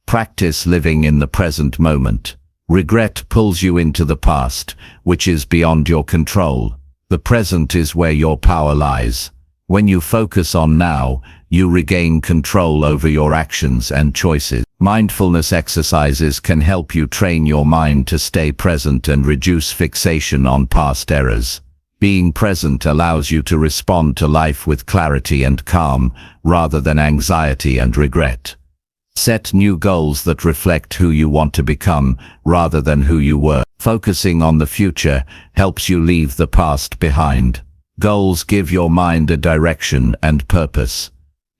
Practice living in the present moment. Regret pulls you into the past, which is beyond your control. The present is where your power lies. When you focus on now, you regain control over your actions and choices. Mindfulness exercises can help you train your mind to stay present and reduce fixation on past errors. Being present allows you to respond to life with clarity and calm, rather than anxiety and regret. Set new goals that reflect who you want to become, rather than who you were. Focusing on the future helps you leave the past behind. Goals give your mind a direction and purpose.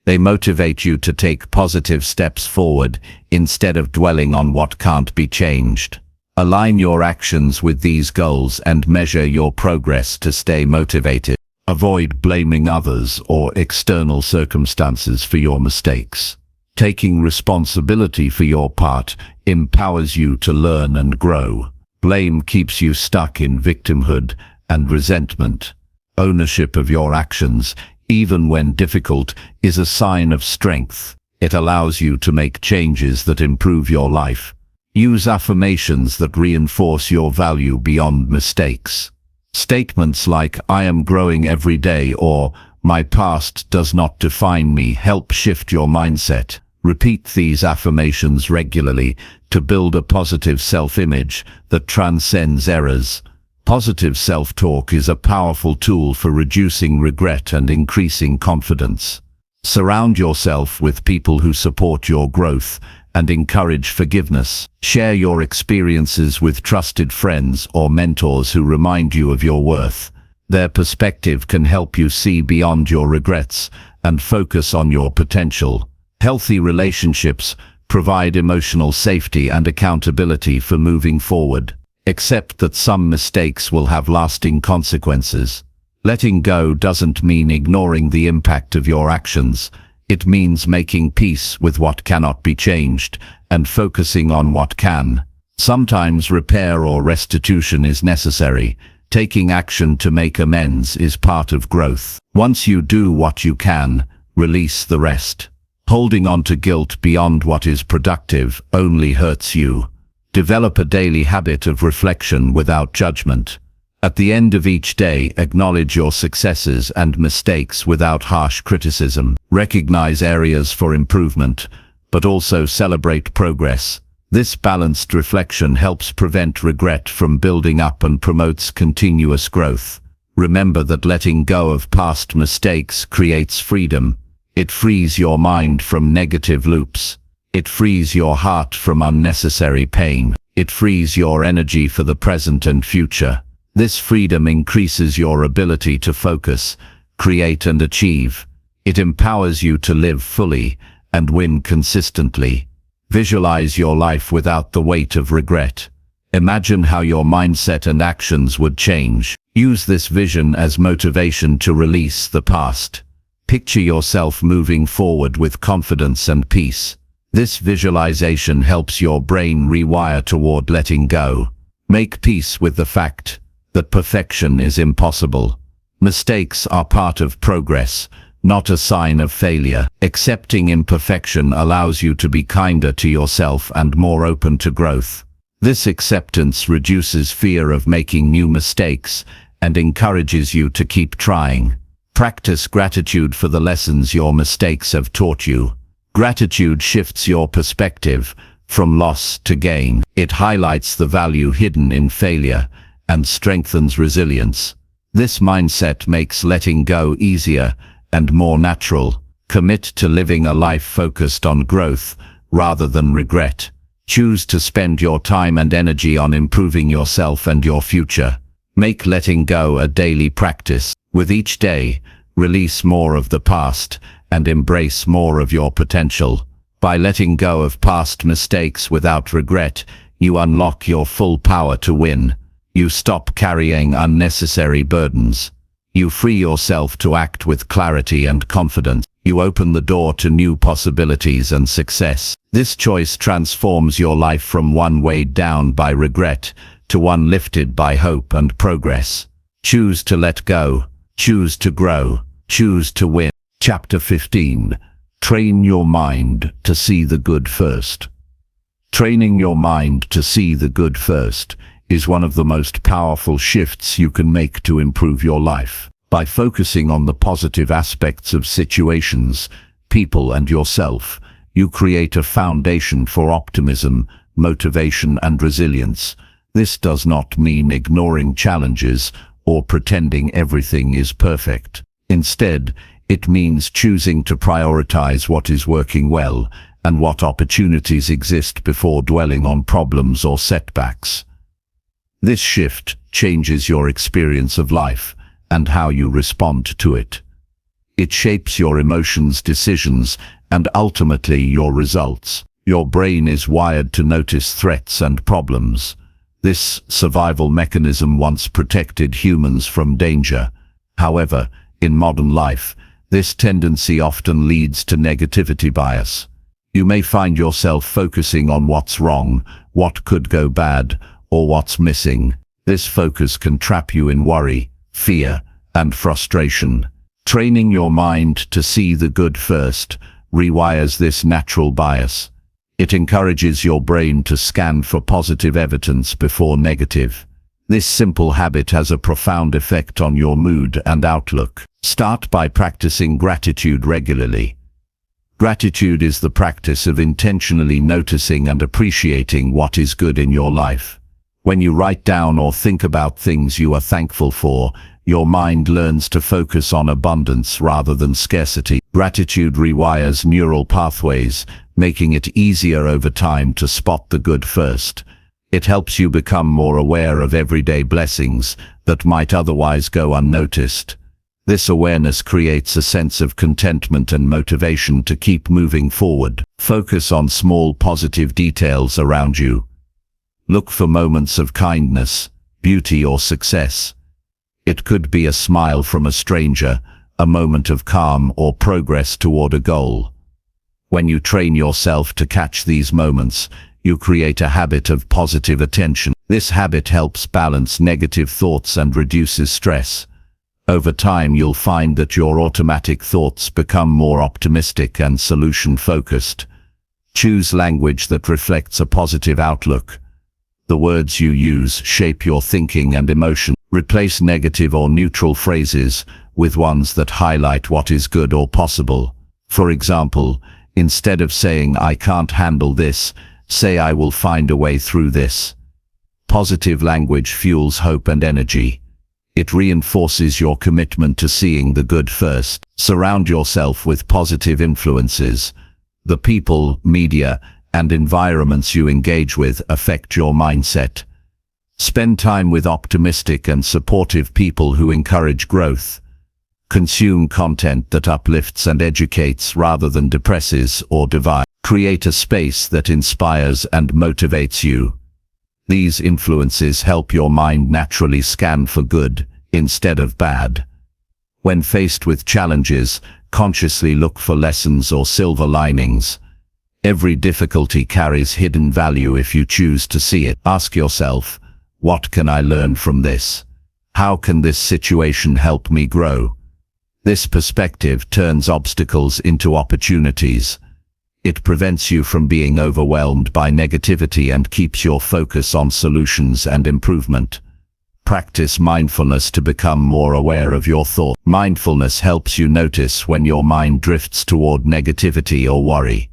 They motivate you to take positive steps forward, instead of dwelling on what can't be changed. Align your actions with these goals and measure your progress to stay motivated. Avoid blaming others or external circumstances for your mistakes. Taking responsibility for your part empowers you to learn and grow. Blame keeps you stuck in victimhood and resentment. Ownership of your actions, even when difficult, is a sign of strength. It allows you to make changes that improve your life. Use affirmations that reinforce your value beyond mistakes. Statements like, "I am growing every day," or "My past does not define me," help shift your mindset. Repeat these affirmations regularly to build a positive self-image that transcends errors. Positive self-talk is a powerful tool for reducing regret and increasing confidence. Surround yourself with people who support your growth and encourage forgiveness. Share your experiences with trusted friends or mentors who remind you of your worth. Their perspective can help you see beyond your regrets and focus on your potential. Healthy relationships provide emotional safety and accountability for moving forward. Accept that some mistakes will have lasting consequences. Letting go doesn't mean ignoring the impact of your actions. It means making peace with what cannot be changed and focusing on what can. Sometimes repair or restitution is necessary. Taking action to make amends is part of growth. Once you do what you can, release the rest. Holding on to guilt beyond what is productive only hurts you. Develop a daily habit of reflection without judgment. At the end of each day, acknowledge your successes and mistakes without harsh criticism. Recognize areas for improvement, but also celebrate progress. This balanced reflection helps prevent regret from building up and promotes continuous growth. Remember that letting go of past mistakes creates freedom. It frees your mind from negative loops. It frees your heart from unnecessary pain. It frees your energy for the present and future. This freedom increases your ability to focus, create and achieve. It empowers you to live fully and win consistently. Visualize your life without the weight of regret. Imagine how your mindset and actions would change. Use this vision as motivation to release the past. Picture yourself moving forward with confidence and peace. This visualization helps your brain rewire toward letting go. Make peace with the fact that perfection is impossible. Mistakes are part of progress, not a sign of failure. Accepting imperfection allows you to be kinder to yourself and more open to growth. This acceptance reduces fear of making new mistakes and encourages you to keep trying. Practice gratitude for the lessons your mistakes have taught you. Gratitude shifts your perspective from loss to gain. It highlights the value hidden in failure and strengthens resilience. This mindset makes letting go easier and more natural. Commit to living a life focused on growth rather than regret. Choose to spend your time and energy on improving yourself and your future. Make letting go a daily practice. With each day, release more of the past and embrace more of your potential. By letting go of past mistakes without regret, you unlock your full power to win. You stop carrying unnecessary burdens. You free yourself to act with clarity and confidence. You open the door to new possibilities and success. This choice transforms your life from one weighed down by regret to one lifted by hope and progress. Choose to let go. Choose to grow. Choose to win. Chapter 15. Train your mind to see the good first. Training your mind to see the good first is one of the most powerful shifts you can make to improve your life. By focusing on the positive aspects of situations, people and yourself, you create a foundation for optimism, motivation and resilience. This does not mean ignoring challenges or pretending everything is perfect. Instead, it means choosing to prioritize what is working well and what opportunities exist before dwelling on problems or setbacks. This shift changes your experience of life and how you respond to it. It shapes your emotions, decisions, and ultimately your results. Your brain is wired to notice threats and problems. This survival mechanism once protected humans from danger. However, in modern life, this tendency often leads to negativity bias. You may find yourself focusing on what's wrong, what could go bad, or what's missing. This focus can trap you in worry, fear, and frustration. Training your mind to see the good first rewires this natural bias. It encourages your brain to scan for positive evidence before negative. This simple habit has a profound effect on your mood and outlook. Start by practicing gratitude regularly. Gratitude is the practice of intentionally noticing and appreciating what is good in your life. When you write down or think about things you are thankful for, your mind learns to focus on abundance rather than scarcity. Gratitude rewires neural pathways, making it easier over time to spot the good first. It helps you become more aware of everyday blessings that might otherwise go unnoticed. This awareness creates a sense of contentment and motivation to keep moving forward. Focus on small positive details around you. Look for moments of kindness, beauty or success. It could be a smile from a stranger, a moment of calm or progress toward a goal. When you train yourself to catch these moments, you create a habit of positive attention. This habit helps balance negative thoughts and reduces stress. Over time, you'll find that your automatic thoughts become more optimistic and solution-focused. Choose language that reflects a positive outlook. The words you use shape your thinking and emotion. Replace negative or neutral phrases with ones that highlight what is good or possible. For example, instead of saying "I can't handle this," say "I will find a way through this." Positive language fuels hope and energy. It reinforces your commitment to seeing the good first. Surround yourself with positive influences. The people, media, and environments you engage with affect your mindset. Spend time with optimistic and supportive people who encourage growth. Consume content that uplifts and educates rather than depresses or divides. Create a space that inspires and motivates you. These influences help your mind naturally scan for good instead of bad. When faced with challenges, consciously look for lessons or silver linings. Every difficulty carries hidden value if you choose to see it. Ask yourself, what can I learn from this? How can this situation help me grow? This perspective turns obstacles into opportunities. It prevents you from being overwhelmed by negativity and keeps your focus on solutions and improvement. Practice mindfulness to become more aware of your thoughts. Mindfulness helps you notice when your mind drifts toward negativity or worry.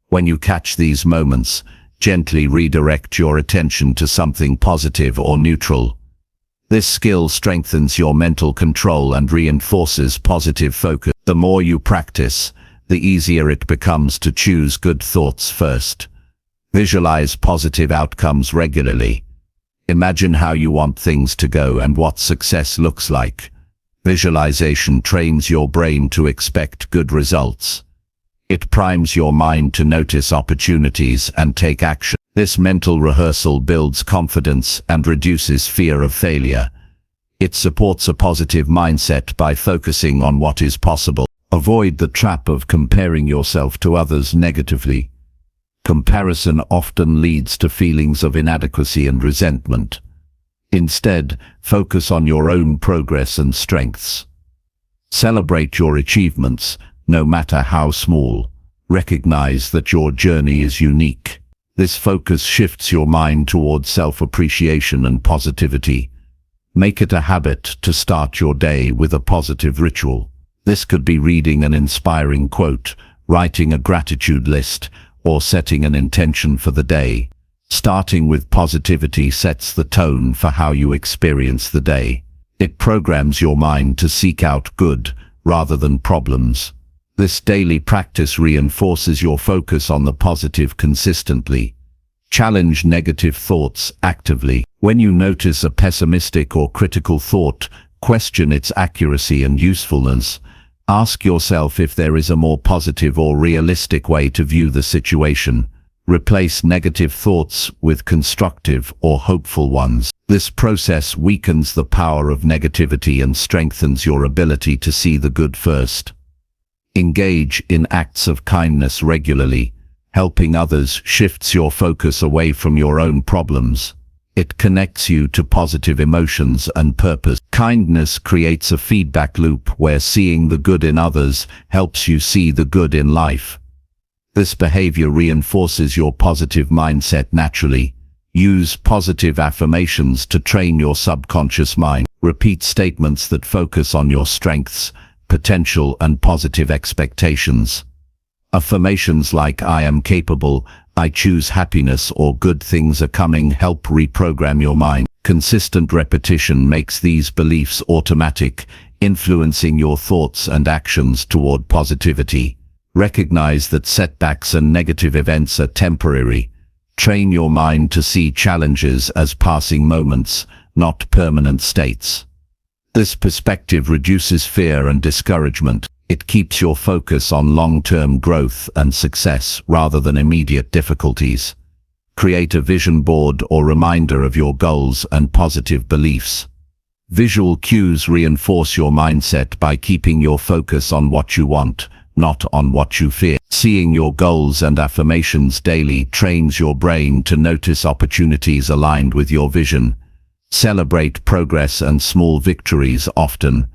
When you catch these moments, gently redirect your attention to something positive or neutral. This skill strengthens your mental control and reinforces positive focus. The more you practice, the easier it becomes to choose good thoughts first. Visualize positive outcomes regularly. Imagine how you want things to go and what success looks like. Visualization trains your brain to expect good results. It primes your mind to notice opportunities and take action. This mental rehearsal builds confidence and reduces fear of failure. It supports a positive mindset by focusing on what is possible. Avoid the trap of comparing yourself to others negatively. Comparison often leads to feelings of inadequacy and resentment. Instead, focus on your own progress and strengths. Celebrate your achievements, no matter how small. Recognize that your journey is unique. This focus shifts your mind towards self-appreciation and positivity. Make it a habit to start your day with a positive ritual. This could be reading an inspiring quote, writing a gratitude list, or setting an intention for the day. Starting with positivity sets the tone for how you experience the day. It programs your mind to seek out good rather than problems. This daily practice reinforces your focus on the positive consistently. Challenge negative thoughts actively. When you notice a pessimistic or critical thought, question its accuracy and usefulness. Ask yourself if there is a more positive or realistic way to view the situation. Replace negative thoughts with constructive or hopeful ones. This process weakens the power of negativity and strengthens your ability to see the good first. Engage in acts of kindness regularly. Helping others shifts your focus away from your own problems. It connects you to positive emotions and purpose. Kindness creates a feedback loop where seeing the good in others helps you see the good in life. This behavior reinforces your positive mindset naturally. Use positive affirmations to train your subconscious mind. Repeat statements that focus on your strengths, potential, and positive expectations. Affirmations like "I am capable," "I choose happiness," or "good things are coming" help reprogram your mind. Consistent repetition makes these beliefs automatic, influencing your thoughts and actions toward positivity. Recognize that setbacks and negative events are temporary. Train your mind to see challenges as passing moments, not permanent states. This perspective reduces fear and discouragement. It keeps your focus on long-term growth and success rather than immediate difficulties. Create a vision board or reminder of your goals and positive beliefs. Visual cues reinforce your mindset by keeping your focus on what you want, not on what you fear. Seeing your goals and affirmations daily trains your brain to notice opportunities aligned with your vision. Celebrate progress and small victories often.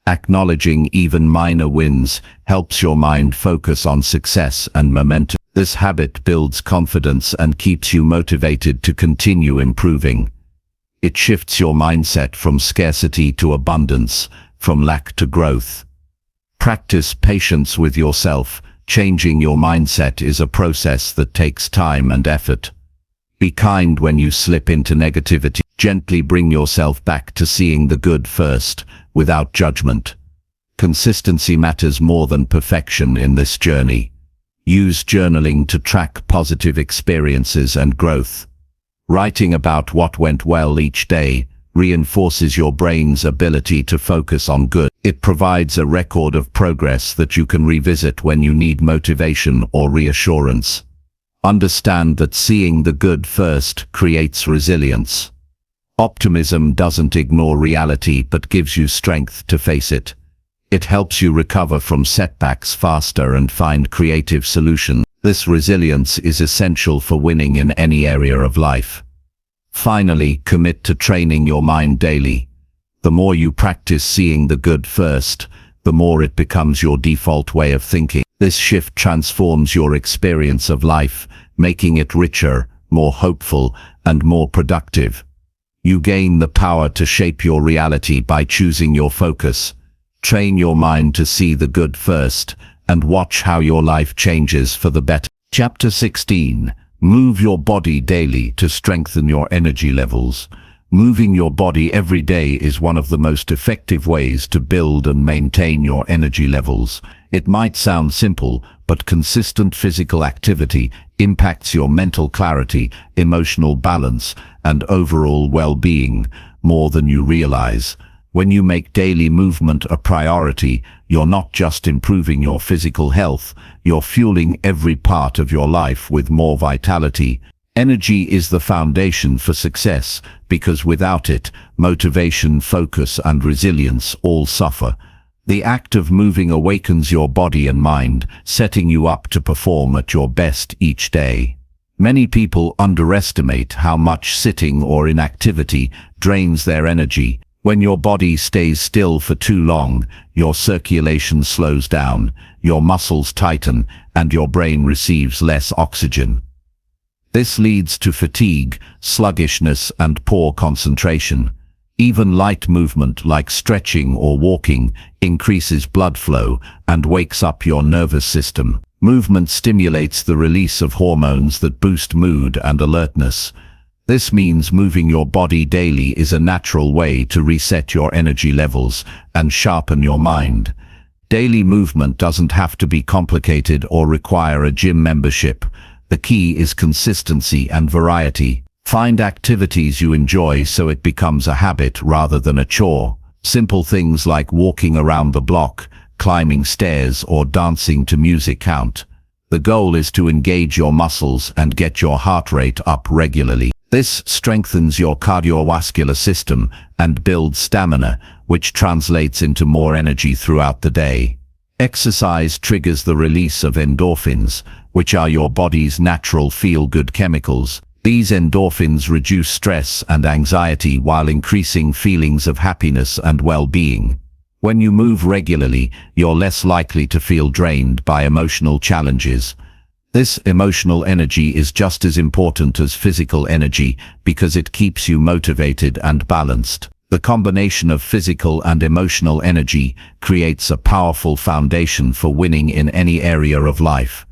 Acknowledging even minor wins helps your mind focus on success and momentum. This habit builds confidence and keeps you motivated to continue improving. It shifts your mindset from scarcity to abundance, from lack to growth. Practice patience with yourself. Changing your mindset is a process that takes time and effort. Be kind when you slip into negativity. Gently bring yourself back to seeing the good first, without judgment. Consistency matters more than perfection in this journey. Use journaling to track positive experiences and growth. Writing about what went well each day reinforces your brain's ability to focus on good. It provides a record of progress that you can revisit when you need motivation or reassurance. Understand that seeing the good first creates resilience. Optimism doesn't ignore reality but gives you strength to face it. It helps you recover from setbacks faster and find creative solutions. This resilience is essential for winning in any area of life. Finally, commit to training your mind daily. The more you practice seeing the good first, the more it becomes your default way of thinking. This shift transforms your experience of life, making it richer, more hopeful, and more productive. You gain the power to shape your reality by choosing your focus. Train your mind to see the good first, and watch how your life changes for the better. Chapter 16. Move your body daily to strengthen your energy levels. Moving your body every day is one of the most effective ways to build and maintain your energy levels. It might sound simple, but consistent physical activity impacts your mental clarity, emotional balance, and overall well-being more than you realize. When you make daily movement a priority, you're not just improving your physical health, you're fueling every part of your life with more vitality. Energy is the foundation for success, because without it, motivation, focus, and resilience all suffer. The act of moving awakens your body and mind, setting you up to perform at your best each day. Many people underestimate how much sitting or inactivity drains their energy. When your body stays still for too long, your circulation slows down, your muscles tighten, and your brain receives less oxygen. This leads to fatigue, sluggishness, and poor concentration. Even light movement like stretching or walking increases blood flow and wakes up your nervous system. Movement stimulates the release of hormones that boost mood and alertness. This means moving your body daily is a natural way to reset your energy levels and sharpen your mind. Daily movement doesn't have to be complicated or require a gym membership. The key is consistency and variety. Find activities you enjoy so it becomes a habit rather than a chore. Simple things like walking around the block, climbing stairs, or dancing to music count. The goal is to engage your muscles and get your heart rate up regularly. This strengthens your cardiovascular system and builds stamina, which translates into more energy throughout the day. Exercise triggers the release of endorphins, which are your body's natural feel-good chemicals. These endorphins reduce stress and anxiety while increasing feelings of happiness and well-being. When you move regularly, you're less likely to feel drained by emotional challenges. This emotional energy is just as important as physical energy because it keeps you motivated and balanced. The combination of physical and emotional energy creates a powerful foundation for winning in any area of life.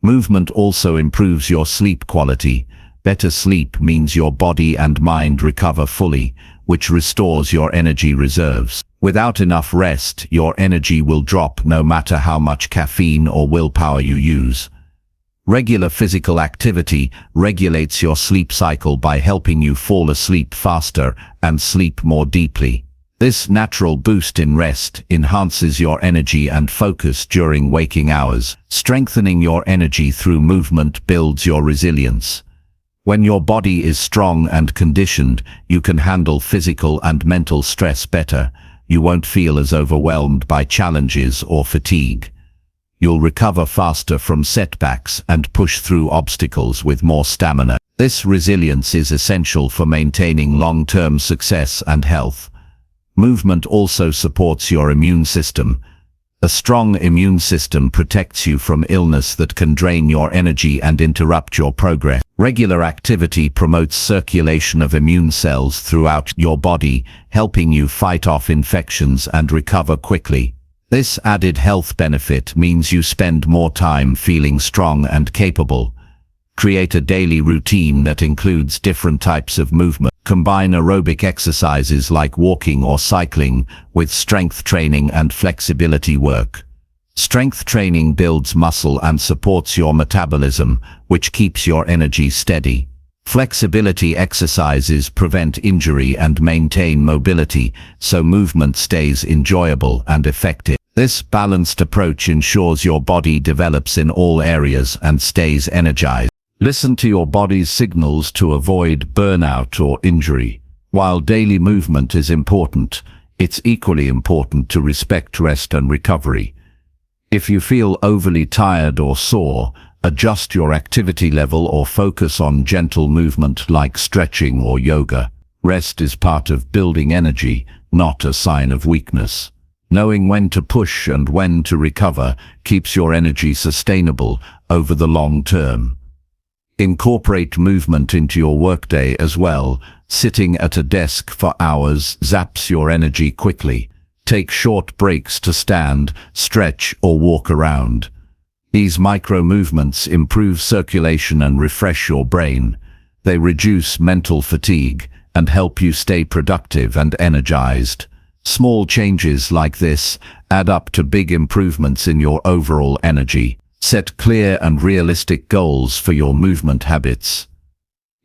Movement also improves your sleep quality. Better sleep means your body and mind recover fully, which restores your energy reserves. Without enough rest, your energy will drop no matter how much caffeine or willpower you use. Regular physical activity regulates your sleep cycle by helping you fall asleep faster and sleep more deeply. This natural boost in rest enhances your energy and focus during waking hours. Strengthening your energy through movement builds your resilience. When your body is strong and conditioned, you can handle physical and mental stress better. You won't feel as overwhelmed by challenges or fatigue. You'll recover faster from setbacks and push through obstacles with more stamina. This resilience is essential for maintaining long-term success and health. Movement also supports your immune system. A strong immune system protects you from illness that can drain your energy and interrupt your progress. Regular activity promotes circulation of immune cells throughout your body, helping you fight off infections and recover quickly. This added health benefit means you spend more time feeling strong and capable. Create a daily routine that includes different types of movement. Combine aerobic exercises like walking or cycling with strength training and flexibility work. Strength training builds muscle and supports your metabolism, which keeps your energy steady. Flexibility exercises prevent injury and maintain mobility, so movement stays enjoyable and effective. This balanced approach ensures your body develops in all areas and stays energized. Listen to your body's signals to avoid burnout or injury. While daily movement is important, it's equally important to respect rest and recovery. If you feel overly tired or sore, adjust your activity level or focus on gentle movement like stretching or yoga. Rest is part of building energy, not a sign of weakness. Knowing when to push and when to recover keeps your energy sustainable over the long term. Incorporate movement into your workday as well. Sitting at a desk for hours zaps your energy quickly. Take short breaks to stand, stretch, or walk around. These micro movements improve circulation and refresh your brain. They reduce mental fatigue and help you stay productive and energized. Small changes like this add up to big improvements in your overall energy. Set clear and realistic goals for your movement habits.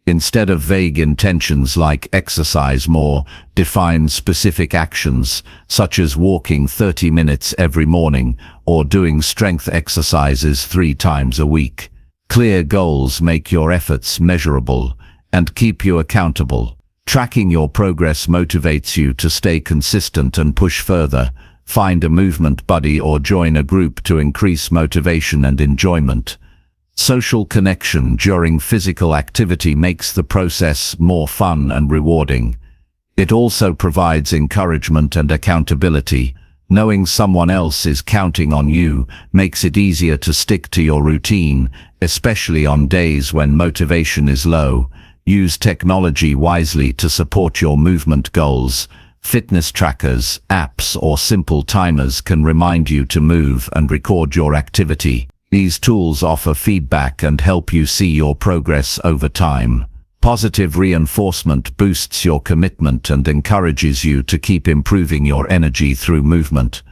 Instead of vague intentions like exercise more, define specific actions, such as walking 30 minutes every morning or doing strength exercises 3 times a week. Clear goals make your efforts measurable and keep you accountable. Tracking your progress motivates you to stay consistent and push further. Find a movement buddy or join a group to increase motivation and enjoyment. Social connection during physical activity makes the process more fun and rewarding. It also provides encouragement and accountability. Knowing someone else is counting on you makes it easier to stick to your routine, especially on days when motivation is low. Use technology wisely to support your movement goals. Fitness trackers, apps, or simple timers can remind you to move and record your activity. These tools offer feedback and help you see your progress over time. Positive reinforcement boosts your commitment and encourages you to keep improving your energy through movement.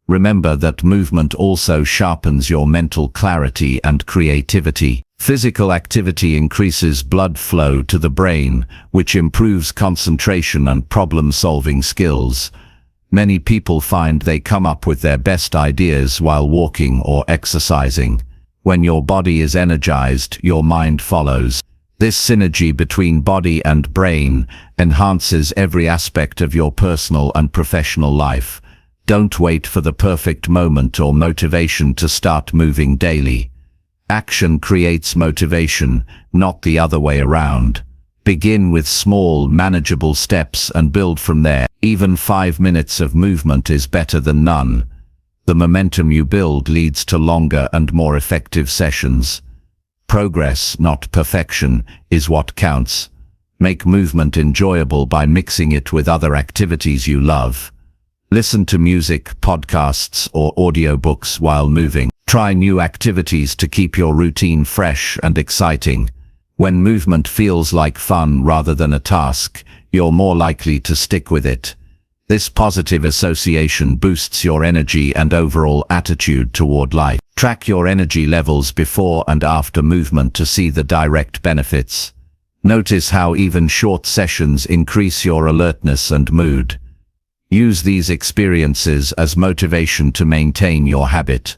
Remember that movement also sharpens your mental clarity and creativity. Physical activity increases blood flow to the brain, which improves concentration and problem-solving skills. Many people find they come up with their best ideas while walking or exercising. When your body is energized, your mind follows. This synergy between body and brain enhances every aspect of your personal and professional life. Don't wait for the perfect moment or motivation to start moving daily. Action creates motivation, not the other way around. Begin with small, manageable steps and build from there. Even 5 minutes of movement is better than none. The momentum you build leads to longer and more effective sessions. Progress, not perfection, is what counts. Make movement enjoyable by mixing it with other activities you love. Listen to music, podcasts, or audiobooks while moving. Try new activities to keep your routine fresh and exciting. When movement feels like fun rather than a task, you're more likely to stick with it. This positive association boosts your energy and overall attitude toward life. Track your energy levels before and after movement to see the direct benefits. Notice how even short sessions increase your alertness and mood. Use these experiences as motivation to maintain your habit.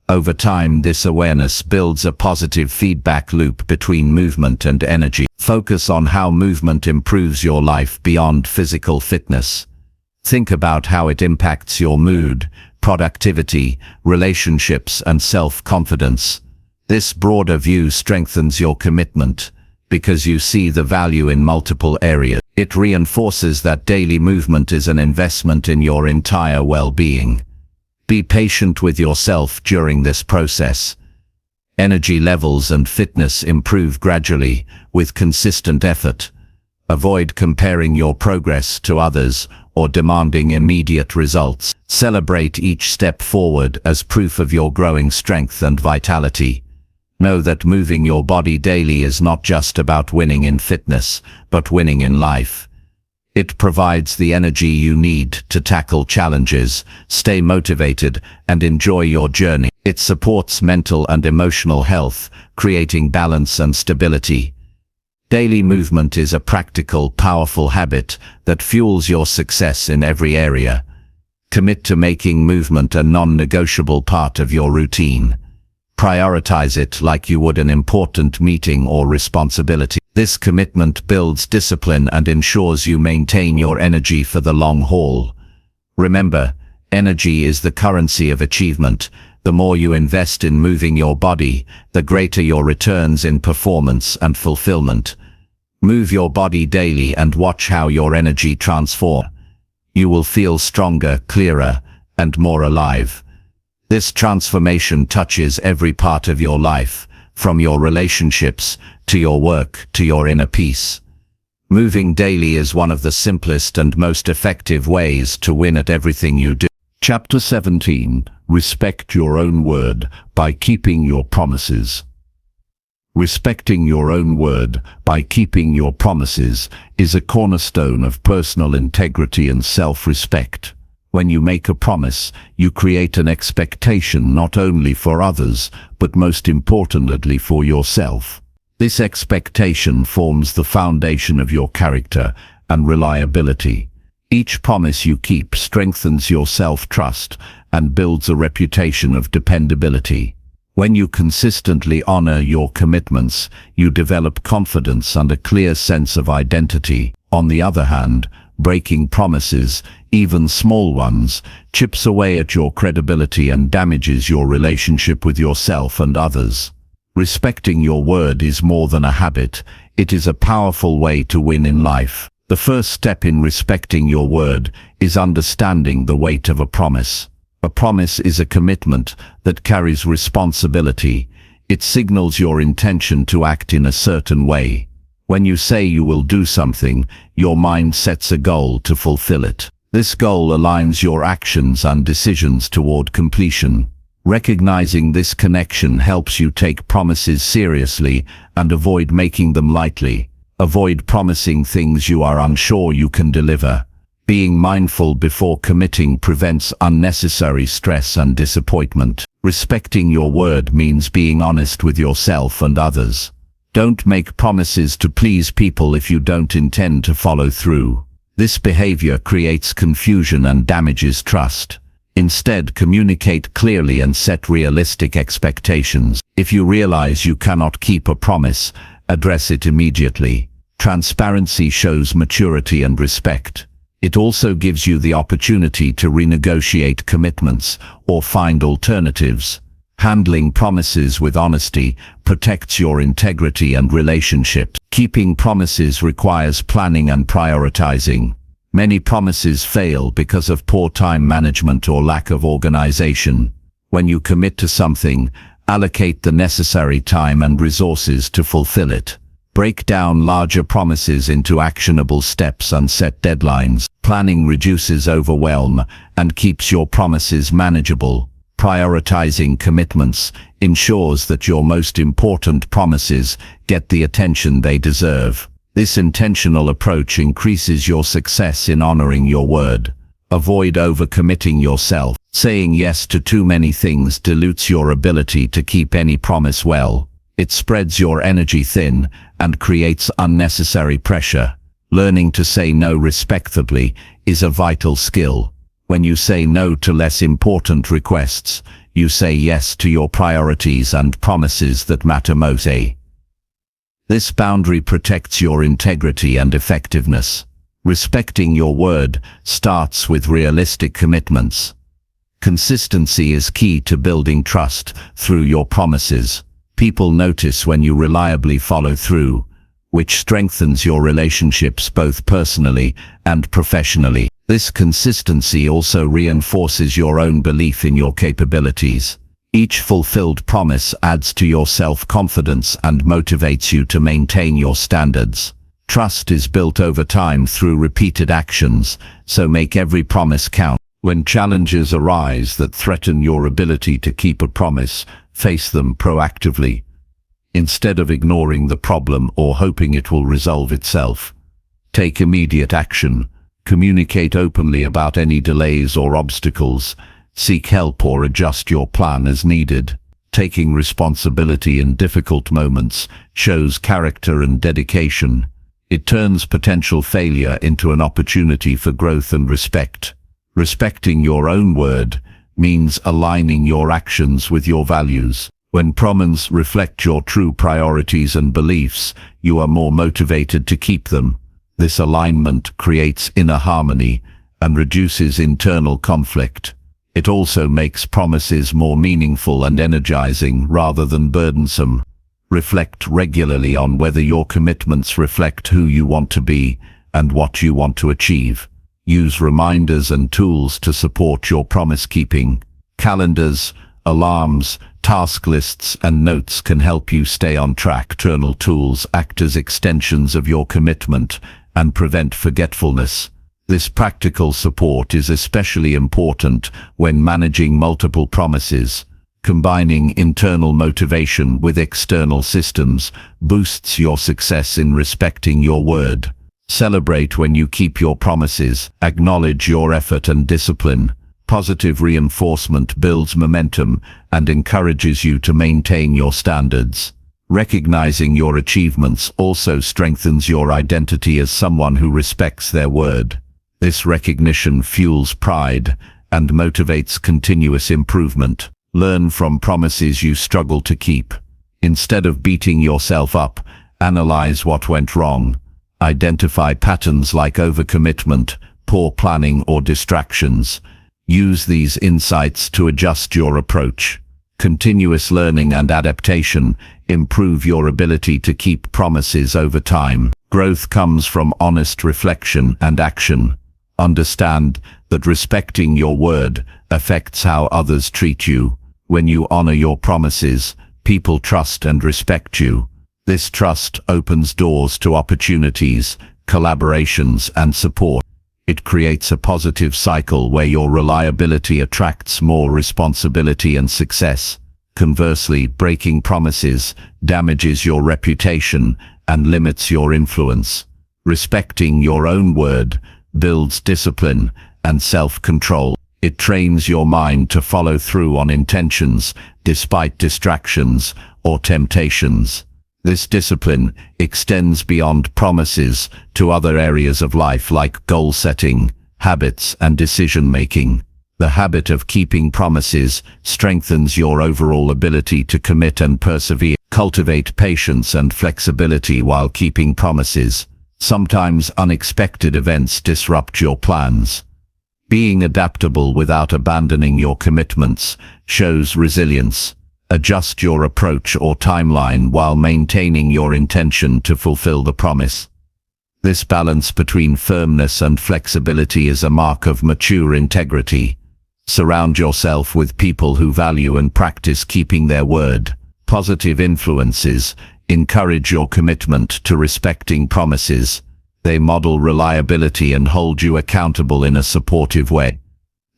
Over time, this awareness builds a positive feedback loop between movement and energy. Focus on how movement improves your life beyond physical fitness. Think about how it impacts your mood, productivity, relationships, and self-confidence. This broader view strengthens your commitment because you see the value in multiple areas. It reinforces that daily movement is an investment in your entire well-being. Be patient with yourself during this process. Energy levels and fitness improve gradually with consistent effort. Avoid comparing your progress to others or demanding immediate results. Celebrate each step forward as proof of your growing strength and vitality. Know that moving your body daily is not just about winning in fitness, but winning in life. It provides the energy you need to tackle challenges, stay motivated, and enjoy your journey. It supports mental and emotional health, creating balance and stability. Daily movement is a practical, powerful habit that fuels your success in every area. Commit to making movement a non-negotiable part of your routine. Prioritize it like you would an important meeting or responsibility. This commitment builds discipline and ensures you maintain your energy for the long haul. Remember, energy is the currency of achievement. The more you invest in moving your body, the greater your returns in performance and fulfillment. Move your body daily and watch how your energy transforms. You will feel stronger, clearer, and more alive. This transformation touches every part of your life, from your relationships, to your work, to your inner peace. Moving daily is one of the simplest and most effective ways to win at everything you do. Chapter 17. Respect your own word by keeping your promises. Respecting your own word by keeping your promises is a cornerstone of personal integrity and self-respect. When you make a promise, you create an expectation not only for others, but most importantly for yourself. This expectation forms the foundation of your character and reliability. Each promise you keep strengthens your self-trust and builds a reputation of dependability. When you consistently honor your commitments, you develop confidence and a clear sense of identity. On the other hand, Breaking promises, even small ones, chips away at your credibility and damages your relationship with yourself and others. Respecting your word is more than a habit, it is a powerful way to win in life. The first step in respecting your word is understanding the weight of a promise. A promise is a commitment that carries responsibility. It signals your intention to act in a certain way. When you say you will do something, your mind sets a goal to fulfill it. This goal aligns your actions and decisions toward completion. Recognizing this connection helps you take promises seriously and avoid making them lightly. Avoid promising things you are unsure you can deliver. Being mindful before committing prevents unnecessary stress and disappointment. Respecting your word means being honest with yourself and others. Don't make promises to please people if you don't intend to follow through. This behavior creates confusion and damages trust. Instead, communicate clearly and set realistic expectations. If you realize you cannot keep a promise, address it immediately. Transparency shows maturity and respect. It also gives you the opportunity to renegotiate commitments or find alternatives. Handling promises with honesty protects your integrity and relationships. Keeping promises requires planning and prioritizing. Many promises fail because of poor time management or lack of organization. When you commit to something, allocate the necessary time and resources to fulfill it. Break down larger promises into actionable steps and set deadlines. Planning reduces overwhelm and keeps your promises manageable. Prioritizing commitments ensures that your most important promises get the attention they deserve. This intentional approach increases your success in honoring your word. Avoid overcommitting yourself. Saying yes to too many things dilutes your ability to keep any promise well. It spreads your energy thin and creates unnecessary pressure. Learning to say no respectfully is a vital skill. When you say no to less important requests, you say yes to your priorities and promises that matter most. This boundary protects your integrity and effectiveness. Respecting your word starts with realistic commitments. Consistency is key to building trust through your promises. People notice when you reliably follow through, which strengthens your relationships both personally and professionally. This consistency also reinforces your own belief in your capabilities. Each fulfilled promise adds to your self-confidence and motivates you to maintain your standards. Trust is built over time through repeated actions, so make every promise count. When challenges arise that threaten your ability to keep a promise, face them proactively. Instead of ignoring the problem or hoping it will resolve itself, take immediate action. Communicate openly about any delays or obstacles. Seek help or adjust your plan as needed. Taking responsibility in difficult moments shows character and dedication. It turns potential failure into an opportunity for growth and respect. Respecting your own word means aligning your actions with your values. When promises reflect your true priorities and beliefs, you are more motivated to keep them. This alignment creates inner harmony and reduces internal conflict. It also makes promises more meaningful and energizing rather than burdensome. Reflect regularly on whether your commitments reflect who you want to be and what you want to achieve. Use reminders and tools to support your promise keeping. Calendars, alarms, task lists, and notes can help you stay on track. External tools act as extensions of your commitment and prevent forgetfulness. This practical support is especially important when managing multiple promises. Combining internal motivation with external systems boosts your success in respecting your word. Celebrate when you keep your promises. Acknowledge your effort and discipline. Positive reinforcement builds momentum and encourages you to maintain your standards. Recognizing your achievements also strengthens your identity as someone who respects their word. This recognition fuels pride and motivates continuous improvement. Learn from promises you struggle to keep. Instead of beating yourself up, analyze what went wrong. Identify patterns like overcommitment, poor planning, or distractions. Use these insights to adjust your approach. Continuous learning and adaptation improve your ability to keep promises over time. Growth comes from honest reflection and action. Understand that respecting your word affects how others treat you. When you honor your promises, people trust and respect you. This trust opens doors to opportunities, collaborations, and support. It creates a positive cycle where your reliability attracts more responsibility and success. Conversely, breaking promises damages your reputation and limits your influence. Respecting your own word builds discipline and self-control. It trains your mind to follow through on intentions despite distractions or temptations. This discipline extends beyond promises to other areas of life like goal setting, habits, and decision-making. The habit of keeping promises strengthens your overall ability to commit and persevere. Cultivate patience and flexibility while keeping promises. Sometimes unexpected events disrupt your plans. Being adaptable without abandoning your commitments shows resilience. Adjust your approach or timeline while maintaining your intention to fulfill the promise. This balance between firmness and flexibility is a mark of mature integrity. Surround yourself with people who value and practice keeping their word. Positive influences encourage your commitment to respecting promises. They model reliability and hold you accountable in a supportive way.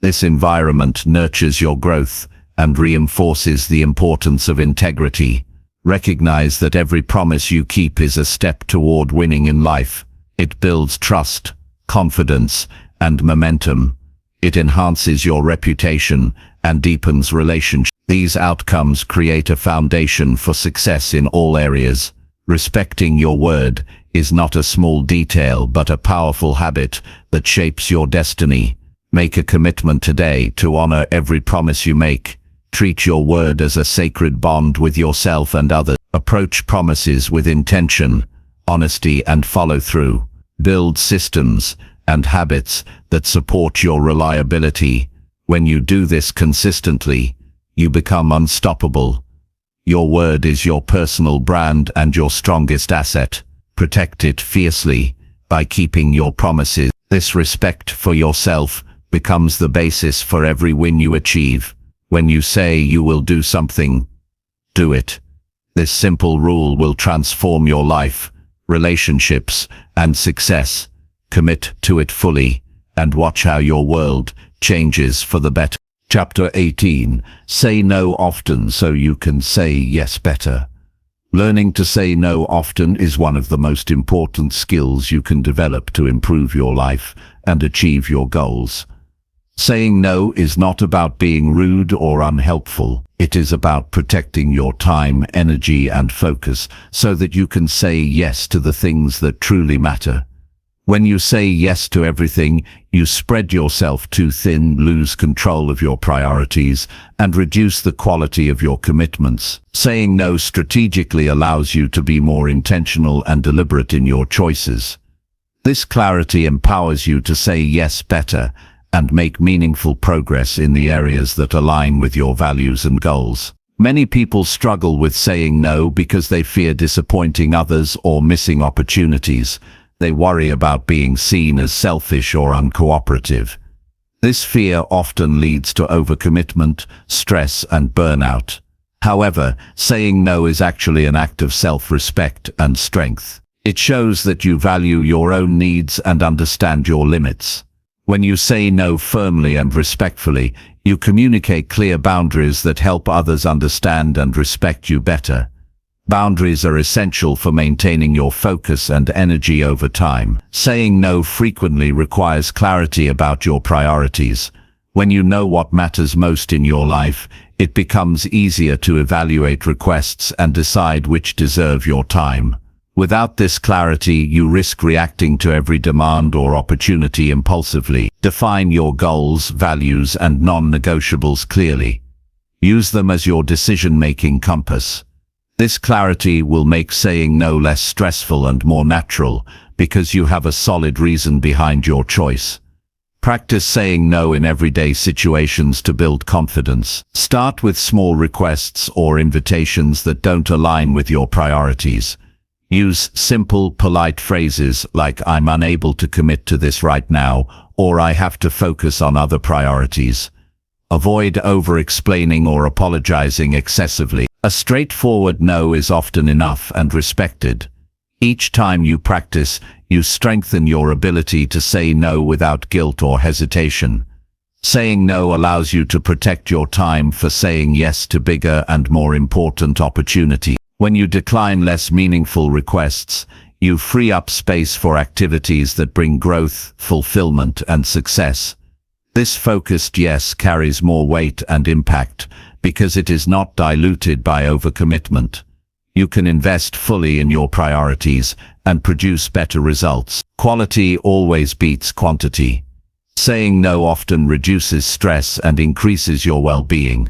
This environment nurtures your growth and reinforces the importance of integrity. Recognize that every promise you keep is a step toward winning in life. It builds trust, confidence, and momentum. It enhances your reputation and deepens relationships. These outcomes create a foundation for success in all areas. Respecting your word is not a small detail but a powerful habit that shapes your destiny. Make a commitment today to honor every promise you make. Treat your word as a sacred bond with yourself and others. Approach promises with intention, honesty, and follow-through. Build systems and habits that support your reliability. When you do this consistently, you become unstoppable. Your word is your personal brand and your strongest asset. Protect it fiercely by keeping your promises. This respect for yourself becomes the basis for every win you achieve. When you say you will do something, do it. This simple rule will transform your life, relationships, and success. Commit to it fully and watch how your world changes for the better. Chapter 18. Say no often so you can say yes better. Learning to say no often is one of the most important skills you can develop to improve your life and achieve your goals. Saying no is not about being rude or unhelpful. It is about protecting your time, energy, and focus so that you can say yes to the things that truly matter. When you say yes to everything, you spread yourself too thin, lose control of your priorities, and reduce the quality of your commitments. Saying no strategically allows you to be more intentional and deliberate in your choices. This clarity empowers you to say yes better and make meaningful progress in the areas that align with your values and goals. Many people struggle with saying no because they fear disappointing others or missing opportunities. They worry about being seen as selfish or uncooperative. This fear often leads to overcommitment, stress, and burnout. However, saying no is actually an act of self-respect and strength. It shows that you value your own needs and understand your limits. When you say no firmly and respectfully, you communicate clear boundaries that help others understand and respect you better. Boundaries are essential for maintaining your focus and energy over time. Saying no frequently requires clarity about your priorities. When you know what matters most in your life, it becomes easier to evaluate requests and decide which deserve your time. Without this clarity, you risk reacting to every demand or opportunity impulsively. Define your goals, values, and non-negotiables clearly. Use them as your decision-making compass. This clarity will make saying no less stressful and more natural because you have a solid reason behind your choice. Practice saying no in everyday situations to build confidence. Start with small requests or invitations that don't align with your priorities. Use simple, polite phrases like "I'm unable to commit to this right now," or "I have to focus on other priorities." Avoid over-explaining or apologizing excessively. A straightforward no is often enough and respected. Each time you practice, you strengthen your ability to say no without guilt or hesitation. Saying no allows you to protect your time for saying yes to bigger and more important opportunities. When you decline less meaningful requests, you free up space for activities that bring growth, fulfillment, and success. This focused yes carries more weight and impact because it is not diluted by overcommitment. You can invest fully in your priorities and produce better results. Quality always beats quantity. Saying no often reduces stress and increases your well-being.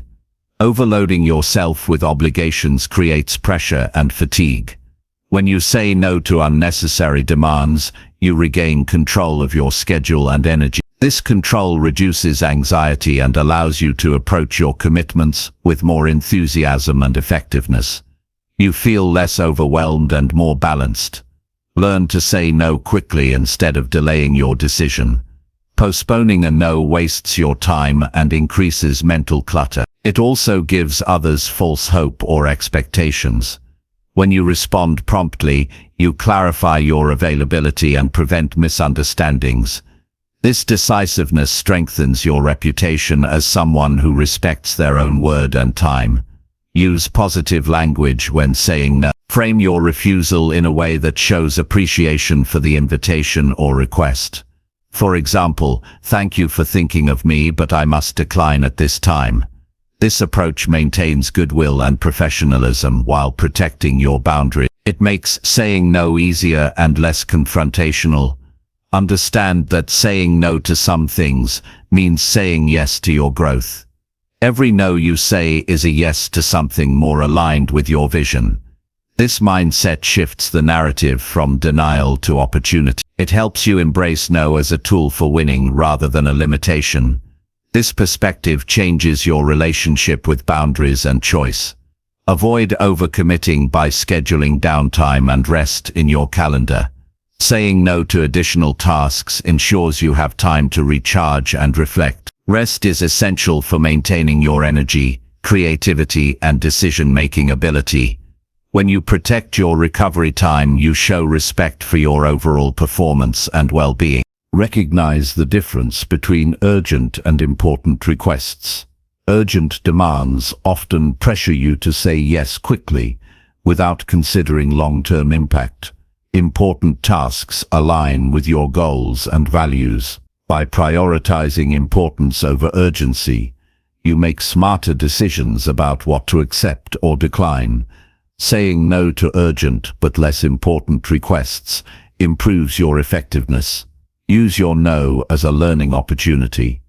Overloading yourself with obligations creates pressure and fatigue. When you say no to unnecessary demands, you regain control of your schedule and energy. This control reduces anxiety and allows you to approach your commitments with more enthusiasm and effectiveness. You feel less overwhelmed and more balanced. Learn to say no quickly instead of delaying your decision. Postponing a no wastes your time and increases mental clutter. It also gives others false hope or expectations. When you respond promptly, you clarify your availability and prevent misunderstandings. This decisiveness strengthens your reputation as someone who respects their own word and time. Use positive language when saying no. Frame your refusal in a way that shows appreciation for the invitation or request. For example, "Thank you for thinking of me, but I must decline at this time." This approach maintains goodwill and professionalism while protecting your boundary. It makes saying no easier and less confrontational. Understand that saying no to some things means saying yes to your growth. Every no you say is a yes to something more aligned with your vision. This mindset shifts the narrative from denial to opportunity. It helps you embrace no as a tool for winning rather than a limitation. This perspective changes your relationship with boundaries and choice. Avoid overcommitting by scheduling downtime and rest in your calendar. Saying no to additional tasks ensures you have time to recharge and reflect. Rest is essential for maintaining your energy, creativity, and decision-making ability. When you protect your recovery time, you show respect for your overall performance and well-being. Recognize the difference between urgent and important requests. Urgent demands often pressure you to say yes quickly, without considering long-term impact. Important tasks align with your goals and values. By prioritizing importance over urgency, you make smarter decisions about what to accept or decline. Saying no to urgent but less important requests improves your effectiveness. Use your no as a learning opportunity.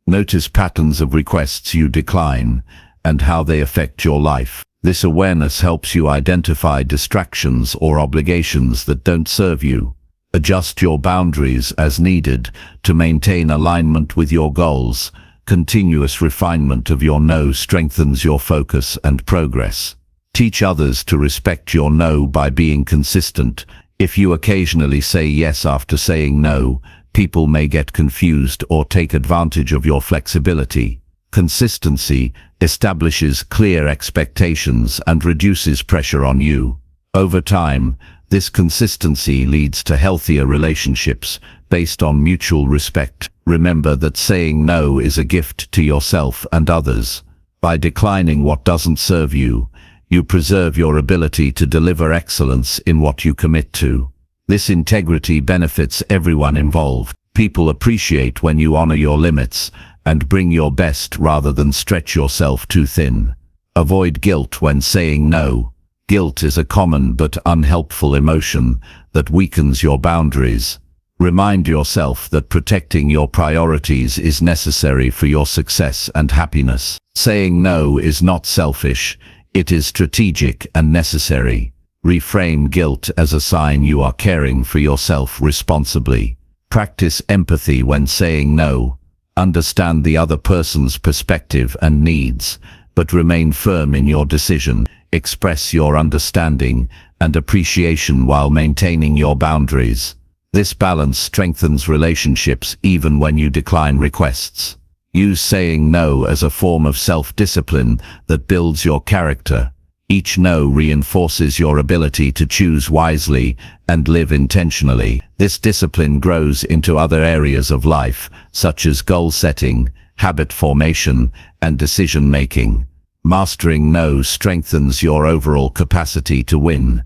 Notice patterns of requests you decline and how they affect your life. This awareness helps you identify distractions or obligations that don't serve you. Adjust your boundaries as needed to maintain alignment with your goals. Continuous refinement of your no strengthens your focus and progress. Teach others to respect your no by being consistent. If you occasionally say yes after saying no, people may get confused or take advantage of your flexibility. Consistency establishes clear expectations and reduces pressure on you. Over time, this consistency leads to healthier relationships based on mutual respect. Remember that saying no is a gift to yourself and others. By declining what doesn't serve you, you preserve your ability to deliver excellence in what you commit to. This integrity benefits everyone involved. People appreciate when you honor your limits and bring your best rather than stretch yourself too thin. Avoid guilt when saying no. Guilt is a common but unhelpful emotion that weakens your boundaries. Remind yourself that protecting your priorities is necessary for your success and happiness. Saying no is not selfish, it is strategic and necessary. Reframe guilt as a sign you are caring for yourself responsibly. Practice empathy when saying no. Understand the other person's perspective and needs, but remain firm in your decision. Express your understanding and appreciation while maintaining your boundaries. This balance strengthens relationships even when you decline requests. Use saying no as a form of self-discipline that builds your character. Each no reinforces your ability to choose wisely and live intentionally. This discipline grows into other areas of life, such as goal setting, habit formation, and decision-making. Mastering no strengthens your overall capacity to win.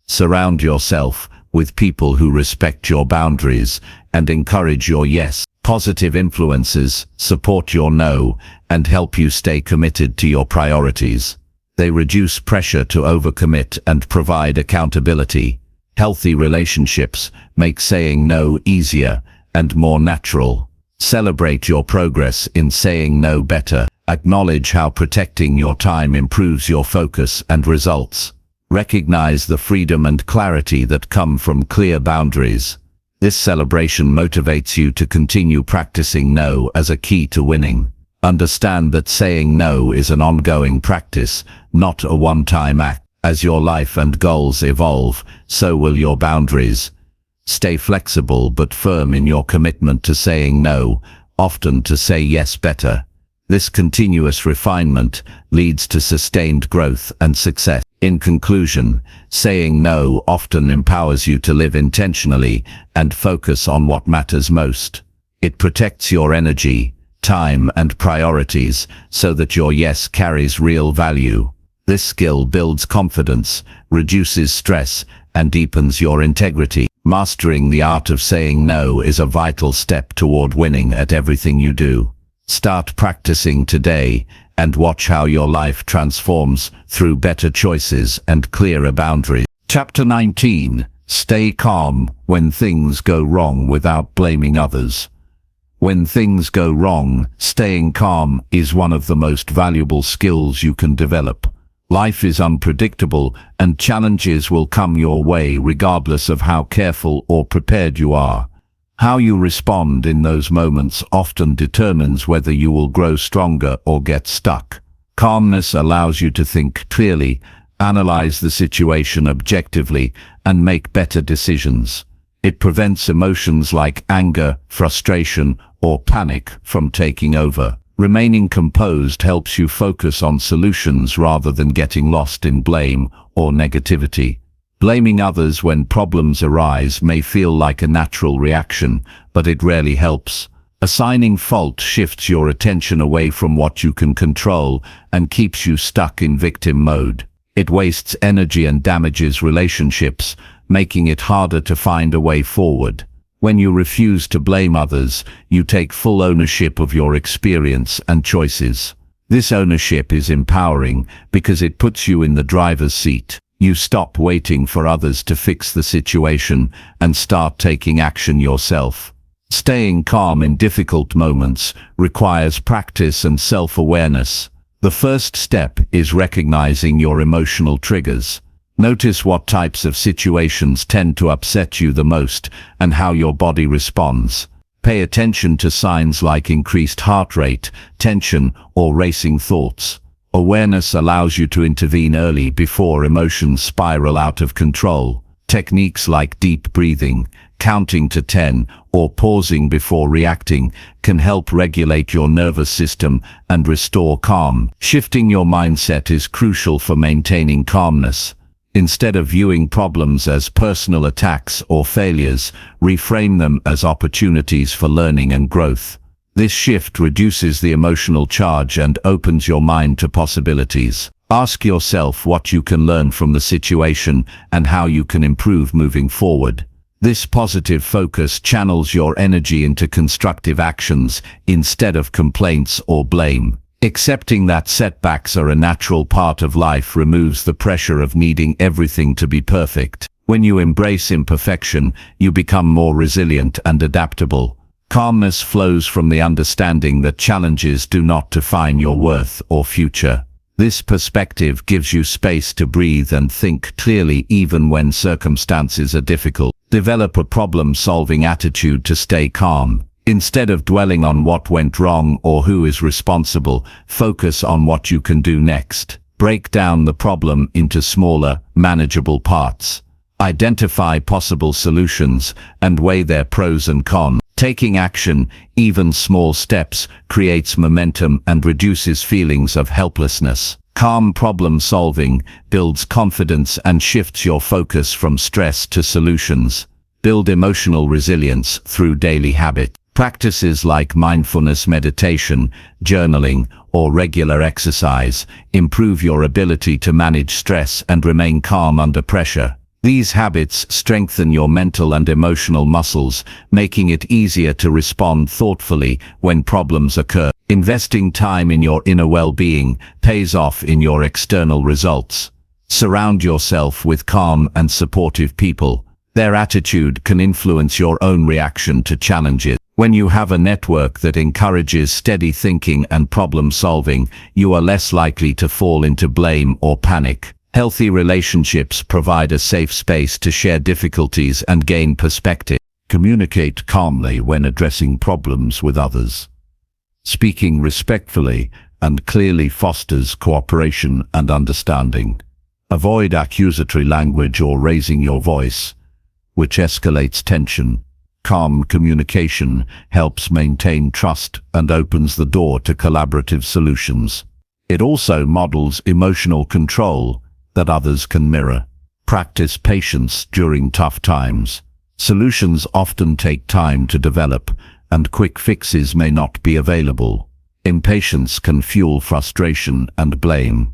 Surround yourself with people who respect your boundaries and encourage your yes. Positive influences support your no and help you stay committed to your priorities. They reduce pressure to overcommit and provide accountability. Healthy relationships make saying no easier and more natural. Celebrate your progress in saying no better. Acknowledge how protecting your time improves your focus and results. Recognize the freedom and clarity that come from clear boundaries. This celebration motivates you to continue practicing no as a key to winning. Understand that saying no is an ongoing practice, not a one-time act. As your life and goals evolve, so will your boundaries. Stay flexible but firm in your commitment to saying no, often to say yes better. This continuous refinement leads to sustained growth and success. In conclusion, saying no often empowers you to live intentionally and focus on what matters most. It protects your energy, time, and priorities so that your yes carries real value. This skill builds confidence, reduces stress, and deepens your integrity. Mastering the art of saying no is a vital step toward winning at everything you do. Start practicing today and watch how your life transforms through better choices and clearer boundaries. Chapter 19. Stay calm when things go wrong without blaming others. When things go wrong, staying calm is one of the most valuable skills you can develop. Life is unpredictable and challenges will come your way regardless of how careful or prepared you are. How you respond in those moments often determines whether you will grow stronger or get stuck. Calmness allows you to think clearly, analyze the situation objectively, and make better decisions. It prevents emotions like anger, frustration, or panic from taking over. Remaining composed helps you focus on solutions rather than getting lost in blame or negativity. Blaming others when problems arise may feel like a natural reaction, but it rarely helps. Assigning fault shifts your attention away from what you can control and keeps you stuck in victim mode. It wastes energy and damages relationships, making it harder to find a way forward. When you refuse to blame others, you take full ownership of your experience and choices. This ownership is empowering because it puts you in the driver's seat. You stop waiting for others to fix the situation and start taking action yourself. Staying calm in difficult moments requires practice and self-awareness. The first step is recognizing your emotional triggers. Notice what types of situations tend to upset you the most and how your body responds. Pay attention to signs like increased heart rate, tension, or racing thoughts. Awareness allows you to intervene early before emotions spiral out of control. Techniques like deep breathing, counting to 10, or pausing before reacting can help regulate your nervous system and restore calm. Shifting your mindset is crucial for maintaining calmness. Instead of viewing problems as personal attacks or failures, reframe them as opportunities for learning and growth. This shift reduces the emotional charge and opens your mind to possibilities. Ask yourself what you can learn from the situation and how you can improve moving forward. This positive focus channels your energy into constructive actions instead of complaints or blame. Accepting that setbacks are a natural part of life removes the pressure of needing everything to be perfect. When you embrace imperfection, you become more resilient and adaptable. Calmness flows from the understanding that challenges do not define your worth or future. This perspective gives you space to breathe and think clearly even when circumstances are difficult. Develop a problem-solving attitude to stay calm. Instead of dwelling on what went wrong or who is responsible, focus on what you can do next. Break down the problem into smaller, manageable parts. Identify possible solutions and weigh their pros and cons. Taking action, even small steps, creates momentum and reduces feelings of helplessness. Calm problem solving builds confidence and shifts your focus from stress to solutions. Build emotional resilience through daily habits. Practices like mindfulness meditation, journaling, or regular exercise improve your ability to manage stress and remain calm under pressure. These habits strengthen your mental and emotional muscles, making it easier to respond thoughtfully when problems occur. Investing time in your inner well-being pays off in your external results. Surround yourself with calm and supportive people. Their attitude can influence your own reaction to challenges. When you have a network that encourages steady thinking and problem solving, you are less likely to fall into blame or panic. Healthy relationships provide a safe space to share difficulties and gain perspective. Communicate calmly when addressing problems with others. Speaking respectfully and clearly fosters cooperation and understanding. Avoid accusatory language or raising your voice, which escalates tension. Calm communication helps maintain trust and opens the door to collaborative solutions. It also models emotional control that others can mirror. Practice patience during tough times. Solutions often take time to develop, and quick fixes may not be available. Impatience can fuel frustration and blame.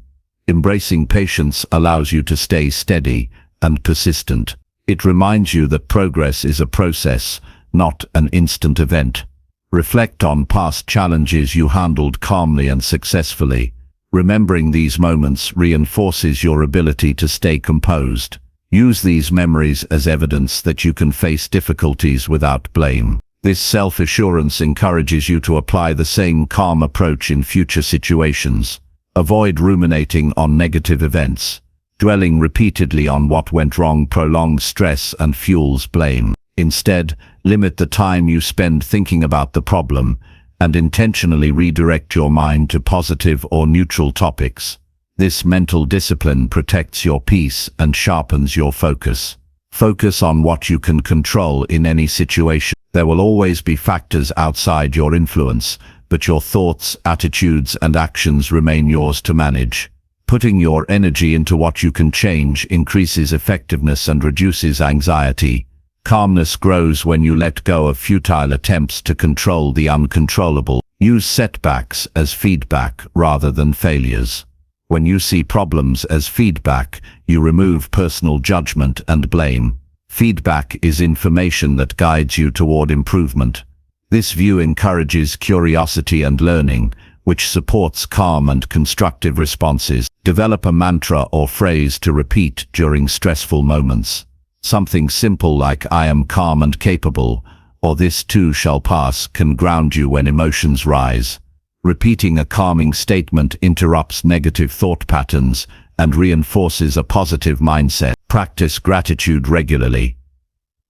Embracing patience allows you to stay steady and persistent. It reminds you that progress is a process, not an instant event. Reflect on past challenges you handled calmly and successfully. Remembering these moments reinforces your ability to stay composed. Use these memories as evidence that you can face difficulties without blame. This self-assurance encourages you to apply the same calm approach in future situations. Avoid ruminating on negative events. Dwelling repeatedly on what went wrong prolongs stress and fuels blame. Instead, limit the time you spend thinking about the problem and intentionally redirect your mind to positive or neutral topics. This mental discipline protects your peace and sharpens your focus. Focus on what you can control in any situation. There will always be factors outside your influence, but your thoughts, attitudes, and actions remain yours to manage. Putting your energy into what you can change increases effectiveness and reduces anxiety. Calmness grows when you let go of futile attempts to control the uncontrollable. Use setbacks as feedback rather than failures. When you see problems as feedback, you remove personal judgment and blame. Feedback is information that guides you toward improvement. This view encourages curiosity and learning, which supports calm and constructive responses. Develop a mantra or phrase to repeat during stressful moments. Something simple like "I am calm and capable," or "this too shall pass," can ground you when emotions rise. Repeating a calming statement interrupts negative thought patterns and reinforces a positive mindset. Practice gratitude regularly.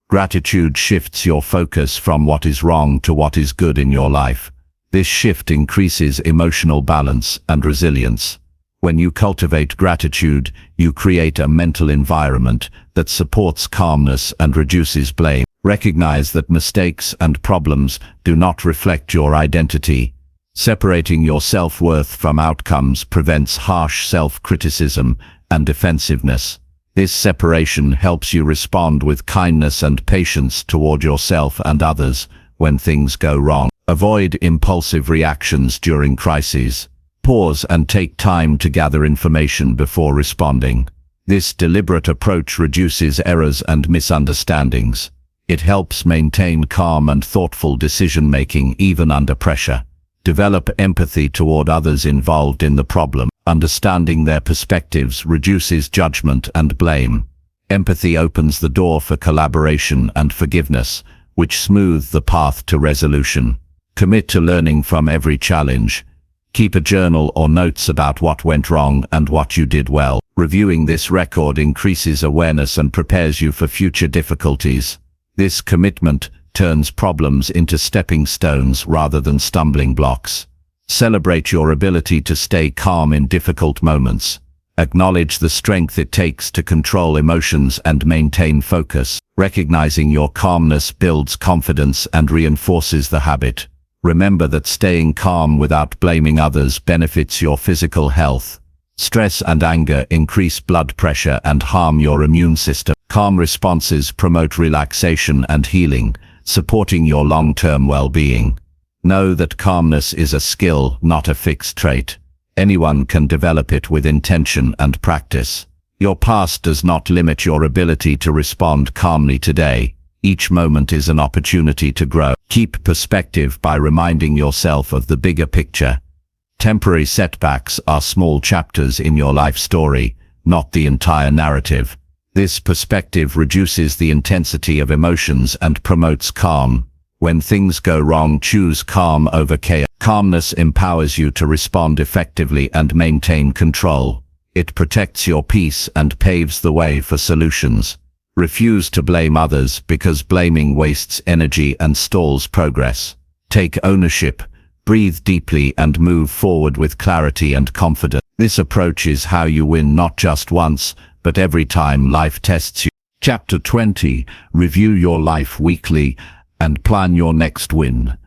Gratitude shifts your focus from what is wrong to what is good in your life. This shift increases emotional balance and resilience. When you cultivate gratitude, you create a mental environment that supports calmness and reduces blame. Recognize that mistakes and problems do not reflect your identity. Separating your self-worth from outcomes prevents harsh self-criticism and defensiveness. This separation helps you respond with kindness and patience toward yourself and others when things go wrong. Avoid impulsive reactions during crises. Pause and take time to gather information before responding. This deliberate approach reduces errors and misunderstandings. It helps maintain calm and thoughtful decision-making even under pressure. Develop empathy toward others involved in the problem. Understanding their perspectives reduces judgment and blame. Empathy opens the door for collaboration and forgiveness, which smooth the path to resolution. Commit to learning from every challenge. Keep a journal or notes about what went wrong and what you did well. Reviewing this record increases awareness and prepares you for future difficulties. This commitment turns problems into stepping stones rather than stumbling blocks. Celebrate your ability to stay calm in difficult moments. Acknowledge the strength it takes to control emotions and maintain focus. Recognizing your calmness builds confidence and reinforces the habit. Remember that staying calm without blaming others benefits your physical health. Stress and anger increase blood pressure and harm your immune system. Calm responses promote relaxation and healing, supporting your long-term well-being. Know that calmness is a skill, not a fixed trait. Anyone can develop it with intention and practice. Your past does not limit your ability to respond calmly today. Each moment is an opportunity to grow. Keep perspective by reminding yourself of the bigger picture. Temporary setbacks are small chapters in your life story, not the entire narrative. This perspective reduces the intensity of emotions and promotes calm. When things go wrong, choose calm over chaos. Calmness empowers you to respond effectively and maintain control. It protects your peace and paves the way for solutions. Refuse to blame others because blaming wastes energy and stalls progress. Take ownership, breathe deeply and move forward with clarity and confidence. This approach is how you win not just once, but every time life tests you. Chapter 20. Review your life weekly and plan your next win.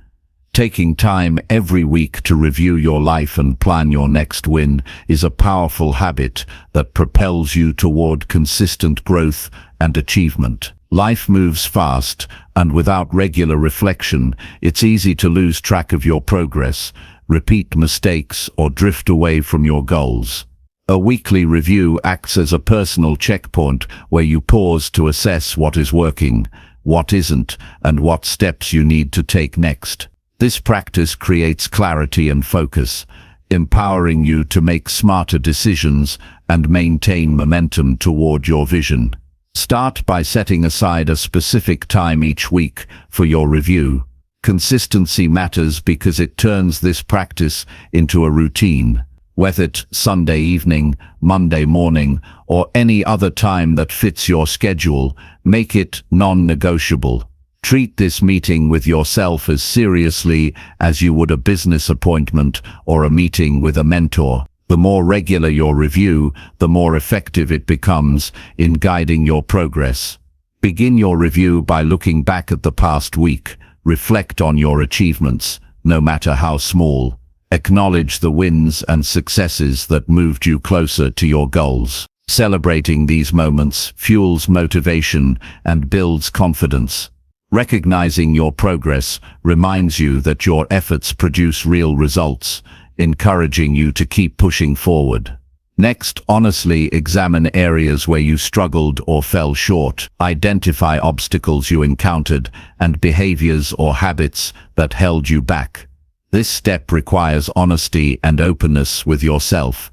Taking time every week to review your life and plan your next win is a powerful habit that propels you toward consistent growth and achievement. Life moves fast, and without regular reflection, it's easy to lose track of your progress, repeat mistakes, or drift away from your goals. A weekly review acts as a personal checkpoint where you pause to assess what is working, what isn't, and what steps you need to take next. This practice creates clarity and focus, empowering you to make smarter decisions and maintain momentum toward your vision. Start by setting aside a specific time each week for your review. Consistency matters because it turns this practice into a routine. Whether it's Sunday evening, Monday morning, or any other time that fits your schedule, make it non-negotiable. Treat this meeting with yourself as seriously as you would a business appointment or a meeting with a mentor. The more regular your review, the more effective it becomes in guiding your progress. Begin your review by looking back at the past week. Reflect on your achievements, no matter how small. Acknowledge the wins and successes that moved you closer to your goals. Celebrating these moments fuels motivation and builds confidence. Recognizing your progress reminds you that your efforts produce real results, encouraging you to keep pushing forward. Next, honestly examine areas where you struggled or fell short. Identify obstacles you encountered and behaviors or habits that held you back. This step requires honesty and openness with yourself.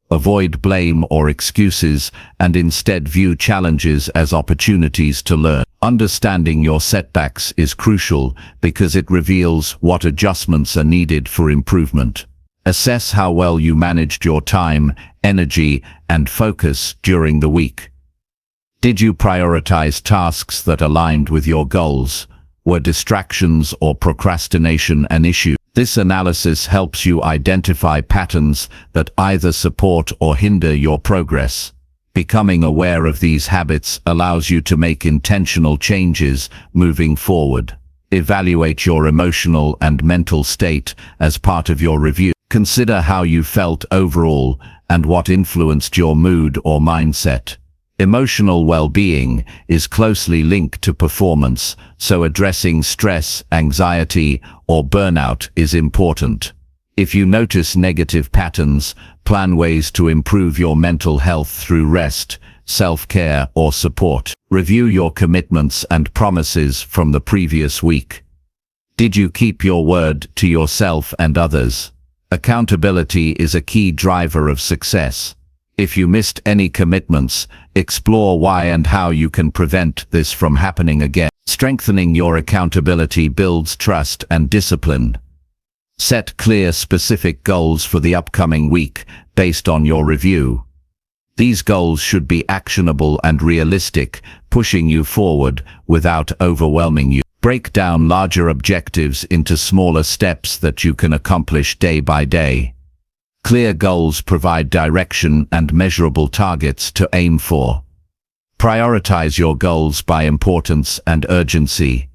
Avoid blame or excuses and instead view challenges as opportunities to learn. Understanding your setbacks is crucial because it reveals what adjustments are needed for improvement. Assess how well you managed your time, energy, and focus during the week. Did you prioritize tasks that aligned with your goals? Were distractions or procrastination an issue? This analysis helps you identify patterns that either support or hinder your progress. Becoming aware of these habits allows you to make intentional changes moving forward. Evaluate your emotional and mental state as part of your review. Consider how you felt overall and what influenced your mood or mindset. Emotional well-being is closely linked to performance, so addressing stress, anxiety, or burnout is important. If you notice negative patterns, plan ways to improve your mental health through rest, self-care, or support. Review your commitments and promises from the previous week. Did you keep your word to yourself and others? Accountability is a key driver of success. If you missed any commitments, explore why and how you can prevent this from happening again. Strengthening your accountability builds trust and discipline. Set clear, specific goals for the upcoming week based on your review. These goals should be actionable and realistic, pushing you forward without overwhelming you. Break down larger objectives into smaller steps that you can accomplish day by day. Clear goals provide direction and measurable targets to aim for. Prioritize your goals by importance and urgency.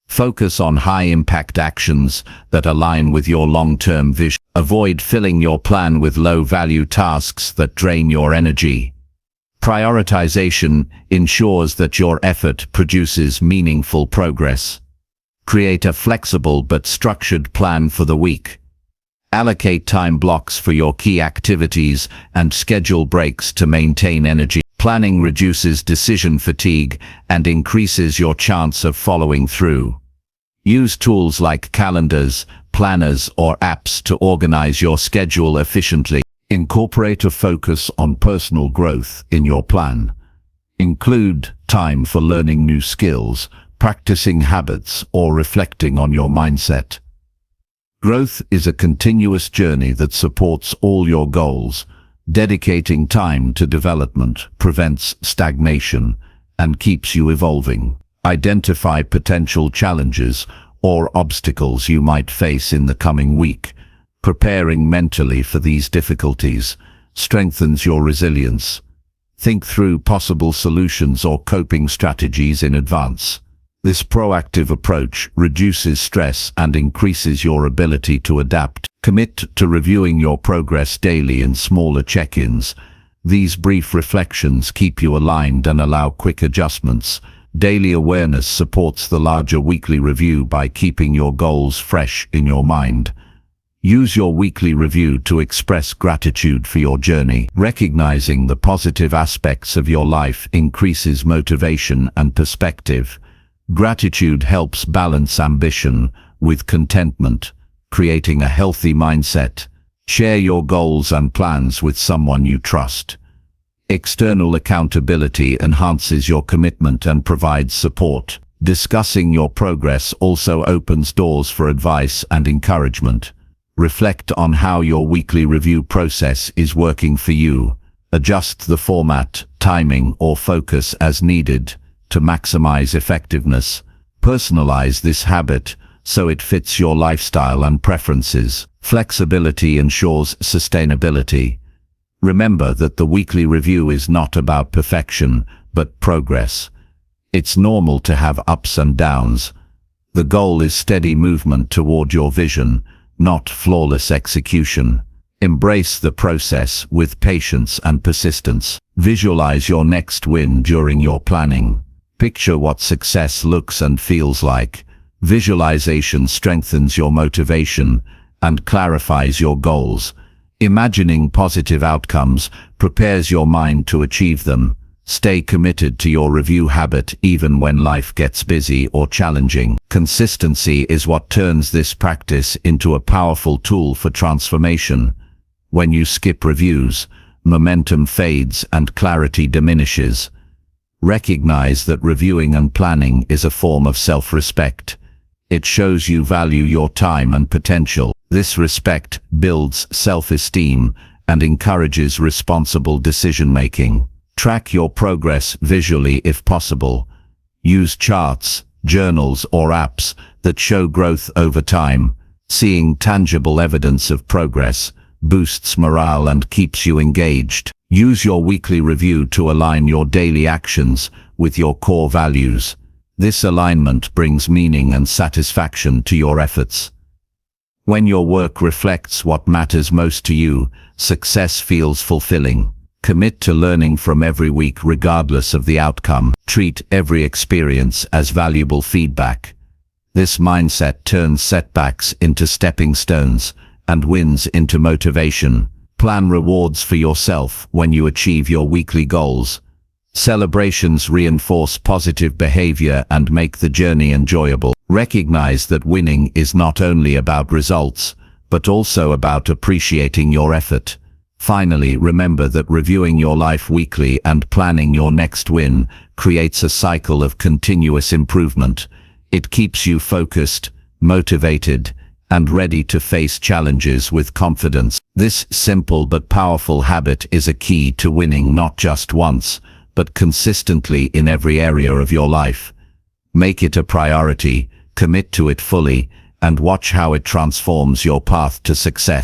Focus on high-impact actions that align with your long-term vision. Avoid filling your plan with low-value tasks that drain your energy. Prioritization ensures that your effort produces meaningful progress. Create a flexible but structured plan for the week. Allocate time blocks for your key activities and schedule breaks to maintain energy. Planning reduces decision fatigue and increases your chance of following through. Use tools like calendars, planners, or apps to organize your schedule efficiently. Incorporate a focus on personal growth in your plan. Include time for learning new skills, practicing habits, or reflecting on your mindset. Growth is a continuous journey that supports all your goals. Dedicating time to development prevents stagnation and keeps you evolving. Identify potential challenges or obstacles you might face in the coming week. Preparing mentally for these difficulties strengthens your resilience. Think through possible solutions or coping strategies in advance. This proactive approach reduces stress and increases your ability to adapt. Commit to reviewing your progress daily in smaller check-ins. These brief reflections keep you aligned and allow quick adjustments. Daily awareness supports the larger weekly review by keeping your goals fresh in your mind. Use your weekly review to express gratitude for your journey. Recognizing the positive aspects of your life increases motivation and perspective. Gratitude helps balance ambition with contentment, creating a healthy mindset. Share your goals and plans with someone you trust. External accountability enhances your commitment and provides support. Discussing your progress also opens doors for advice and encouragement. Reflect on how your weekly review process is working for you. Adjust the format, timing, or focus as needed to maximize effectiveness. Personalize this habit so it fits your lifestyle and preferences. Flexibility ensures sustainability. Remember that the weekly review is not about perfection, but progress. It's normal to have ups and downs. The goal is steady movement toward your vision, not flawless execution. Embrace the process with patience and persistence. Visualize your next win during your planning. Picture what success looks and feels like. Visualization strengthens your motivation and clarifies your goals. Imagining positive outcomes prepares your mind to achieve them. Stay committed to your review habit even when life gets busy or challenging. Consistency is what turns this practice into a powerful tool for transformation. When you skip reviews, momentum fades and clarity diminishes. Recognize that reviewing and planning is a form of self-respect. It shows you value your time and potential. This respect builds self-esteem and encourages responsible decision-making. Track your progress visually if possible. Use charts, journals, or apps that show growth over time. Seeing tangible evidence of progress boosts morale and keeps you engaged. Use your weekly review to align your daily actions with your core values. This alignment brings meaning and satisfaction to your efforts. When your work reflects what matters most to you, success feels fulfilling. Commit to learning from every week regardless of the outcome. Treat every experience as valuable feedback. This mindset turns setbacks into stepping stones and wins into motivation. Plan rewards for yourself when you achieve your weekly goals. Celebrations reinforce positive behavior and make the journey enjoyable. Recognize that winning is not only about results, but also about appreciating your effort. Finally, remember that reviewing your life weekly and planning your next win creates a cycle of continuous improvement. It keeps you focused, motivated, and ready to face challenges with confidence. This simple but powerful habit is a key to winning not just once, but consistently in every area of your life. Make it a priority, commit to it fully, and watch how it transforms your path to success.